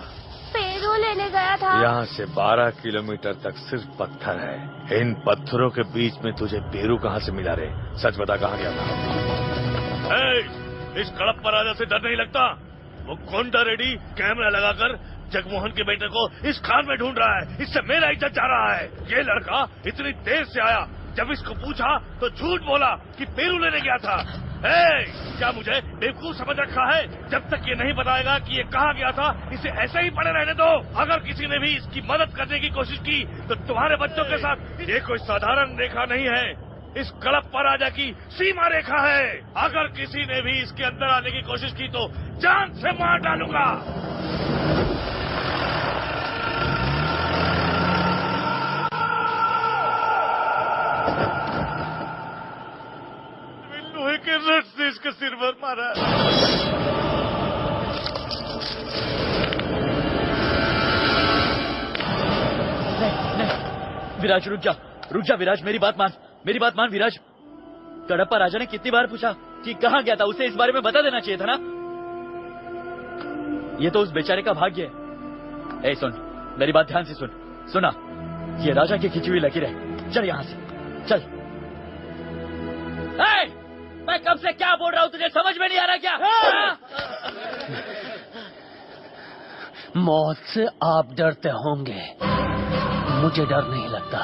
पेरू लेने गया था। यहाँ से 12 किलोमीटर तक सिर्फ पत्थर है। इन पत्थरों के बीच में तुझे पेरू कहाँ से मिला रे? सच बता कहाँ गया था? इस कड़प्पा राजा से डर नहीं लगता? वो गोंडा रेडी कैमरा लगाकर जगमोहन के बेटे को इस खान में ढूंढ रहा है। इससे मेरा इज्जत जा रहा है। ये लड़का इतनी देर से आया, जब इसको पूछा तो झूठ बोला कि पेरू लेने गया था। क्या मुझे बेवकूफ समझ रखा है? जब तक ये नहीं बताएगा कि ये कहाँ गया था, इसे ऐसे ही पड़े रहने दो। अगर किसी ने भी इसकी मदद करने की कोशिश की तो तुम्हारे बच्चों के साथ ये कोई साधारण रेखा नहीं है, इस कड़प्पा राजा की सीमा रेखा है। अगर किसी ने भी इसके अंदर आने की कोशिश की तो जान से मार डालूंगा। लोहे के रड से इसके सिर पर मारा। नहीं, विराज रुक जा विराज, मेरी बात मान विराज। कडप्पा राजा ने कितनी बार पूछा कि कहाँ गया था, उसे इस बारे में बता देना चाहिए था ना। ये तो उस बेचारे का भाग्य है। ए सुन, मेरी बात ध्यान से सुना, ये राजा की खिंची हुई लकीर है। चल यहाँ से चल। मैं कब से क्या बोल रहा हूँ, तुझे समझ में नहीं आ रहा क्या? मौत से आप डरते होंगे, मुझे डर नहीं लगता।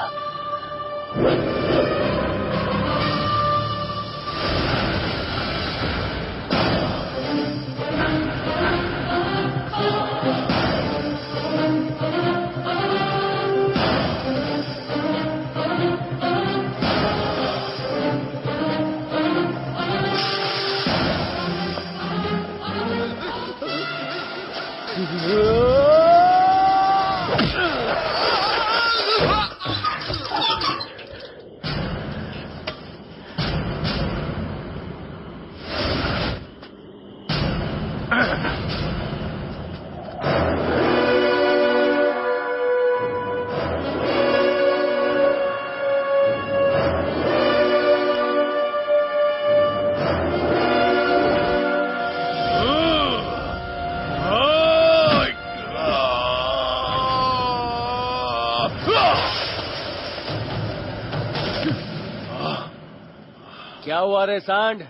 क्या हुआ रे सांड?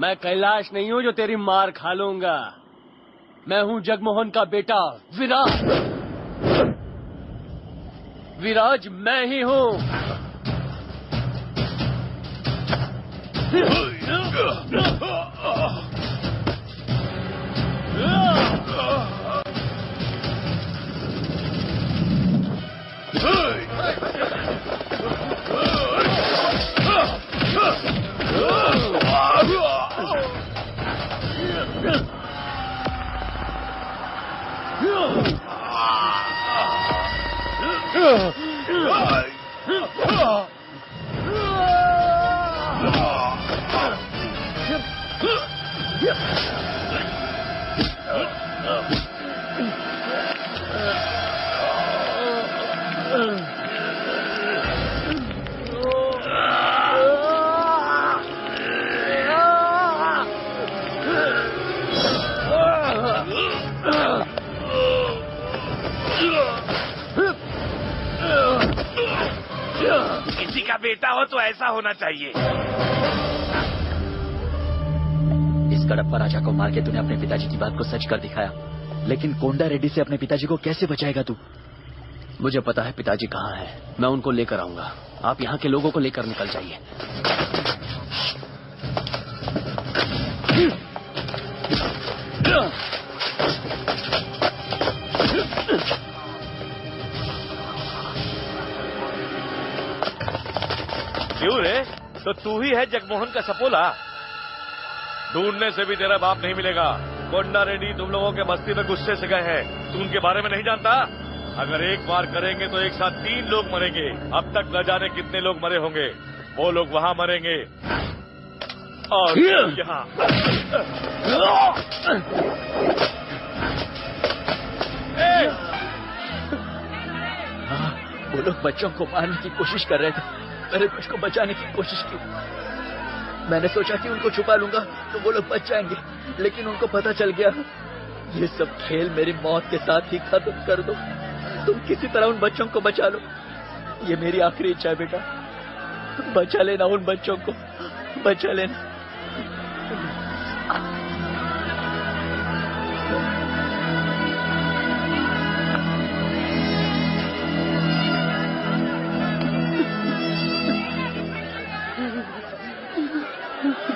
मैं कैलाश नहीं हूँ जो तेरी मार खा लूंगा। मैं हूँ जगमोहन का बेटा विराज। विराज मैं ही हूँ। किसी का बेटा हो तो ऐसा होना चाहिए। इस कडप्पा राजा को मार के तूने अपने पिताजी की बात को सच कर दिखाया, लेकिन कोंडा रेड्डी से अपने पिताजी को कैसे बचाएगा तू? मुझे पता है पिताजी कहाँ है, मैं उनको लेकर आऊंगा। आप यहाँ के लोगों को लेकर निकल जाइए। क्यों रे? तो तू ही है जगमोहन का सपोला। ढूंढने से भी तेरा बाप नहीं मिलेगा। कोंडा रेड्डी तुम लोगों के बस्ती में गुस्से से गए हैं, तू उनके बारे में नहीं जानता? अगर एक बार करेंगे तो एक साथ 3 लोग मरेंगे। अब तक न जाने कितने लोग मरे होंगे। वो लोग वहां मरेंगे और यहाँ। वो लोग बच्चों को मारने की कोशिश कर रहे थे, मैंने उसको बचाने की कोशिश की। मैंने सोचा कि उनको छुपा लूंगा तो वो लोग बच जाएंगे, लेकिन उनको पता चल गया ये सब खेल मेरी मौत के साथ ही खत्म कर दो। तुम किसी तरह उन बच्चों को बचा लो, ये मेरी आखिरी इच्छा है बेटा। बचा लेना उन बच्चों को, बचा लेना।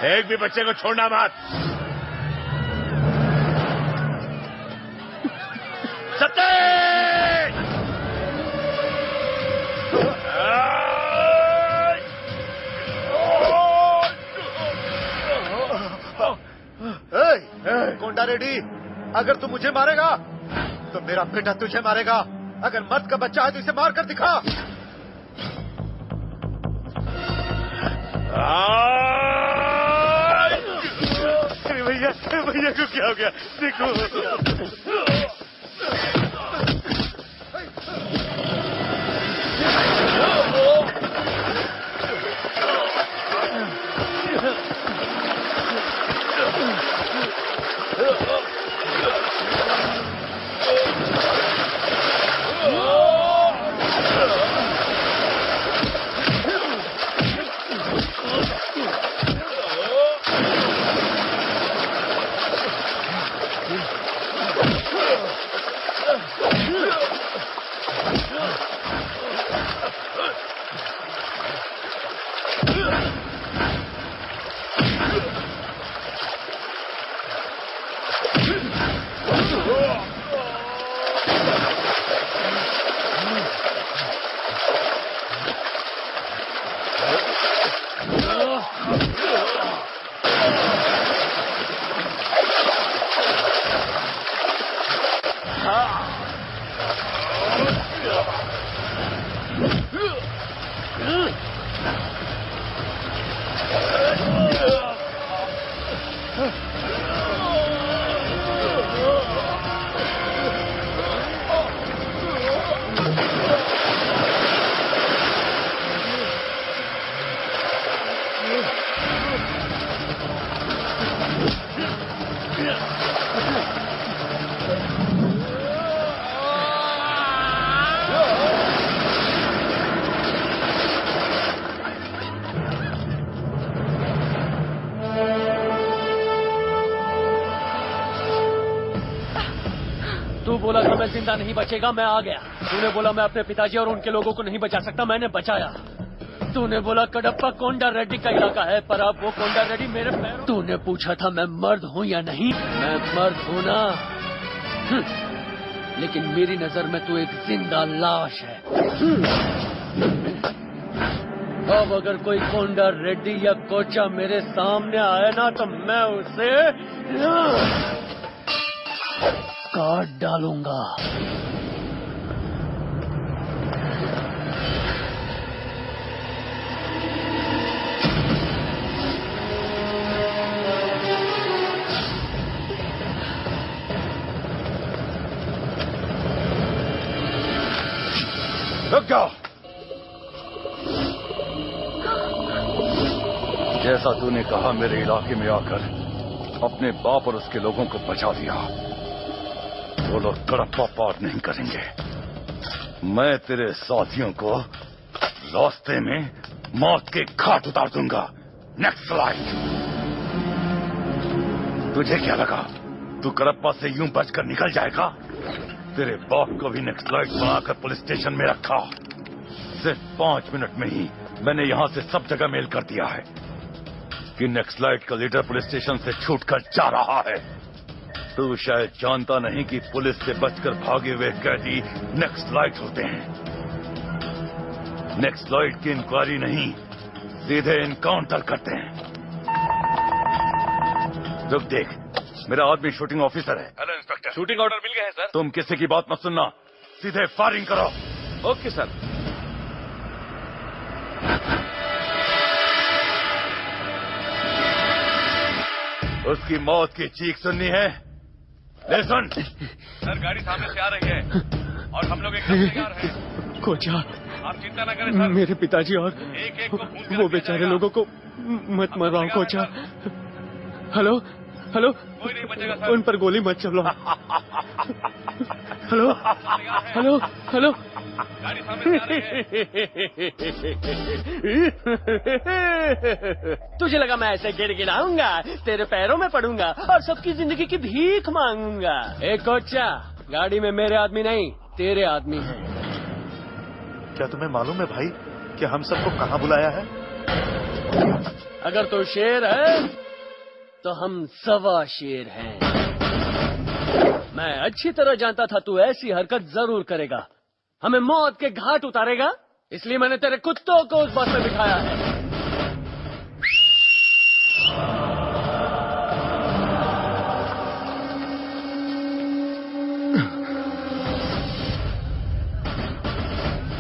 एक भी बच्चे को छोड़ना मत। सतेज! कोंडा रेड्डी, अगर तू मुझे मारेगा तो मेरा बेटा तुझे मारेगा। अगर मर्द का बच्चा है तो इसे मार कर दिखा। भैया को क्या हो गया? देखो। बोला था मैं जिंदा नहीं बचेगा, मैं आ गया। तूने बोला मैं अपने पिताजी और उनके लोगों को नहीं बचा सकता, मैंने बचाया। तूने बोला कडप्पा कोंडा रेड्डी का इलाका है, पर अब वो कोंडा रेड्डी मेरे पैरों। तूने पूछा था मैं मर्द हूँ या नहीं, मैं मर्द हूँ ना। लेकिन मेरी नजर में तू एक जिंदा लाश है। अब अगर कोई कोंडा रेड्डी या कोचा मेरे सामने आए ना तो मैं उसे काट डालूंगा। रुक जाओ। जैसा तूने कहा मेरे इलाके में आकर अपने बाप और उसके लोगों को बचा दिया, वो लोग कडप्पा पार नहीं करेंगे। मैं तेरे साथियों को रास्ते में मौत के घाट उतार दूंगा। Next light. तुझे क्या लगा तू कडप्पा से यूं बचकर निकल जाएगा? तेरे बाप को भी नेक्स्ट लाइट बनाकर पुलिस स्टेशन में रखा। सिर्फ 5 मिनट में ही मैंने यहाँ से सब जगह मेल कर दिया है कि नेक्स्ट लाइट का लीडर पुलिस स्टेशन से छूटकर जा रहा है। तू शायद जानता नहीं कि पुलिस से बचकर भागे हुए कैदी नेक्स्ट लाइट होते हैं। नेक्स्ट लाइट की इंक्वायरी नहीं, सीधे इनकाउंटर करते हैं। रुक देख, मेरा आदमी शूटिंग ऑफिसर है। हेलो इंस्पेक्टर, शूटिंग ऑर्डर मिल गया है सर। तुम किसी की बात मत सुनना, सीधे फायरिंग करो। Okay sir. उसकी मौत की चीख सुननी है? ले सुन। सर गाड़ी सामने से आ रही है और हम लोग एकदम तैयार हैं। कोचा, आप चिंता न करें सर। मेरे पिताजी और एक को वो बेचारे लोगों को मत मरवाओ कोचा। हेलो हेलो, कोई नहीं बचेगा सर। उन पर गोली मत चलो। हेलो हेलो हेलो, गाड़ी सामने से आ रही है। तुझे लगा मैं ऐसे गिड़गिड़ाऊंगा, तेरे पैरों में पड़ूंगा और सबकी जिंदगी की भीख मांगूंगा। एक कोचा, गाड़ी में मेरे आदमी नहीं तेरे आदमी हैं। क्या तुम्हें मालूम है भाई कि हम सबको कहाँ बुलाया है? अगर तू शेर है तो हम 1.25 शेर हैं। मैं अच्छी तरह जानता था तू ऐसी हरकत जरूर करेगा, हमें मौत के घाट उतारेगा, इसलिए मैंने तेरे कुत्तों को उस बस में बिठाया है।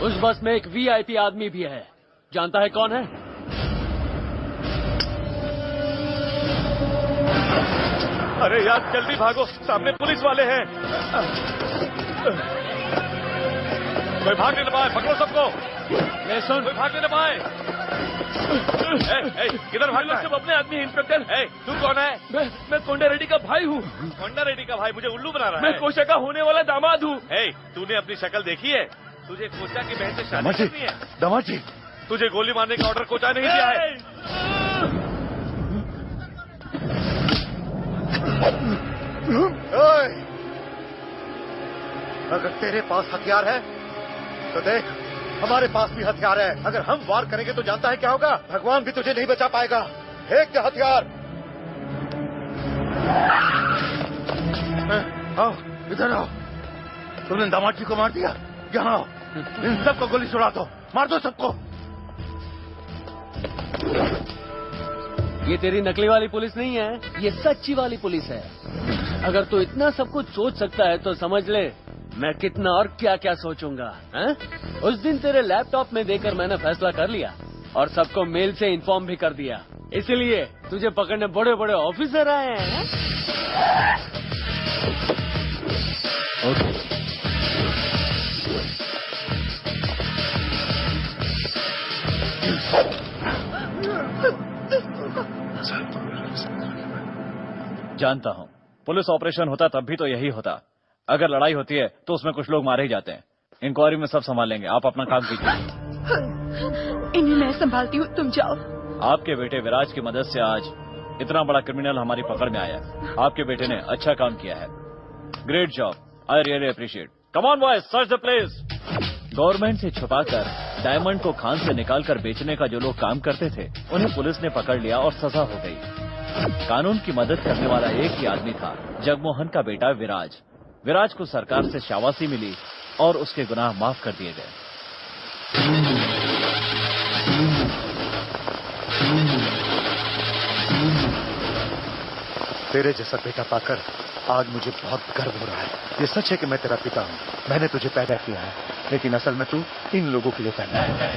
उस बस में एक वीआईपी आदमी भी है, जानता है कौन है? अरे यार जल्दी भागो, सामने पुलिस वाले हैं। कोई भागने न पाए, पकड़ो सबको। सुन, कोई भागने न पाए। किधर भाग रहे हो? अपने आदमी इंस्पेक्टर है। तू कौन है? मैं कोंडा रेड्डी का भाई हूँ। कोंडा रेड्डी का भाई मुझे उल्लू बना रहा है। मैं कोचा का होने वाला दामाद हूँ। तूने अपनी शक्ल देखी है? तुझे कोचा की बहन से शादी करनी है? दामाद जी, तुझे गोली मारने का ऑर्डर कोचा नहीं दिया है। अगर तेरे पास हथियार है तो देख, हमारे पास भी हथियार है। अगर हम वार करेंगे तो जानता है क्या होगा? भगवान भी तुझे नहीं बचा पाएगा। फेंक दे हथियार। आओ, इधर आओ। तुमने दामाद जी को मार दिया। यहाँ आओ, इन सबको गोली छुड़ा दो, मार दो सबको। ये तेरी नकली वाली पुलिस नहीं है, ये सच्ची वाली पुलिस है। अगर तू इतना सब कुछ सोच सकता है तो समझ ले मैं कितना और क्या क्या सोचूंगा। हैं? उस दिन तेरे लैपटॉप में देकर मैंने फैसला कर लिया और सबको मेल से इन्फॉर्म भी कर दिया। इसलिए तुझे पकड़ने बड़े बड़े ऑफिसर आए हैं। ओके। जानता हूँ, पुलिस ऑपरेशन होता तब भी तो यही होता। अगर लड़ाई होती है तो उसमें कुछ लोग मारे ही जाते हैं। इंक्वायरी में सब संभाल लेंगे, आप अपना काम कीजिए। इन्हें मैं संभालती हूँ, तुम जाओ। आपके बेटे विराज की मदद से आज इतना बड़ा क्रिमिनल हमारी पकड़ में आया है। आपके बेटे ने अच्छा काम किया है। Great job, I really appreciate. Come on boys, search the place. Government से छुपाकर डायमंड को खान से निकालकर बेचने का जो लोग काम करते थे उन्हें पुलिस ने पकड़ लिया और सजा हो गई। कानून की मदद करने वाला एक ही आदमी था, जगमोहन का बेटा विराज। विराज को सरकार से शाबाशी मिली और उसके गुनाह माफ कर दिए गए। तेरे जैसा बेटा पाकर आज मुझे बहुत गर्व हो रहा है। ये सच है कि मैं तेरा पिता हूँ, मैंने तुझे पैदा किया है, लेकिन असल में तू इन लोगों के लिए पैदा है।